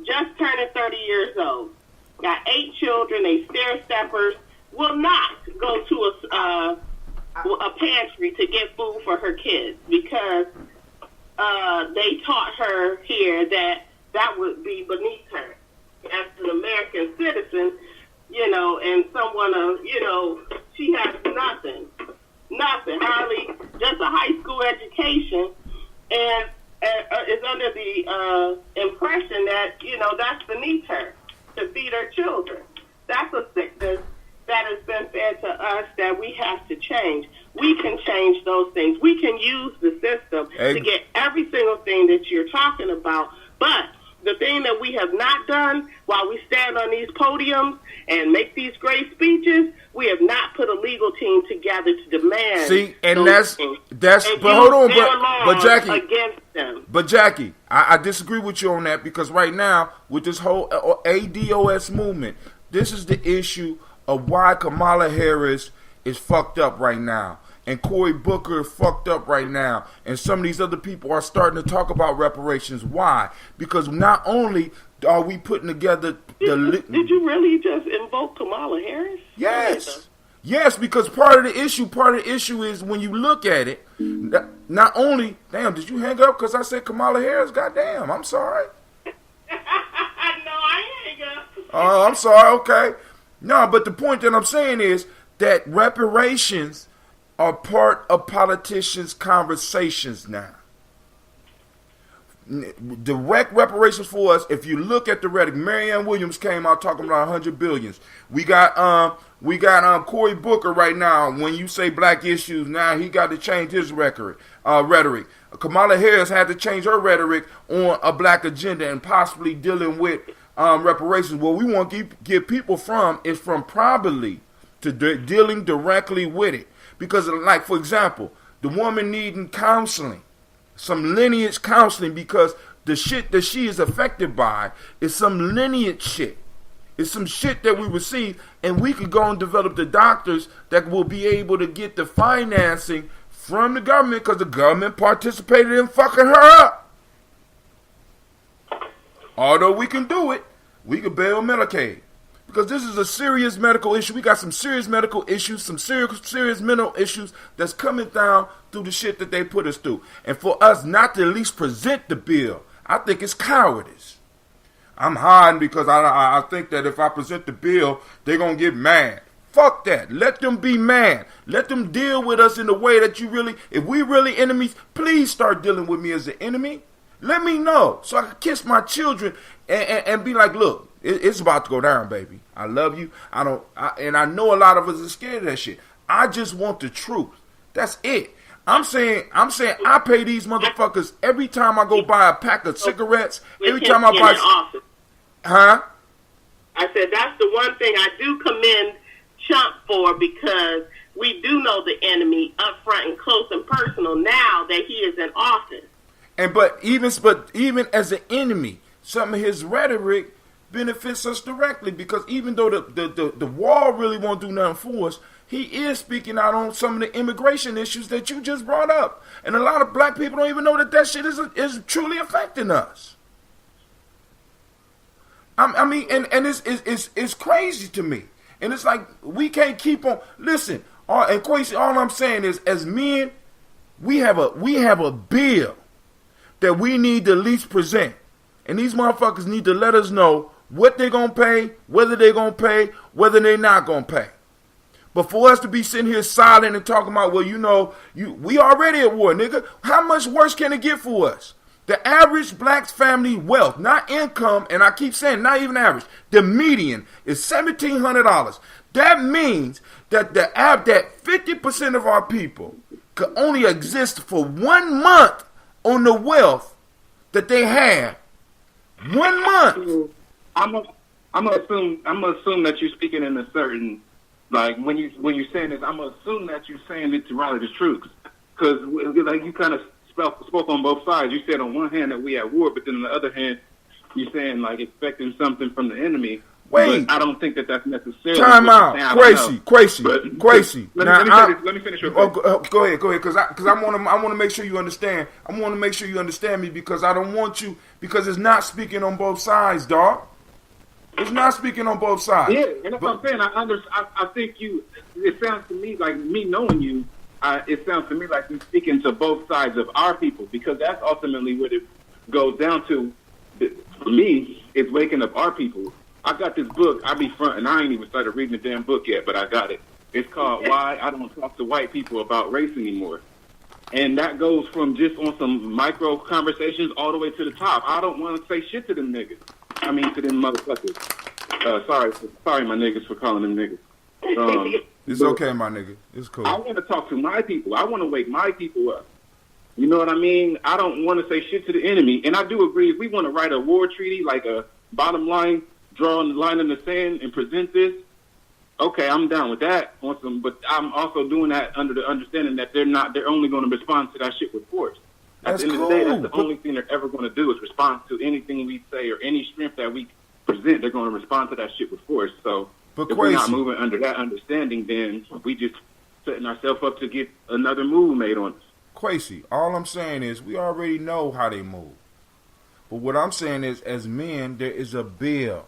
just turning 30 years old. Got 8 children, they stair-steppers, will not go to a pantry to get food for her kids because they taught her here that would be beneath her. As an American citizen, and someone she has nothing, hardly just a high school education, and is under the impression that, that's beneath her. To feed our children. That's a sickness that has been fed to us that we have to change. We can change those things. We can use the system to get every single thing that you're talking about. But the thing that we have not done while we stand on these podiums and make these great speeches, we have not put a legal team together to demand.
See, and that's but hold on, but Jackie,
against them.
But Jackie, I disagree with you on that because right now with this whole ADOS movement, this is the issue of why Kamala Harris is fucked up right now. And Cory Booker is fucked up right now. And some of these other people are starting to talk about reparations. Why? Because not only are we putting together
Did you really just invoke Kamala Harris?
Yes. Yes, because part of the issue is when you look at it, not only, damn, did you hang up because I said Kamala Harris? Goddamn, I'm sorry.
No, I ain't hang up.
Oh, I'm sorry, okay. No, but the point that I'm saying is that reparations are part of politicians' conversations now. Direct reparations for us. If you look at the rhetoric, Marianne Williams came out talking about 100 billions. We got Cory Booker right now. When you say black issues, now he got to change his rhetoric. Kamala Harris had to change her rhetoric on a black agenda and possibly dealing with reparations. What we want to get people from is from probably to dealing directly with it. Because, like, for example, the woman needing counseling, some lineage counseling, because the shit that she is affected by is some lineage shit. It's some shit that we receive, and we could go and develop the doctors that will be able to get the financing from the government because the government participated in fucking her up. Although we can do it, we can bail Medicaid. Because this is a serious medical issue. We got some serious medical issues, some serious mental issues that's coming down through the shit that they put us through. And for us not to at least present the bill, I think it's cowardice. I'm hiding because I think that if I present the bill, they're going to get mad. Fuck that. Let them be mad. Let them deal with us in the way that if we really enemies, please start dealing with me as an enemy. Let me know so I can kiss my children and be like, look, it's about to go down, baby. I love you. And I know a lot of us are scared of that shit. I just want the truth. That's it. I'm saying I pay these motherfuckers every time I go buy a pack of cigarettes. Every time I buy, huh?
I said that's the one thing I do commend Trump for, because we do know the enemy up front and close and personal now that he is in office. But
even as an enemy, some of his rhetoric benefits us directly, because even though the wall really won't do nothing for us, he is speaking out on some of the immigration issues that you just brought up. And a lot of black people don't even know that shit is truly affecting us. I mean, and it's crazy to me. And it's like, we can't keep on, listen, and Quasi, all I'm saying is, as men, we have a bill that we need to at least present. And these motherfuckers need to let us know what they're going to pay, whether they're going to pay, whether they're not going to pay. But for us to be sitting here silent and talking about, well, we already at war, nigga. How much worse can it get for us? The average black family wealth, not income, and I keep saying not even average, the median is $1,700. That means that that 50% of our people could only exist for 1 month on the wealth that they have. 1 month.
I'm gonna assume that you're speaking in a certain, like, when you're saying this, I'm gonna assume that you're saying it to rally the troops, because like you kind of spoke on both sides. You said on one hand that we at war, but then on the other hand, you're saying like expecting something from the enemy.
Wait,
but I don't think that's necessarily.
Time out, crazy.
Let me finish real quick.
Go ahead, because I want to make sure you understand. I want to make sure you understand me, because I don't want you, because it's not speaking on both sides, dog. It's not speaking on both sides.
Yeah, and that's what I'm saying. I think it sounds to me like, me knowing you, it sounds to me like you're speaking to both sides of our people, because that's ultimately what it goes down to. For me, it's waking up our people. I got this book. I be front, and I ain't even started reading the damn book yet, but I got it. It's called Why I Don't Talk to White People About Race Anymore. And that goes from just on some micro conversations all the way to the top. I don't want to say shit to them niggas. I mean, to them motherfuckers. Sorry, my niggas, for calling them niggas.
It's okay, my nigga. It's cool.
I want to talk to my people. I want to wake my people up. You know what I mean? I don't want to say shit to the enemy. And I do agree, if we want to write a war treaty, like a bottom line, drawing the line in the sand and present this, okay, I'm down with that. Awesome. But I'm also doing that under the understanding that they're only going to respond to that shit with force. At the end of the day, that's the only thing they're ever going to do, is respond to anything we say, or any strength that we present. They're going to respond to that shit with force. So
But
if we're not moving under that understanding, then we just setting ourselves up to get another move made on us.
Quasi, all I'm saying is we already know how they move. But what I'm saying is, as men, there is a bill.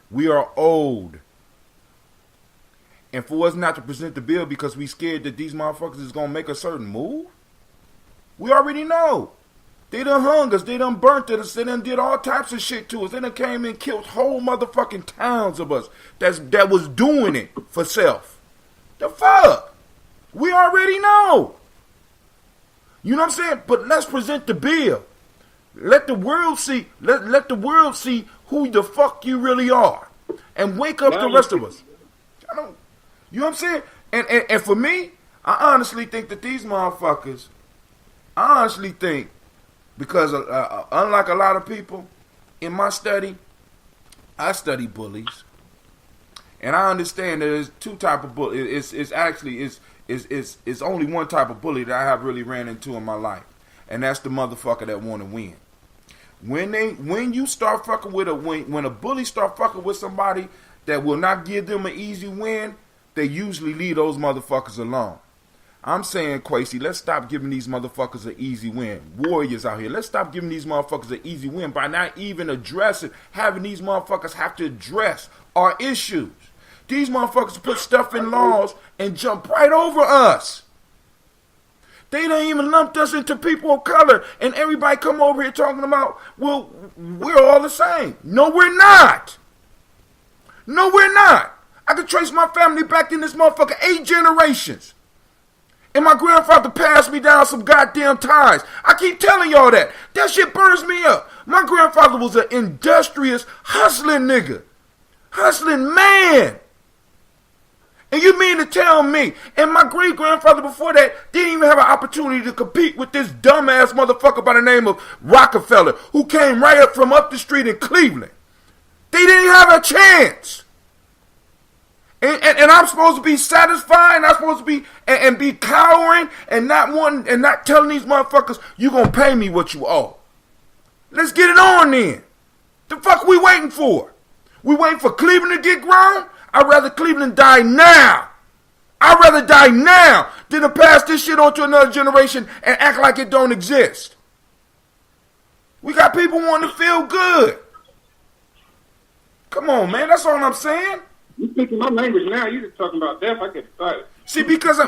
We are old. And for us not to present the bill because we scared that these motherfuckers is going to make a certain move, we already know. They done hung us. They done burnt us. They done did all types of shit to us. They done came and killed whole motherfucking towns of us that was doing it for self. The fuck? We already know. You know what I'm saying? But let's present the bill. Let the world see. Let the world see who the fuck you really are, and wake up the rest of us. You know what I'm saying? And for me, I honestly think that these motherfuckers. I honestly think, because unlike a lot of people, in my study, I study bullies, and I understand that there's two type of bullies. It's only one type of bully that I have really ran into in my life, and that's the motherfucker that want to win. When you start fucking with when a bully start fucking with somebody that will not give them an easy win, they usually leave those motherfuckers alone. I'm saying, Quasi, let's stop giving these motherfuckers an easy win. Warriors out here, let's stop giving these motherfuckers an easy win by not even addressing, having these motherfuckers have to address our issues. These motherfuckers put stuff in laws and jump right over us. They don't even lump us into people of color, and everybody come over here talking about, well, we're all the same. No, we're not. No, we're not. I could trace my family back in this motherfucker 8 generations. And my grandfather passed me down some goddamn ties. I keep telling y'all that. That shit burns me up. My grandfather was an industrious, hustling nigga. Hustling man. And you mean to tell me, and my great-grandfather before that didn't even have an opportunity to compete with this dumbass motherfucker by the name of Rockefeller, who came right up from up the street in Cleveland. They didn't have a chance. And I'm supposed to be satisfied, and I'm supposed to be and be cowering and not wanting and not telling these motherfuckers, you gonna pay me what you owe. Let's get it on then. The fuck we waiting for? We waiting for Cleveland to get grown? I'd rather Cleveland die now. I'd rather die now than to pass this shit on to another generation and act like it don't exist. We got people wanting to feel good. Come on, man. That's all I'm saying.
You speaking my language now. You just talking about death. I get excited.
See, because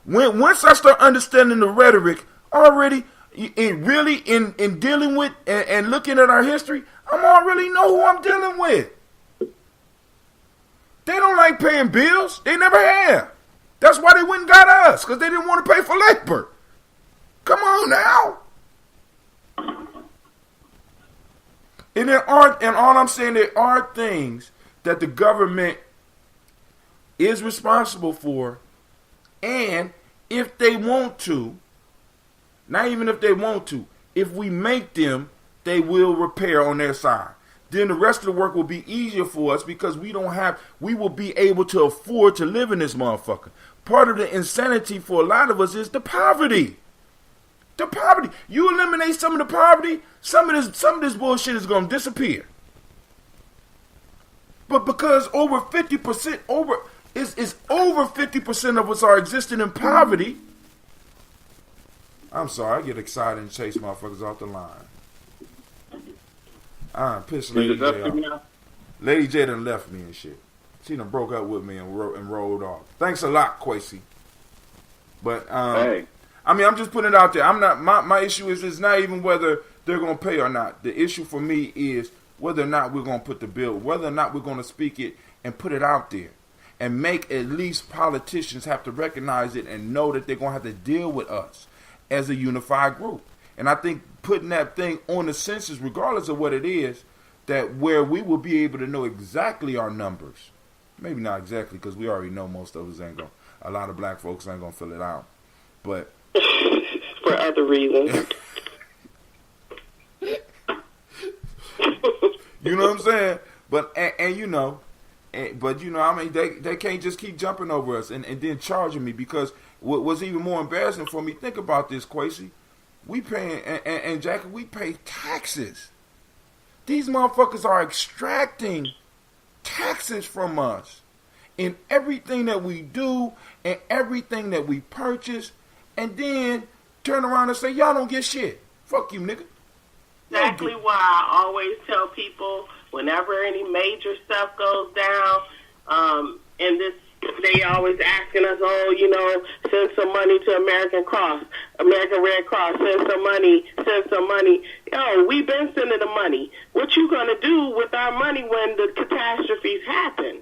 once I start understanding the rhetoric already, in dealing with and looking at our history, I already know who I'm dealing with. They don't like paying bills. They never have. That's why they went and got us, because they didn't want to pay for labor. Come on now. And all I'm saying, there are things that the government is responsible for, and if they want to, not even if they want to, if we make them, they will repair on their side. Then the rest of the work will be easier for us because we will be able to afford to live in this motherfucker. Part of the insanity for a lot of us is the poverty. The poverty. You eliminate some of the poverty, some of this bullshit is going to disappear. But because over 50% over 50% of us are existing in poverty. I'm sorry, I get excited and chase motherfuckers off the line. I pissed Lady J off. Lady J done left me and shit. She done broke up with me and rolled off. Thanks a lot, Quasi. But hey. I mean, I'm just putting it out there. I'm not. My issue is not even whether they're gonna pay or not. The issue for me is whether or not we're gonna put the bill, whether or not we're gonna speak it and put it out there, and make at least politicians have to recognize it and know that they're gonna have to deal with us as a unified group. And I think putting that thing on the census, regardless of what it is, that where we will be able to know exactly our numbers. Maybe not exactly, because we already know most of us ain't going. A lot of black folks ain't gonna fill it out, but
for other reasons.
You know what I'm saying? But and you know, but you know, I mean, they can't just keep jumping over us and then charging me, because what was even more embarrassing for me. Think about this, Quasi. We paying and Jackie, we pay taxes. These motherfuckers are extracting taxes from us in everything that we do and everything that we purchase, and then turn around and say, y'all don't get shit. Fuck you, nigga.
Exactly why I always tell people whenever any major stuff goes down, and this, they always asking us, oh, you know, send some money to American Red Cross, send some money. Yo, we've been sending the money. What you gonna do with our money when the catastrophes happen?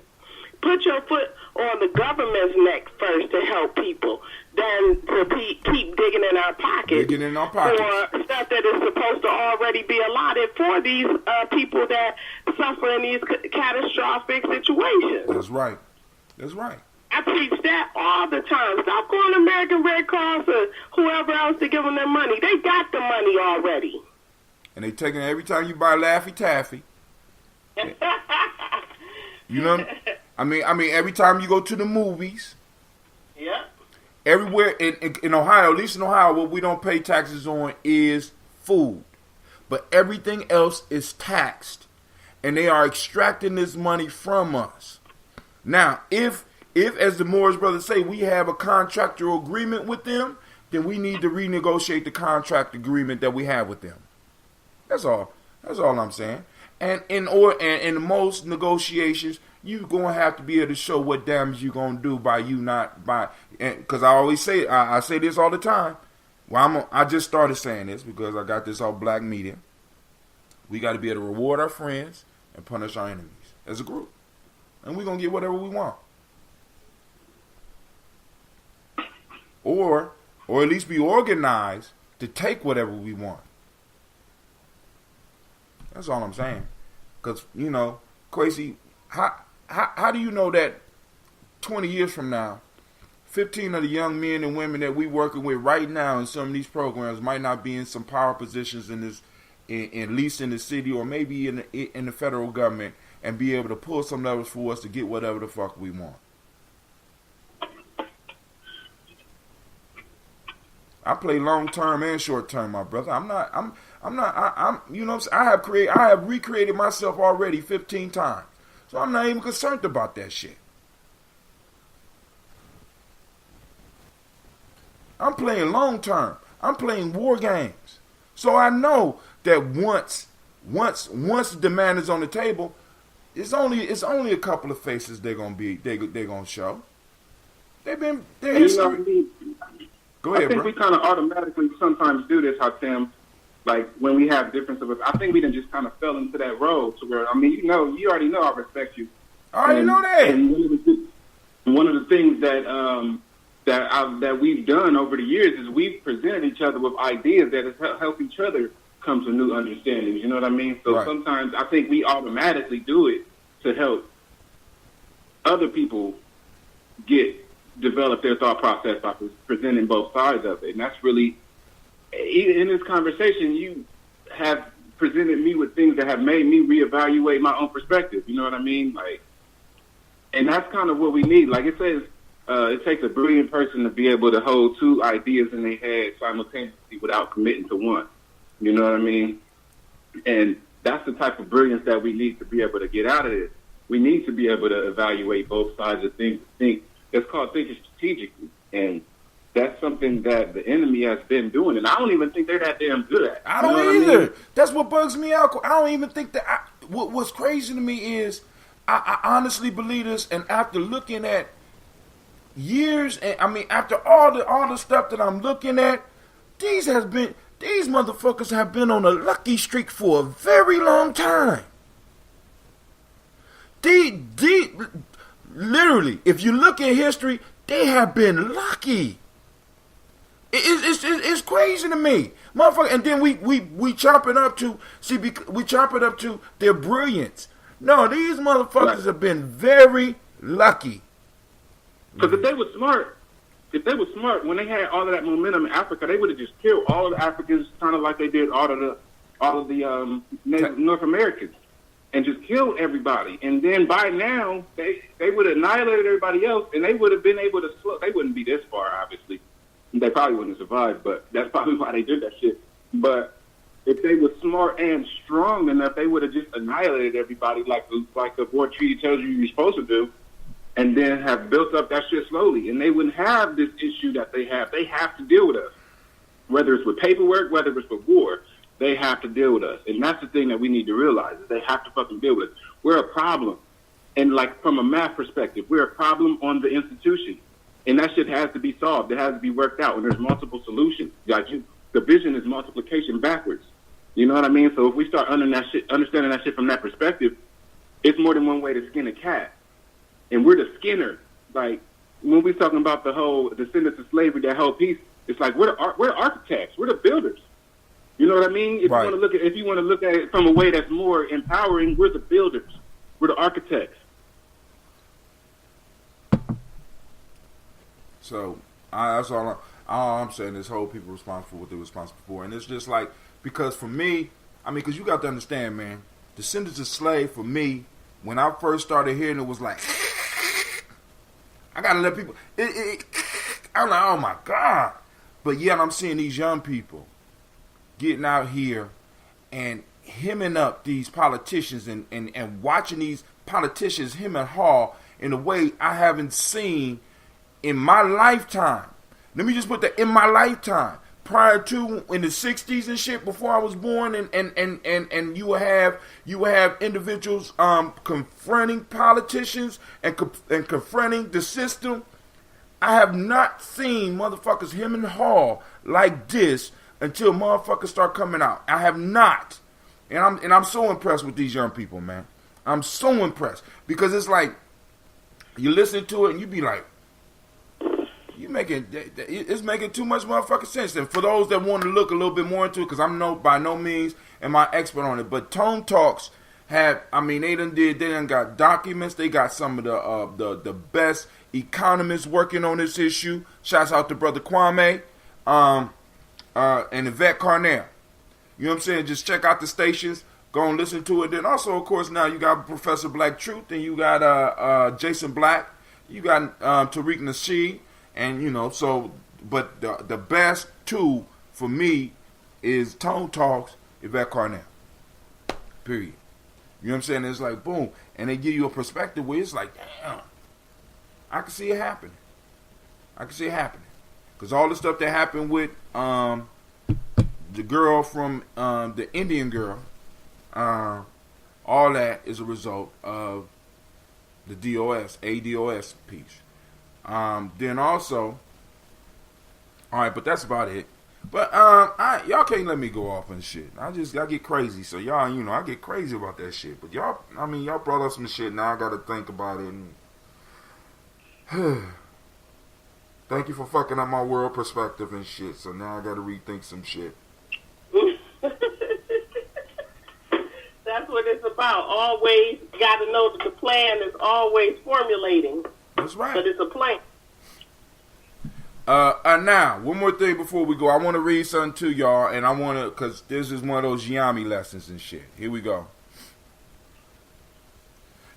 Put your foot on the government's neck first to help people, than to keep digging in our pockets for stuff that is supposed to already be allotted for these people that suffer in these catastrophic situations.
That's right. That's right.
I preach that all the time. Stop going to American Red Cross or whoever else to give them their money. They got the money already.
And they taking it every time you buy Laffy Taffy. You know? I mean, every time you go to the movies.
Yeah.
Everywhere in Ohio, at least in Ohio, what we don't pay taxes on is food. But everything else is taxed. And they are extracting this money from us. Now, if as the Morris brothers say, we have a contractual agreement with them, then we need to renegotiate the contract agreement that we have with them. That's all. That's all I'm saying. And in most negotiations, you're going to have to be able to show what damage you're going to do by you not by. Because I always say, I say this all the time. Well, I just started saying this because I got this off Black Media. We got to be able to reward our friends and punish our enemies as a group. And we're going to get whatever we want. Or at least be organized to take whatever we want. That's all I'm saying. Because, you know, Kwesi, how do you know that 20 years from now, 15 of the young men and women that we working with right now in some of these programs might not be in some power positions in this, at least in the city or maybe in the federal government, and be able to pull some levers for us to get whatever the fuck we want. I play long term and short term, my brother. I'm you know what I'm saying? I have recreated myself already 15 times. So I'm not even concerned about that shit. I'm playing long term. I'm playing war games. So I know that once the demand is on the table, it's only a couple of faces they're gonna show. They're history. Go ahead,
I think
bro.
we kind of automatically sometimes do this, Tim. Like when we have difference of, I think we done just kind of fell into that role to where, I mean, you already know I respect you.
I already know that.
And one of the things that we've done over the years is we've presented each other with ideas that has helped each other come to new understandings. You know what I mean? So sometimes I think we automatically do it to help other people develop their thought process by presenting both sides of it. And that's really, in this conversation, you have presented me with things that have made me reevaluate my own perspective. You know what I mean? Like, and that's kind of what we need. Like it says, it takes a brilliant person to be able to hold two ideas in their head simultaneously without committing to one. You know what I mean? And that's the type of brilliance that we need to be able to get out of this. We need to be able to evaluate both sides of things. It's called thinking strategically. And that's something that the enemy has been doing. And I don't even think they're that damn good at it.
I don't either. I mean? That's what bugs me out. I don't even think that. What's crazy to me is I honestly believe this. And after looking at years, and I mean, after all the stuff that I'm looking at, these motherfuckers have been on a lucky streak for a very long time. Literally, if you look at history, they have been lucky. It's crazy to me, motherfucker. And then we chop it up to their brilliance. No, these motherfuckers have been very lucky.
Because if they were smart, when they had all of that momentum in Africa, they would have just killed all of the Africans, kind of like they did all of the North Americans, and just killed everybody. And then by now, they would have annihilated everybody else, and they would have been able to they wouldn't be this far, obviously. They probably wouldn't have survived, but that's probably why they did that shit. But if they were smart, smart and strong enough, they would have just annihilated everybody like the war treaty tells you you're supposed to do, and then have built up that shit slowly. And they wouldn't have this issue that they have. They have to deal with us. Whether it's with paperwork, whether it's with war, they have to deal with us. And that's the thing that we need to realize, is they have to fucking deal with us. We're a problem. And like from a math perspective, we're a problem on the institution. And that shit has to be solved. It has to be worked out. And there's multiple solutions. The vision is multiplication backwards. You know what I mean? So if we start understanding that shit from that perspective, it's more than one way to skin a cat. And we're the skinner. Like, when we're talking about the whole descendants of slavery, that whole piece, it's like we're architects. We're the builders. You know what I mean? If you want to look at it from a way that's more empowering, we're the builders. We're the architects.
So that's all I'm saying is hold people responsible for what they're responsible for. And it's just like, because for me, I mean, because you got to understand, man, descendants of slave, for me, when I first started hearing it, was like, I got to let people, I'm like, oh my God. But yet I'm seeing these young people getting out here and hemming up these politicians and watching these politicians hem and haw in a way I haven't seen in my lifetime. Let me just put that, in my lifetime. Prior to, in the 60s and shit, before I was born, and you will have individuals confronting politicians and confronting the system. I have not seen motherfuckers hem and haw like this until motherfuckers start coming out. I have not. And I'm so impressed with these young people, man. I'm so impressed. Because it's like, you listen to it and you be like, it's making too much motherfucking sense. And for those that want to look a little bit more into it, because I'm by no means am I expert on it, but Tone Talks they done got documents. They got some of the best economists working on this issue. Shouts out to Brother Kwame and Yvette Carnell. You know what I'm saying? Just check out the stations. Go and listen to it. Then also, of course, now you got Professor Black Truth, and you got Jason Black. You got Tariq Nasheed. And, you know, so, but the best two for me is Tone Talks, Yvette Carnell. Period. You know what I'm saying? It's like, boom. And they give you a perspective where it's like, damn, I can see it happening. Because all the stuff that happened with the girl from the Indian girl, all that is a result of the ADOS piece. Then also, all right, but that's about it. But y'all can't let me go off and shit. I get crazy. So y'all, you know, I get crazy about that shit. But y'all brought up some shit. Now I got to think about it. And thank you for fucking up my world perspective and shit. So now I got to rethink some shit.
That's what it's about. Always got to know that the plan is always formulating.
That's right.
But it's a plan.
Now, one more thing before we go. I want to read something to y'all, and I want to, because this is one of those Gye-Nyame lessons and shit. Here we go.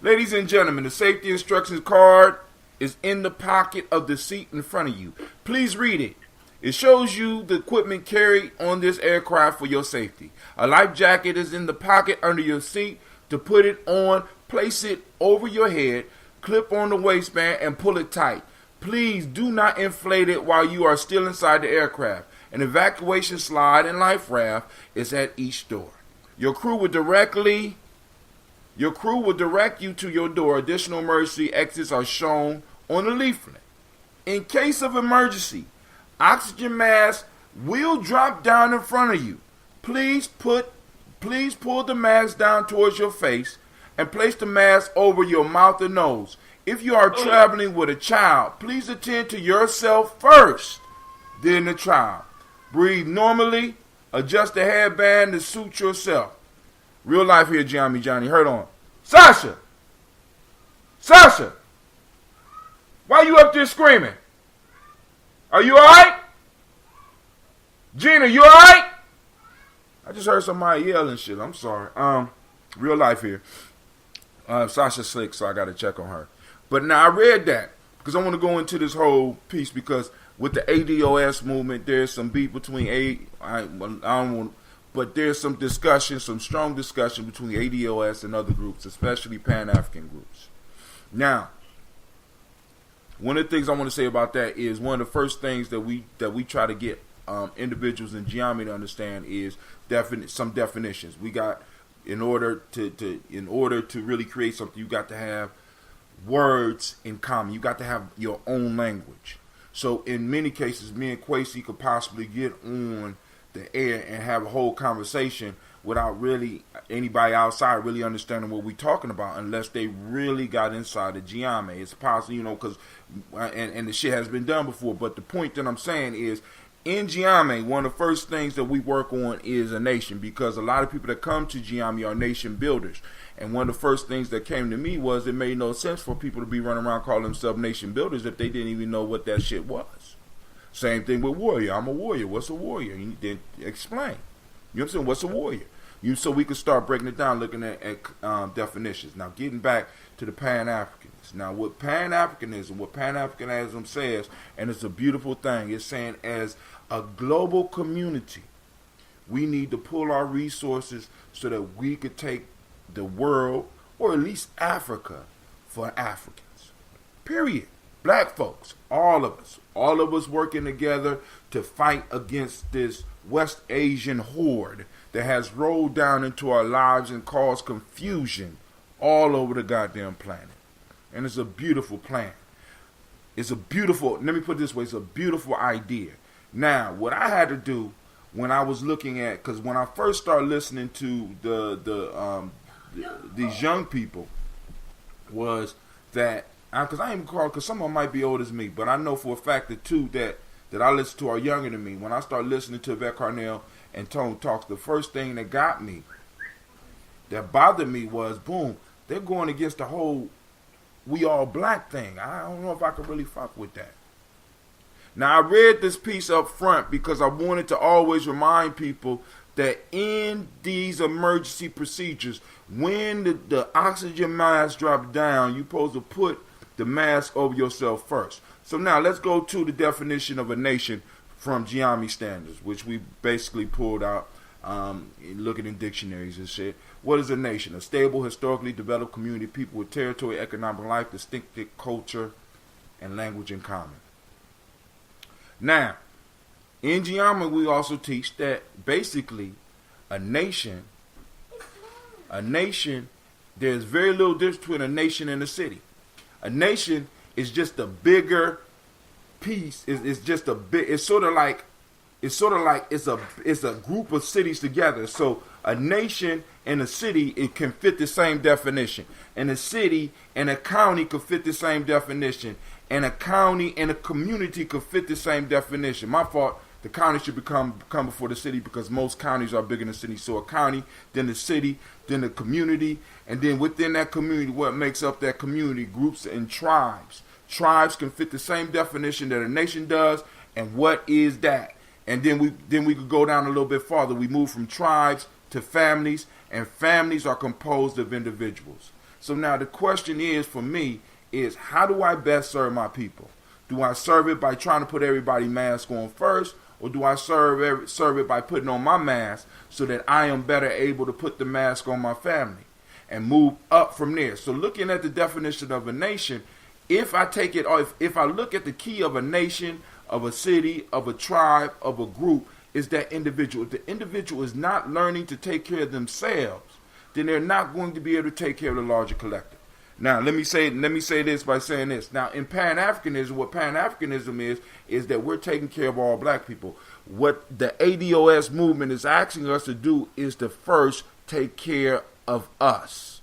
Ladies and gentlemen, the safety instructions card is in the pocket of the seat in front of you. Please read it. It shows you the equipment carried on this aircraft for your safety. A life jacket is in the pocket under your seat. To put it on, place it over your head, clip on the waistband, and pull it tight. Please do not inflate it while you are still inside the aircraft. An evacuation slide and life raft is at each door. Your crew will direct you to your door. Additional emergency exits are shown on the leaflet. In case of emergency, oxygen masks will drop down in front of you. Please pull the mask down towards your face and place the mask over your mouth and nose. If you are traveling with a child, please attend to yourself first, then the child. Breathe normally. Adjust the headband to suit yourself. Real life here, Gye-Nyame Johnny. Hold on. Sasha! Why you up there screaming? Are you alright? Gina, you alright? I just heard somebody yelling shit. I'm sorry. Real life here. Sasha's sick, so I got to check on her. But now I read that because I want to go into this whole piece, because with the ADOS movement, there's some beef between but there's some discussion, some strong discussion between ADOS and other groups, especially Pan-African groups. Now, one of the things I want to say about that is one of the first things that we try to get individuals in Gye-Nyame to understand is some definitions. We got in order to really create something, you got to have words in common. You got to have your own language. So in many cases, me and Kwesi could possibly get on the air and have a whole conversation without really anybody outside really understanding what we're talking about, unless they really got inside of Gye-Nyame. It's possible, because and the shit has been done before. But the point that I'm saying is, in Gye-Nyame, one of the first things that we work on is a nation, because a lot of people that come to Gye-Nyame are nation builders. And one of the first things that came to me was it made no sense for people to be running around calling themselves nation builders if they didn't even know what that shit was. Same thing with warrior. I'm a warrior. What's a warrior? You need to explain. You know what I'm saying? What's a warrior? So we could start breaking it down, looking at definitions. Now, getting back to the Pan-Africanists. Now, what Pan-Africanism says, and it's a beautiful thing, it's saying as a global community, we need to pull our resources so that we could take the world, or at least Africa, for Africans. Period. Black folks, all of us working together to fight against this West Asian horde that has rolled down into our lives and caused confusion all over the goddamn planet. And it's a beautiful plan. Let me put it this way, it's a beautiful idea. Now, what I had to do when I was looking at, because when I first started listening to these young people, was that, because I ain't call, because some of them might be old as me, but I know for a fact that two that I listen to are younger than me. When I started listening to Yvette Carnell and Tone Talks, the first thing that got me, that bothered me was, boom, they're going against the whole we all black thing. I don't know if I could really fuck with that. Now, I read this piece up front because I wanted to always remind people that in these emergency procedures, when the oxygen mask drops down, you're supposed to put the mask over yourself first. So now let's go to the definition of a nation from Gye-Nyame standards, which we basically pulled out looking in dictionaries and shit. What is a nation? A stable, historically developed community of people with territory, economic life, distinctive culture, and language in common. Now, in Gye-Nyame, we also teach that basically a nation, there's very little difference between a nation and a city. A nation is just a bigger piece. It's sort of like it's a group of cities together. So a nation and a city, it can fit the same definition. And a city and a county could fit the same definition. And a county and a community could fit the same definition. My fault. The county should come before the city because most counties are bigger than the city. So a county, then the city, then the community, and then within that community, what makes up that community, groups and tribes. Tribes can fit the same definition that a nation does, and what is that? And then we could go down a little bit farther. We move from tribes to families, and families are composed of individuals. So now the question is, for me, is how do I best serve my people? Do I serve it by trying to put everybody mask on first? Or do I serve it by putting on my mask so that I am better able to put the mask on my family and move up from there? So looking at the definition of a nation, if I take it, or if I look at the key of a nation, of a city, of a tribe, of a group, is that individual. If the individual is not learning to take care of themselves, then they're not going to be able to take care of the larger collective. Now, let me say this by saying this. Now, in Pan-Africanism, what Pan-Africanism is that we're taking care of all black people. What the ADOS movement is asking us to do is to first take care of us.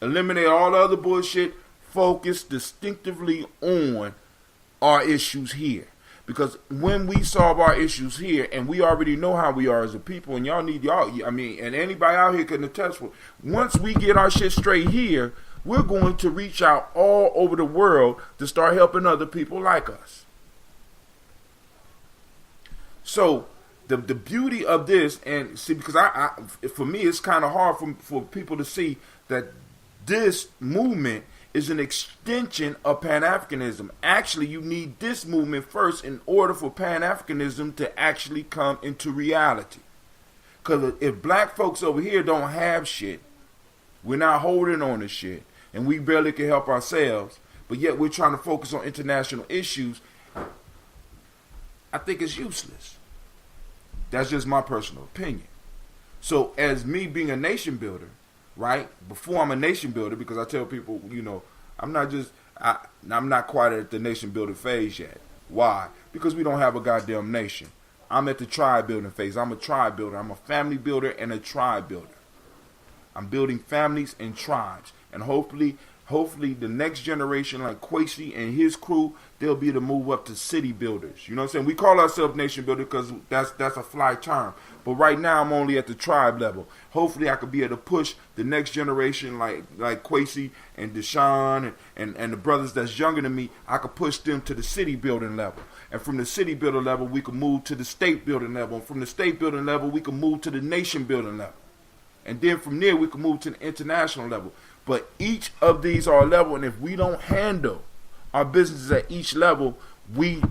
Eliminate all the other bullshit. Focus distinctively on our issues here. Because when we solve our issues here, and we already know how we are as a people, and and anybody out here can attest for it, once we get our shit straight here, we're going to reach out all over the world to start helping other people like us. So, the beauty of this, and see, because for me, it's kind of hard for people to see that this movement is an extension of Pan-Africanism. Actually, you need this movement first in order for Pan-Africanism to actually come into reality. Because if black folks over here don't have shit, we're not holding on to shit, and we barely can help ourselves, but yet we're trying to focus on international issues, I think it's useless. That's just my personal opinion. So as me being a nation builder, right, before I'm a nation builder, because I tell people, you know, I'm not quite at the nation building phase yet. Why? Because we don't have a goddamn nation. I'm at the tribe building phase. I'm a tribe builder. I'm a family builder and a tribe builder. I'm building families and tribes. And hopefully the next generation, like Kwesi and his crew, they'll be able to move up to city builders. You know what I'm saying? We call ourselves nation builder because that's a fly term. But right now I'm only at the tribe level. Hopefully I could be able to push the next generation like Kwesi and Deshaun and the brothers that's younger than me. I could push them to the city building level. And from the city building level, we could move to the state building level. And from the state building level, we could move to the nation building level. And then from there, we can move to the international level. But each of these are a level, and if we don't handle our businesses at each level, we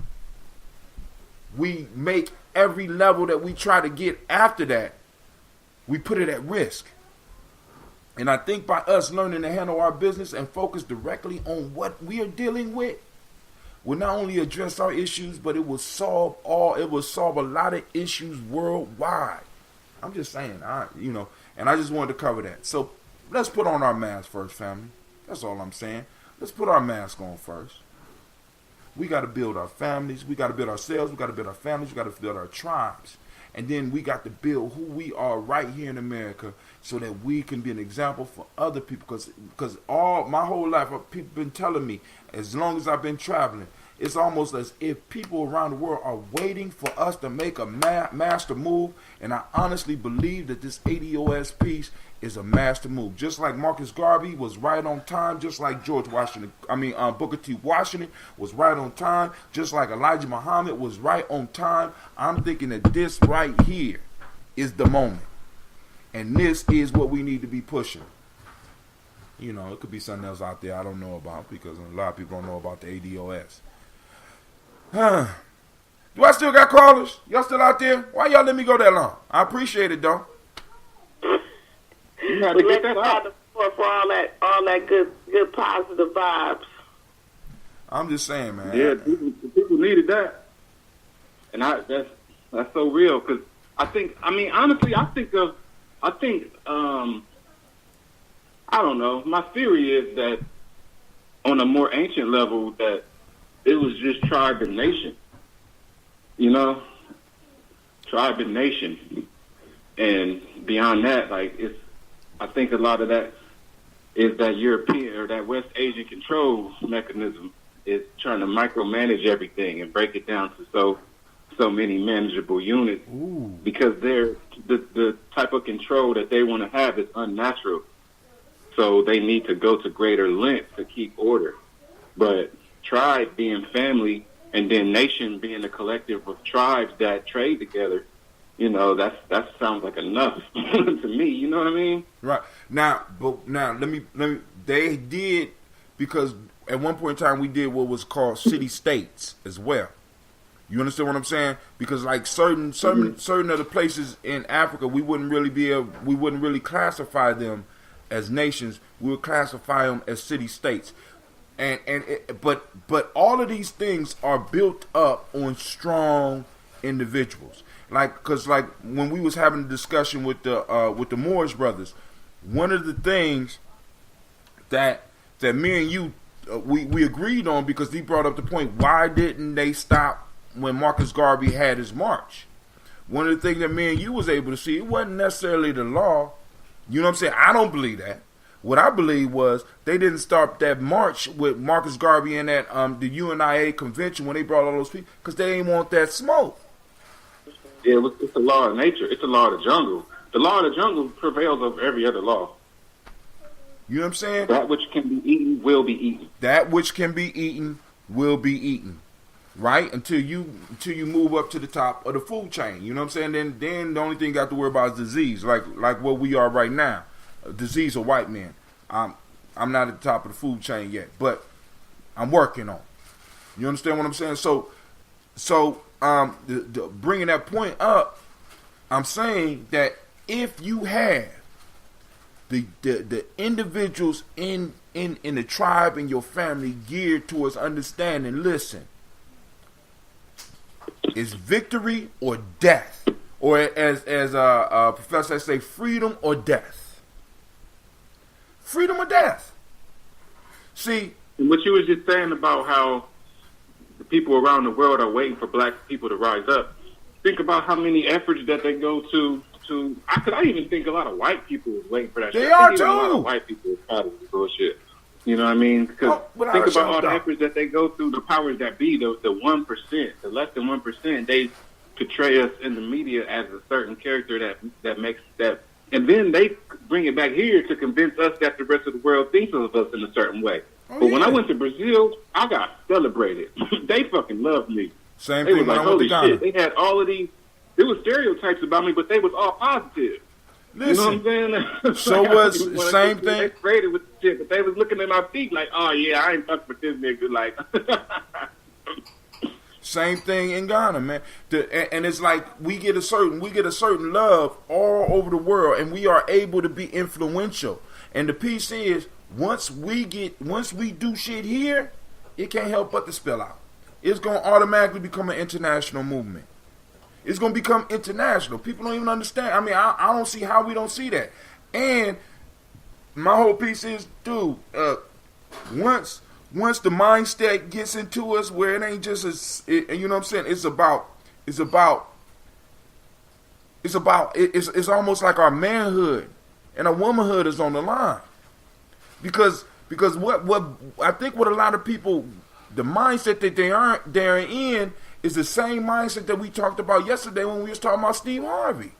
make every level that we try to get after that, we put it at risk. And I think by us learning to handle our business and focus directly on what we are dealing with, will not only address our issues, but it will solve a lot of issues worldwide. I'm just saying, and I just wanted to cover that. So let's put on our mask first, family. That's all I'm saying. Let's put our mask on first. We got to build our families. We got to build ourselves. We got to build our families. We got to build our tribes. And then we got to build who we are right here in America so that we can be an example for other people. Because my whole life, people been telling me, as long as I've been traveling, it's almost as if people around the world are waiting for us to make a master move. And I honestly believe that this ADOS piece is a master move. Just like Marcus Garvey was right on time, just like Booker T. Washington was right on time, just like Elijah Muhammad was right on time. I'm thinking that this right here is the moment. And this is what we need to be pushing. You know, it could be something else out there I don't know about because a lot of people don't know about the ADOS. Do I still got callers? Y'all still out there? Why y'all let me go that long? I appreciate it, though.
You had to get that out for all that good positive vibes.
I'm just saying, man.
Yeah, people needed that, and that's so real because honestly, I don't know. My theory is that on a more ancient level, that it was just tribe and nation. You know, tribe and nation, and beyond that, I think a lot of that is that European or that West Asian control mechanism is trying to micromanage everything and break it down to so many manageable units.
Ooh.
Because the type of control that they want to have is unnatural. So they need to go to greater lengths to keep order. But tribe being family and then nation being a collective of tribes that trade together, you know, that sounds like enough to me. You know what I mean?
Right. Now let me. They did, because at one point in time we did what was called city states as well. You understand what I'm saying? Because like certain of the places in Africa, we wouldn't really classify them as nations. We would classify them as city states. But all of these things are built up on strong individuals. Because when we was having a discussion with the Moorish brothers, one of the things that me and you we agreed on, because he brought up the point, why didn't they stop when Marcus Garvey had his march? One of the things that me and you was able to see, it wasn't necessarily the law. You know what I'm saying? I don't believe that. What I believe was they didn't start that march with Marcus Garvey and that the UNIA convention when they brought all those people, because they didn't want that smoke.
Yeah, it's the law of nature. It's the law of the jungle. The law of the jungle prevails over every other law.
You know what I'm saying?
That which can be eaten will be eaten.
That which can be eaten will be eaten. Right? Until you move up to the top of the food chain. You know what I'm saying? Then the only thing you got to worry about is disease, like what we are right now. Disease of white men. I'm not at the top of the food chain yet, but I'm working on it. You understand what I'm saying? So bringing that point up, I'm saying that if you have the individuals in the tribe and your family geared towards understanding, listen, it's victory or death, or as Professor say, freedom or death. Freedom or death. See,
what you was just saying about how the people around the world are waiting for black people to rise up. Think about how many efforts that they go to. I even think a lot of white people is waiting for that.
They
shit.
are
too. A lot
too.
of white people is part of this bullshit. You know what I mean? Because think about all the efforts that they go through. The powers that be, the 1%, the less than 1%, they portray us in the media as a certain character that makes that, and then they bring it back here to convince us that the rest of the world thinks of us in a certain way. But when I went to Brazil, I got celebrated. They fucking loved me.
Same
they
thing
was
when
like,
I went to
holy
Ghana.
shit. They had all of these. There was stereotypes about me, but they was all positive.
Listen,
you know what I'm saying?
So was same thing.
They sprayed it with the shit, but they was looking at my feet like, oh yeah, I ain't fucking with this nigga. Like,
same thing in Ghana, man. And it's like we get a certain love all over the world, and we are able to be influential. And the piece is, once we do shit here, it can't help but to spill out. It's gonna automatically become an international movement. It's gonna become international. People don't even understand. I mean, I don't see how we don't see that. And my whole piece is, dude, once the mindset gets into us, where it ain't just you know what I'm saying. It's almost like our manhood and our womanhood is on the line. Because what I think what a lot of people, the mindset that they're in is the same mindset that we talked about yesterday when we was talking about Steve Harvey.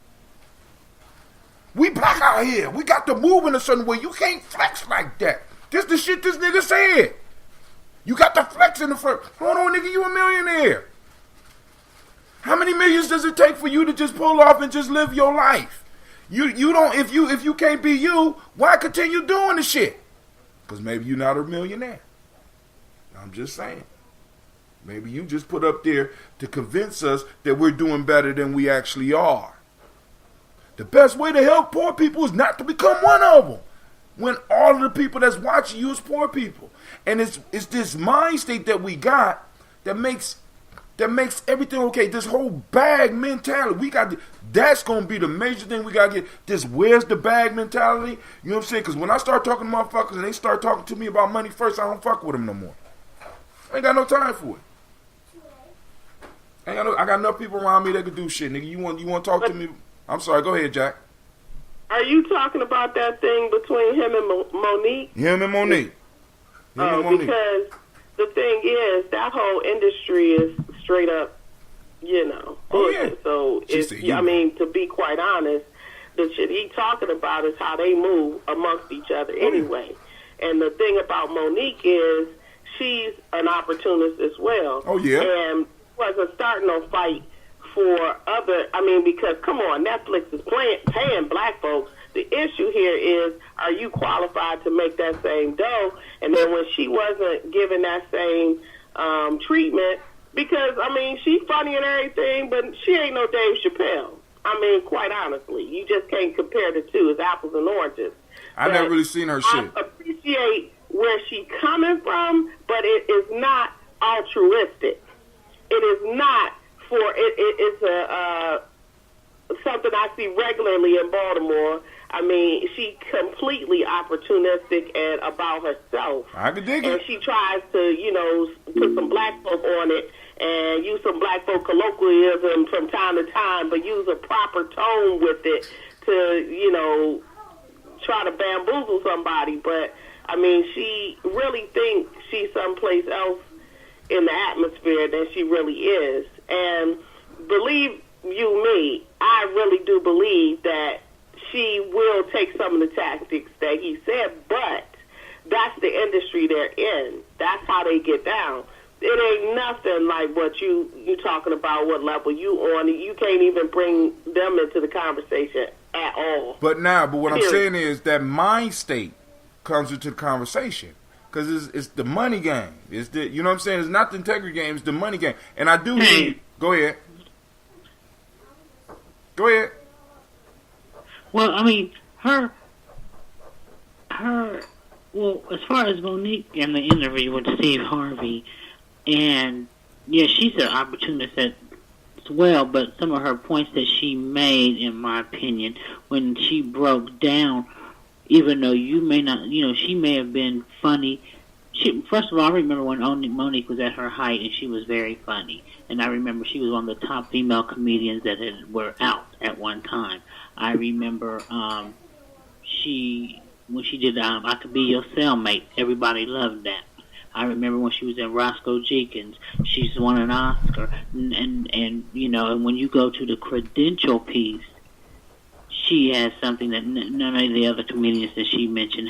We black out here. We got to move in a certain way. You can't flex like that. This the shit this nigga said. You got to flex in the front. Hold on, nigga, you a millionaire. How many millions does it take for you to just pull off and just live your life? You don't, if you can't be you, why continue doing the shit? Because maybe you're not a millionaire. I'm just saying. Maybe you just put up there to convince us that we're doing better than we actually are. The best way to help poor people is not to become one of them. When all of the people that's watching you is poor people. And it's this mind state that we got that makes everything okay. This whole bag mentality. That's going to be the major thing we got to get. This where's the bag mentality. You know what I'm saying? Because when I start talking to motherfuckers and they start talking to me about money first, I don't fuck with them no more. I ain't got no time for it. I got enough people around me that can do shit, nigga. You want to talk to me? I'm sorry. Go ahead, Jack.
Are you talking about that thing between him and Monique?
Him and Monique.
Because the thing is, that whole industry is straight up, bullshit. So, to be quite honest, the shit he talking about is how they move amongst each other anyway. And the thing about Monique is she's an opportunist as well.
Oh, yeah.
And wasn't starting no fight for because come on, Netflix is paying black folks. The issue here is, are you qualified to make that same dough? And then when she wasn't given that same treatment, because she's funny and everything, but she ain't no Dave Chappelle. Quite honestly, you just can't compare the two. It's apples and oranges.
I never really seen her shit.
I appreciate where she's coming from, but it is not altruistic. It is not for it. It's something I see regularly in Baltimore. She completely opportunistic and about herself.
I can dig it.
And she tries to, put some black folk on it and use some black folk colloquialism from time to time, but use a proper tone with it to, try to bamboozle somebody. But, she really thinks she's someplace else in the atmosphere than she really is. And believe you me, I really do believe that she will take some of the tactics that he said, but that's the industry they're in. That's how they get down. It ain't nothing like what you talking about, what level you on. You can't even bring them into the conversation at all.
But what I'm saying is that mind state comes into the conversation. Because it's the money game. It's the, you know what I'm saying? It's not the integrity game. It's the money game. And I do hear. Go ahead. Go ahead.
Well, I mean, her. Well, as far as Monique in the interview with Steve Harvey, and yeah, she's an opportunist as well. But some of her points that she made, in my opinion, when she broke down. Even though you may not, she may have been funny. First of all, I remember when Monique was at her height, and she was very funny. And I remember she was one of the top female comedians that were out at one time. I remember when she did I Could Be Your Cellmate, everybody loved that. I remember when she was in Roscoe Jenkins, she's won an Oscar. And when you go to the credential piece, she has something that none of the other comedians that she mentioned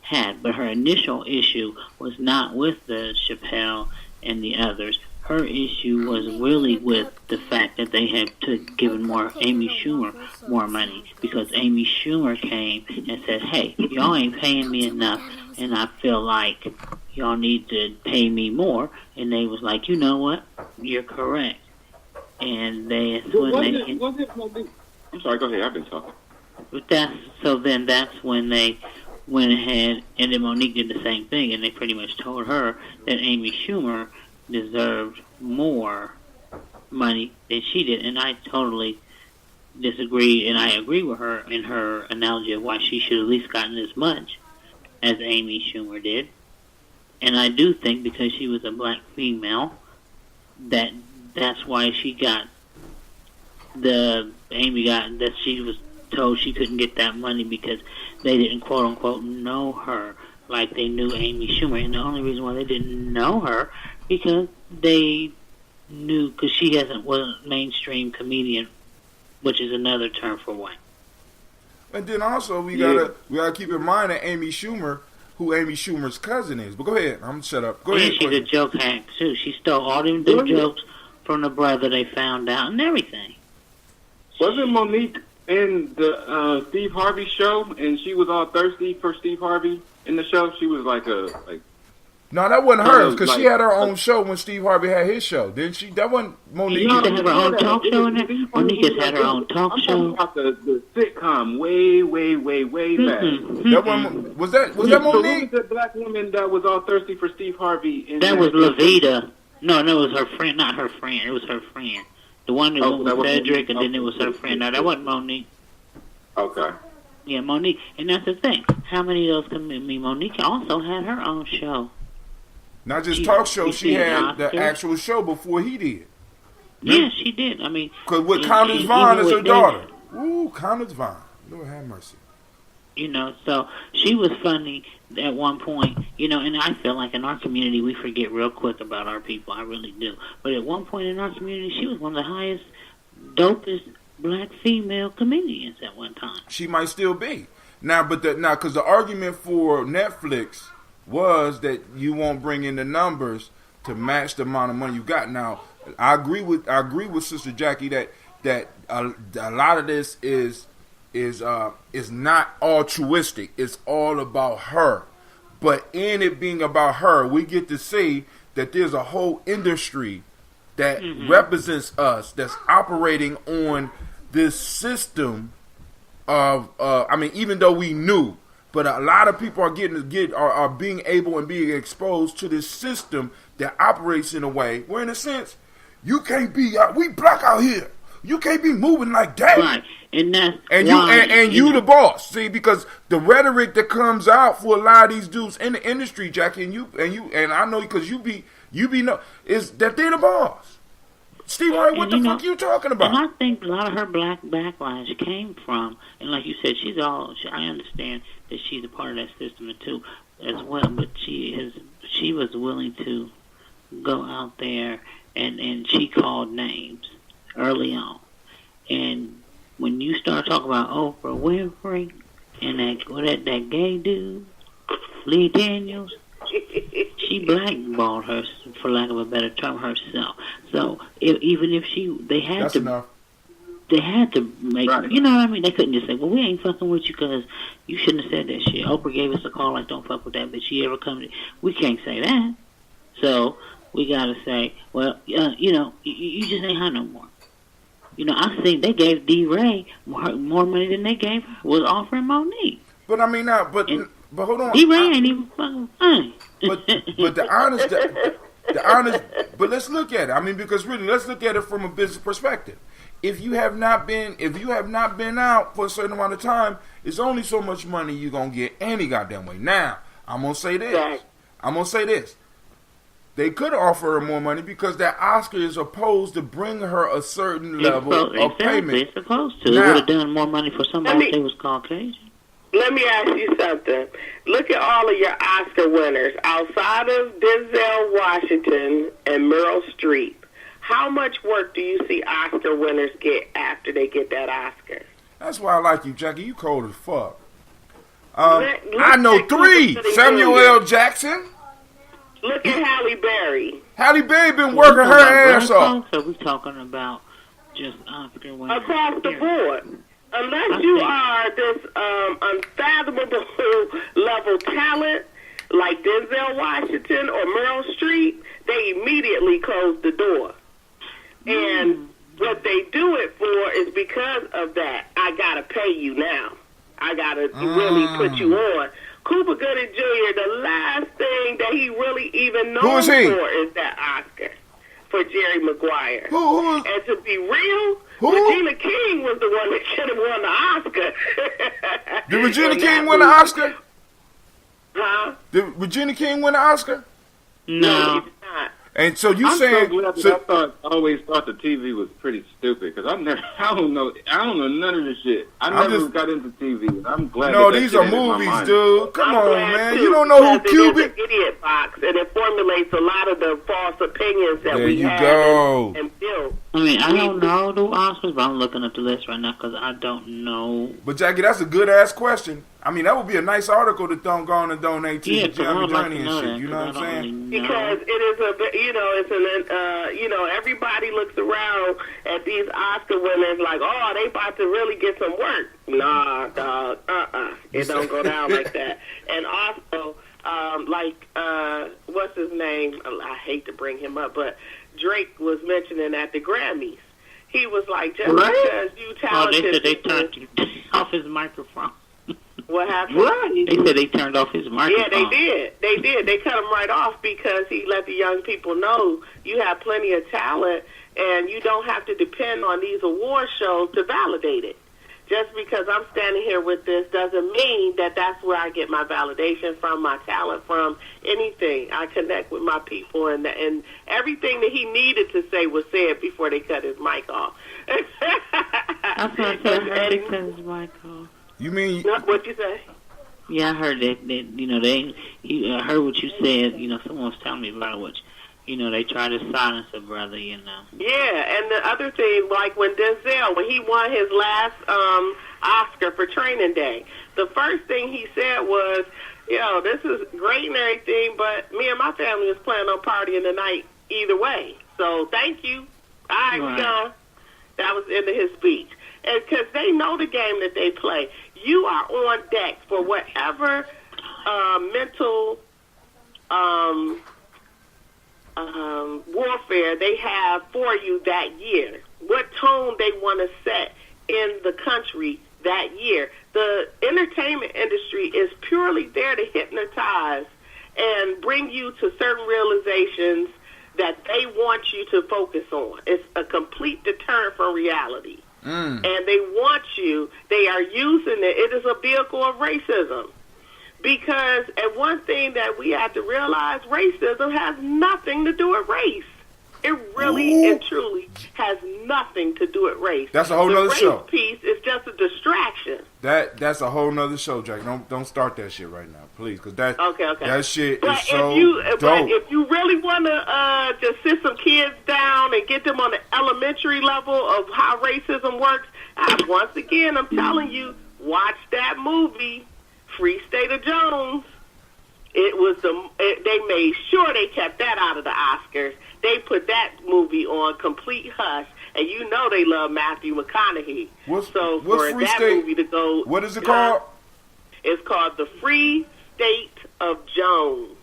had. But her initial issue was not with the Chappelle and the others. Her issue was really with the fact that they had given Amy Schumer more money, because Amy Schumer came and said, hey, y'all ain't paying me enough, and I feel like y'all need to pay me more. And they was like, you know what? You're correct. And
I'm sorry, go ahead. I've been talking.
But that's when they went ahead, and then Monique did the same thing, and they pretty much told her that Amy Schumer deserved more money than she did. And I totally disagree, and I agree with her in her analogy of why she should have at least gotten as much as Amy Schumer did. And I do think because she was a black female, that's why she got that she was told she couldn't get that money, because they didn't quote unquote know her like they knew Amy Schumer. And the only reason why they didn't know her because they knew, because she wasn't a mainstream comedian, which is another term for white.
And then also we gotta keep in mind that Amy Schumer, who Amy Schumer's cousin is. But go ahead, I'm gonna shut up. Go ahead.
She's a joke hack too. She stole all them jokes from the brother they found out and everything.
Wasn't Monique in the Steve Harvey show, and she was all thirsty for Steve Harvey in the show? She was
No, that wasn't her, because she had her own show when Steve Harvey had his show, didn't she? That wasn't Monique.
She used to have her own talk show in there. Monique has had her own talk show.
I'm talking about the sitcom way back.
That one was that Monique?
Who was the black woman that was all thirsty for Steve Harvey?
That was Levita. No, it was her friend, not her friend. It was her friend. The one that went with Cedric, and then it was her friend. No, that wasn't Monique.
Okay.
Yeah, Monique. And that's the thing. How many of those can be? Monique also had her own show.
Not just talk show. She had the actual show before he did.
Yeah, she did. I mean,
because with Countess Vaughn as her daughter. Ooh, Countess Vaughn. Lord have mercy.
So she was funny at one point, and I feel like in our community we forget real quick about our people. I really do. But at one point in our community, she was one of the highest, dopest black female comedians at one time.
She might still be. Now, because the argument for Netflix was that you won't bring in the numbers to match the amount of money you got. Now, I agree with Sister Jackie that a lot of this is not altruistic. It's all about her. But in it being about her, we get to see that there's a whole industry that represents us, that's operating on this system of even though we knew, but a lot of people are are being able and being exposed to this system that operates in a way where, in a sense, you can't be we black out here. You can't be moving like that.
Right. And
you the boss. See, because the rhetoric that comes out for a lot of these dudes in the industry, Jackie, and I know because you be is that they're the boss. Steve Harvey, what the fuck you talking about?
And I think a lot of her black backlash came from, and like you said, I understand that she's a part of that system too, as well. But she was willing to go out there and she called names early on. And when you start talking about Oprah Winfrey and that gay dude, Lee Daniels, she blackballed her, for lack of a better term, herself. So even if they had
That's
to,
enough.
they had to make,
Right.
you know what I mean? They couldn't just say, well, we ain't fucking with you because you shouldn't have said that shit. Oprah gave us a call like, don't fuck with that bitch. She ever come to... We can't say that. So we got to say, well, you know, you just ain't hot no more. You know, I think they gave D-Ray more money than they gave her, was offering Monique.
But I mean, but hold on.
D-Ray ain't even fucking fine.
But the honest, but let's look at it. I mean, because really, let's look at it from a business perspective. If you have not been out for a certain amount of time, it's only so much money you're gonna get any goddamn way. Now, I'm gonna say this. They could offer her more money because that Oscar is supposed to bring her a certain level of payment.
It's supposed to. It would have done more money for somebody if they was Caucasian.
Let me ask you something. Look at all of your Oscar winners outside of Denzel Washington and Meryl Streep. How much work do you see Oscar winners get after they get that Oscar?
That's why I like you, Jackie. You cold as fuck. I know 3. Samuel L. Jackson.
Look at Halle Berry.
Halle Berry been working her ass off.
So we talking about just Oscar winners
across the board. Unless you are this unfathomable level talent like Denzel Washington or Meryl Streep, they immediately close the door. And what they do it for is because of that. I gotta pay you now. I gotta really put you on. Cooper Gooding Jr., the last thing that he really even knows for is that Oscar for Jerry Maguire. And to be real, Regina King was the one that should have won the Oscar.
Did Regina King win the Oscar?
Huh?
Did Regina King win the Oscar?
No.
He did not.
And so you
I'm
saying?
so glad I always thought the TV was pretty stupid because I don't know none of this shit. I never got into TV. And I'm glad.
No, these are movies, dude. Come on, man. You don't know who Cuban?
It's an idiot box, and it formulates a lot of the false opinions that we have and build.
I mean, I don't know the Oscars, but I'm looking up the list right now because I don't know.
But Jackie, that's a good ass question. I mean, that would be a nice article to go on and donate to Gye-Nyame Journey and shit. You know what I'm saying?
Because it is everybody looks around at these Oscar winners like, oh, they about to really get some work. Nah, dog. It don't go down like that. And also, what's his name? I hate to bring him up, but Drake was mentioning at the Grammys. He was like, just because you talented.
Oh, they said they turned off his microphone.
What happened?
What? They said they turned off his microphone.
Yeah, they did. They cut him right off because he let the young people know you have plenty of talent and you don't have to depend on these award shows to validate it. Just because I'm standing here with this doesn't mean that that's where I get my validation from, my talent from, anything. I connect with my people, and everything that he needed to say was said before they cut his mic off.
That's what I said. I heard they cut his mic off.
You mean
what'd you say?
Yeah, I heard that. I heard what you said. You know, someone was telling me about it. They try to silence a brother.
Yeah, and the other thing, like when Denzel, when he won his last Oscar for Training Day, the first thing he said was, this is great and everything, but me and my family is planning on partying tonight either way. So thank you. All right, we done. That was the end of his speech. And because they know the game that they play. You are on deck for whatever mental warfare they have for you that year. What tone they want to set in the country that year. The entertainment industry is purely there to hypnotize and bring you to certain realizations that they want you to focus on. It's a complete deterrent from reality. And they are using it. It is a vehicle of racism. Because, and one thing that we have to realize, racism has nothing to do with race. It really and truly has nothing to do with race.
That's a whole nother show.
The race piece is just a distraction.
That's a whole nother show, Jack. Don't start that shit right now, please, because that shit is so dope.
But if you really want to just sit some kids down and get them on the elementary level of how racism works, once again, I'm telling you, watch that movie, Free State of Jones. They made sure they kept that out of the Oscars. They put that movie on complete hush, and you know they love Matthew McConaughey.
What's
for
Free
that
State?
movie to go,
What is it called?
It's called The Free State of Jones.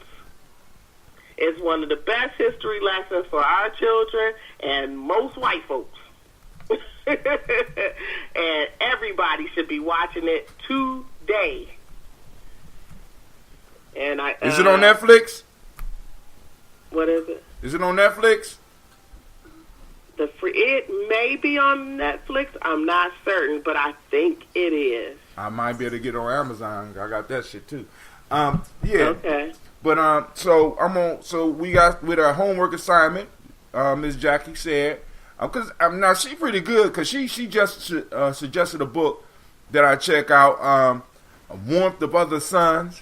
It's one of the best history lessons for our children and most white folks. And everybody should be watching it today. And
Is it on Netflix?
What is it?
Is it on Netflix?
It may be on Netflix. I'm not certain, but I think it is.
I might be able to get it on Amazon. I got that shit too. Yeah.
Okay.
But so I'm on. So we got with our homework assignment. Miss Jackie said, because now she's pretty good because she just suggested a book that I check out. Warmth of Other Suns.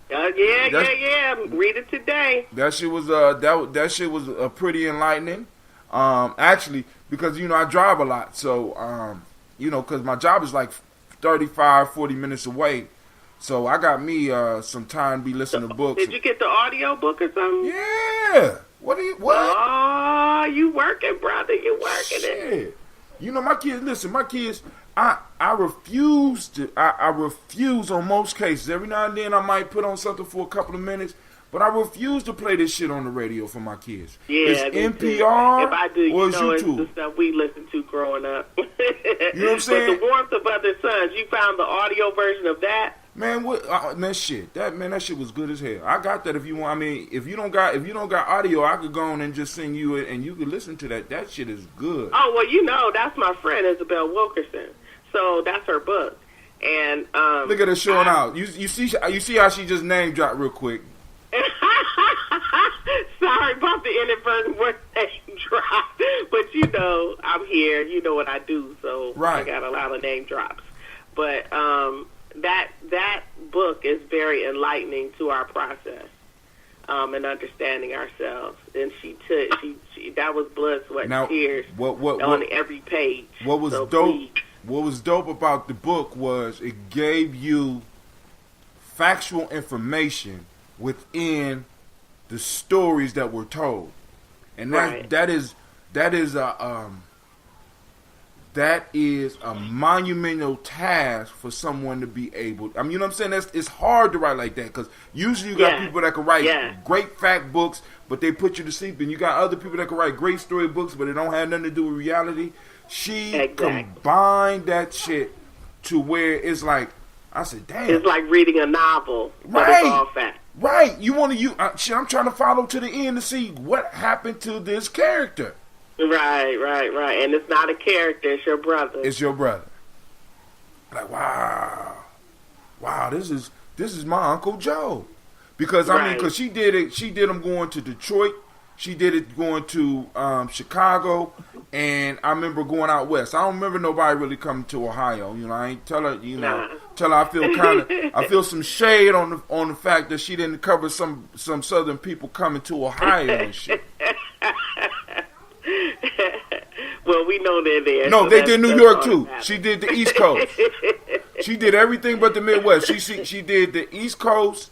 Yeah. Read it today.
That shit was that shit was pretty enlightening. Actually, because I drive a lot, so because my job is like 35-40 minutes away, so I got me some time to be listening to books.
Did you get the audio book or something?
Yeah. What?
Oh, you working, brother? You working it?
My kids. Listen, my kids. I refuse to. I refuse on most cases. Every now and then I might put on something for a couple of minutes, but I refuse to play this shit on the radio for my kids.
Yeah,
it's NPR
if I do,
or it's YouTube.
It's the stuff we listened to growing up.
You know what I'm saying?
But The Warmth of Other Suns, you found the audio version of that?
Man, what? That shit was good as hell. I got that. If you want, I mean, if you don't got audio, I could go on and just send you it, and you could listen to that. That shit is good.
Oh well, that's my friend Isabel Wilkerson. So that's her book. And
look at her showing out. You see how she just name dropped real quick.
Sorry about the inadvertent word name drop, but I'm here. You know what I do, so
right.
I got a lot of name drops. But that book is very enlightening to our process and understanding ourselves. And she that was blood, sweat, and tears on every page.
What was dope? Please. What was dope about the book was it gave you factual information within the stories that were told, and that is a monumental task for someone to be able. I mean, you know what I'm saying? It's hard to write like that because usually you got people that can write great fact books, but they put you to sleep, and you got other people that can write great story books, but they don't have nothing to do with reality. She combined that shit to where it's like, I said, damn.
It's like reading a novel, but it's all fact.
Right. I'm trying to follow to the end to see what happened to this character.
Right. And it's not a character, it's your brother.
It's your brother. Like, wow, this is my Uncle Joe. Because, because she did it, she did them going to Detroit. She did it going to Chicago, and I remember going out west. I don't remember nobody really coming to Ohio. I ain't tell her. Tell her I feel some shade on the fact that she didn't cover some Southern people coming to Ohio and shit.
Well, we know they're there.
No, so they did New York too. She did the East Coast. She did everything but the Midwest. She did the East Coast.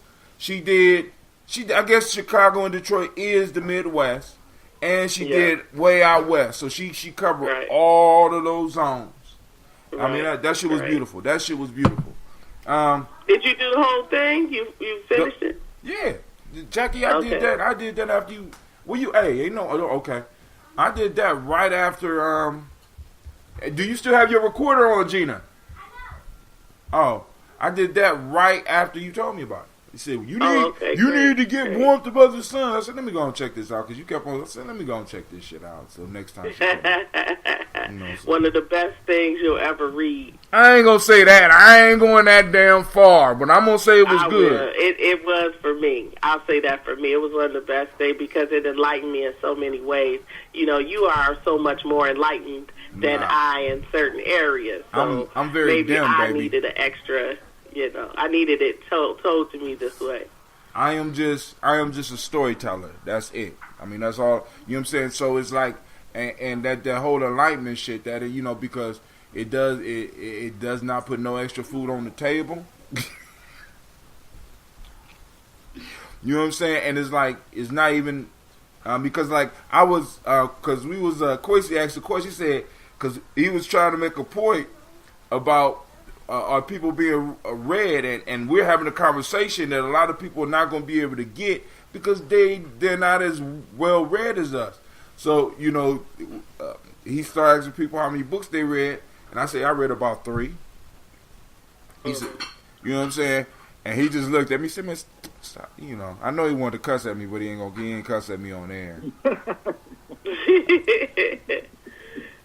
I guess Chicago and Detroit is the Midwest, and she did way out west. So she covered all of those zones. Right. I mean that shit was beautiful. That shit was beautiful.
Did you do the whole thing? You finished it?
Yeah, Jackie, I did that. I did that after you. Well, okay. I did that right after. Do you still have your recorder on, Gina? Oh, I did that right after you told me about it. He said, you need to get Warmth of Other Suns. I said, let me go and check this out. Because you kept on, I said, let me go and check this shit out. So next time
One of the best things you'll ever read.
I ain't going to say that. I ain't going that damn far. But I'm going to say it was good.
It was for me. I'll say that for me. It was one of the best things because it enlightened me in so many ways. You are so much more enlightened than I in certain areas. So
I'm very
maybe
dim,
I
baby.
needed an extra... I needed it told to me this way.
I am just a storyteller. That's it. I mean, that's all. You know what I'm saying? So it's like, and that whole enlightenment shit. That because it does not put no extra food on the table. You know what I'm saying? And it's like it's not even Because like I was, because we was, Quincy asked the question. He said, because he was trying to make a point about are people being read, and we're having a conversation that a lot of people are not going to be able to get because they're not as well read as us. So he started asking people how many books they read, and I say I read about 3. He said, you know what I'm saying? And he just looked at me and said, man, stop. I know he wanted to cuss at me, but he ain't cuss at me on air.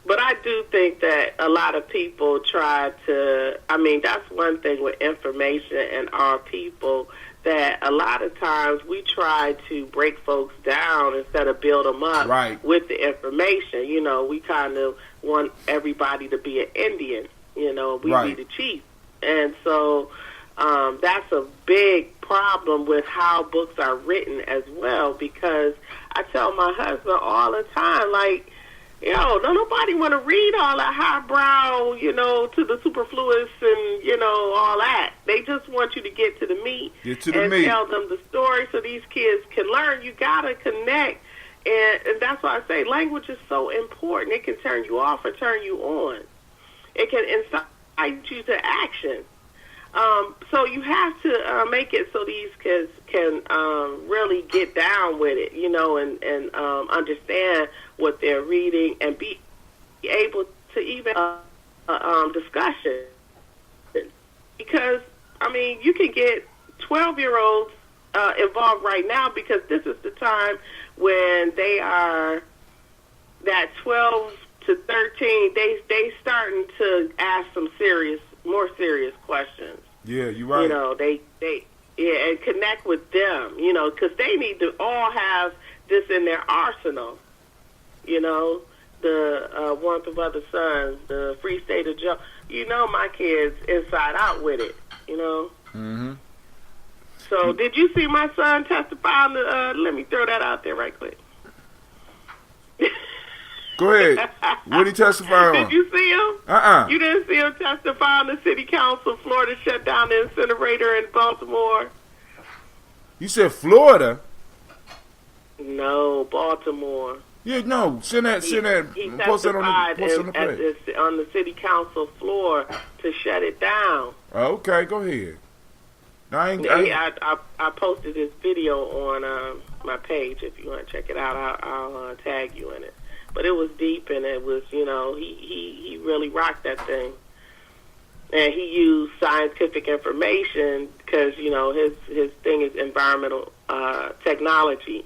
But I do think that a lot of people try to, that's one thing with information and our people, that a lot of times we try to break folks down instead of build them up with the information. We kind of want everybody to be an Indian, we be the chief. And so that's a big problem with how books are written as well, because I tell my husband all the time, like, don't nobody want to read all that highbrow, to the superfluous and, all that. They just want you to get to the meat tell them the story so these kids can learn. You got to connect. And that's why I say language is so important. It can turn you off or turn you on. It can incite you to action. So you have to make it so these kids can really get down with it, and understand what they're reading and be able to even discussion. Because, you can get 12-year-olds involved right now because this is the time when they are that 12 to 13, they starting to ask some more serious questions.
Yeah, you're right.
They and connect with them, because they need to all have this in their arsenal. The Warmth of Other Suns, the Free State of Joe. My kids inside out with it.
Mm-hmm.
So, did you see my son testify on the? Let me throw that out there right quick.
Go ahead. What did he testify on?
Did you see him? You didn't see him testify on the city council floor to shut down the incinerator in Baltimore?
You said Florida?
No, Baltimore.
Yeah, no. Send that.
He
Post that
testified
on the page.
On the city council floor to shut it down.
Okay, go ahead.
I posted this video on my page. If you want to check it out, I'll tag you in it. But it was deep, and it was, he really rocked that thing. And he used scientific information because, his thing is environmental technology.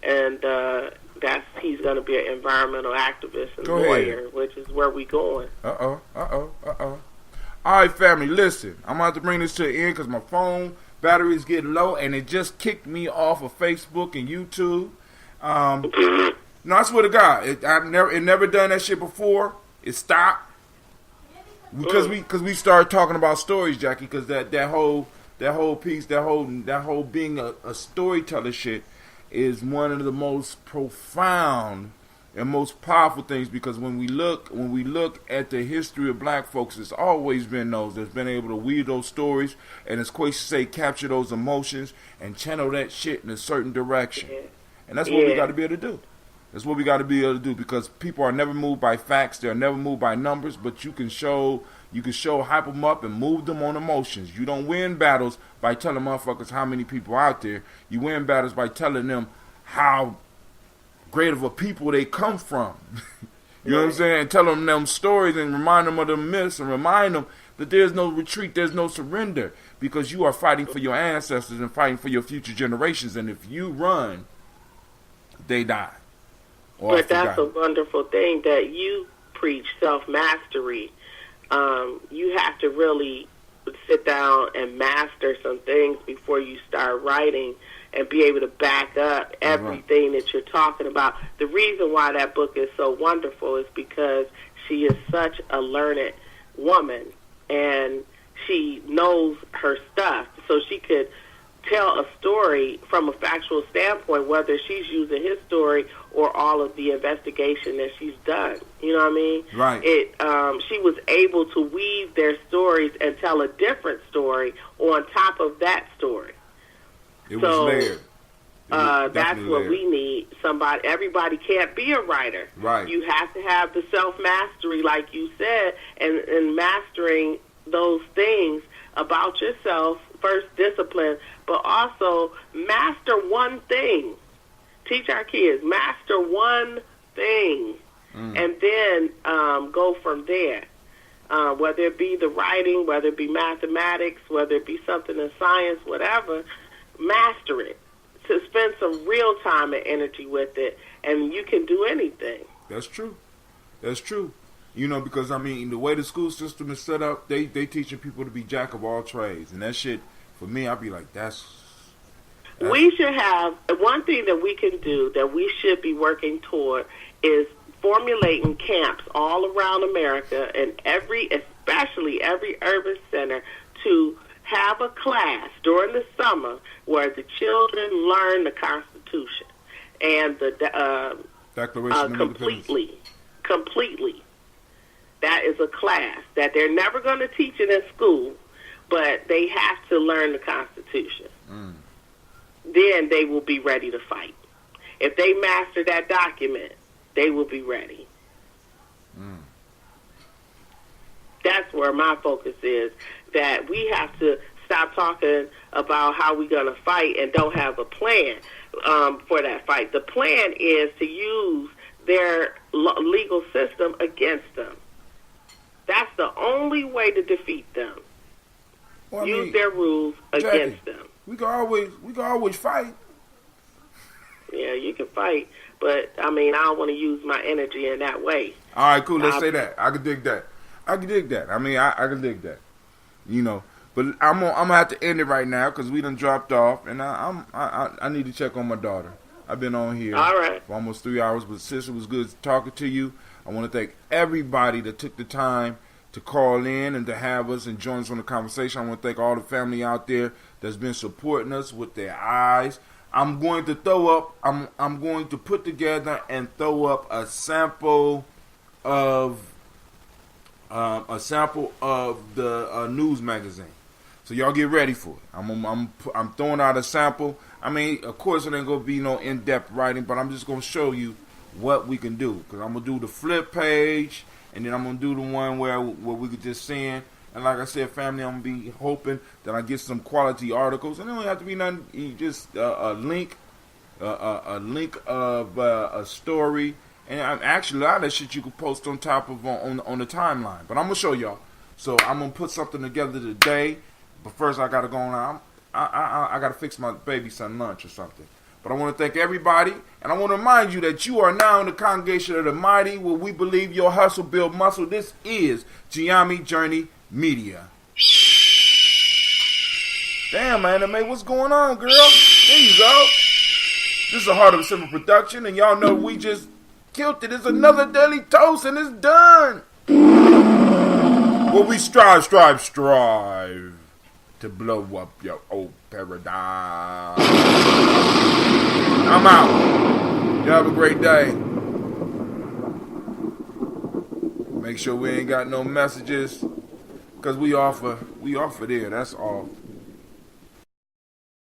And he's going to be an environmental activist and lawyer, which is where we going.
All right, family, listen. I'm about to bring this to the end because my phone battery is getting low, and it just kicked me off of Facebook and YouTube. No, I swear to God, it never done that shit before. It stopped because we started talking about stories, Jackie. Because that whole piece, that whole being a storyteller shit is one of the most profound and most powerful things. Because when we look at the history of black folks, it's always been those that's been able to weave those stories and, as Quasi say, capture those emotions and channel that shit in a certain direction. And that's what we got to be able to do. That's what we got to be able to do, because people are never moved by facts. They're never moved by numbers, but you can hype them up and move them on emotions. You don't win battles by telling motherfuckers how many people are out there. You win battles by telling them how great of a people they come from. You know what I'm saying? And telling them stories and remind them of the myths and remind them that there's no retreat, there's no surrender, because you are fighting for your ancestors and fighting for your future generations. And if you run, they die.
But that's a wonderful thing that you preach, self-mastery. You have to really sit down and master some things before you start writing and be able to back up everything that you're talking about. The reason why that book is so wonderful is because she is such a learned woman, and she knows her stuff, so she could tell a story from a factual standpoint, whether she's using his story or all of the investigation that she's done. You know what I mean?
Right.
She was able to weave their stories and tell a different story on top of that story.
It was layered.
That's what we need. Everybody can't be a writer.
Right.
You have to have the self-mastery, like you said, and mastering those things about yourself, first discipline, but also master one thing. Teach our kids, master one thing, and then go from there. Whether it be the writing, whether it be mathematics, whether it be something in science, whatever, master it. To spend some real time and energy with it, and you can do anything.
That's true. That's true. You know, because, I mean, the way the school system is set up, they teaching people to be jack of all trades. And that shit, for me, I'd be like, that's...
We should have, one thing that we can do that we should be working toward is formulating camps all around America and especially every urban center to have a class during the summer where the children learn the Constitution and the
Declaration of Independence.
Completely. That is a class that they're never going to teach it in school, but they have to learn the Constitution. Then they will be ready to fight. If they master that document, they will be ready. That's where my focus is, that we have to stop talking about how we're going to fight and don't have a plan for that fight. The plan is to use their legal system against them. That's the only way to defeat them.
Well,
use their rules against them.
We can always fight.
Yeah, you can fight, but I mean, I don't want to use my energy in that way.
All right, cool. Let's say that. I can dig that. I mean, I can dig that. You know, but I'm gonna have to end it right now because we done dropped off, and I need to check on my daughter. I've been on here for almost 3 hours, but sis, it was good talking to you. I want to thank everybody that took the time to call in and to have us and join us on the conversation. I want to thank all the family out there that's been supporting us with their eyes. I'm going to I'm going to put together and throw up a sample of the news magazine. So y'all get ready for it. I'm throwing out a sample. I mean, of course, it ain't gonna be no in-depth writing, but I'm just gonna show you what we can do. Because I'm gonna do the flip page, and then I'm gonna do the one where we could just send. And like I said, family, I'm gonna be hoping that I get some quality articles, and it don't have to be nothing. Just a link of a story, and actually a lot of that shit you can post on top of on the timeline. But I'm gonna show y'all. So I'm gonna put something together today. But first, I gotta go on. I gotta fix my baby son lunch or something. But I want to thank everybody, and I want to remind you that you are now in the congregation of the mighty, where we believe your hustle build muscle. This is Gye-Nyame Journey Media. Damn, Anime, what's going on, girl? There you go. This is a Heart of a Simple production, and y'all know we just killed it. It's another daily toast, and it's done. Well, we strive to blow up your old paradigm. I'm out. You have a great day. Make sure we ain't got no messages, because we offer there, that's all.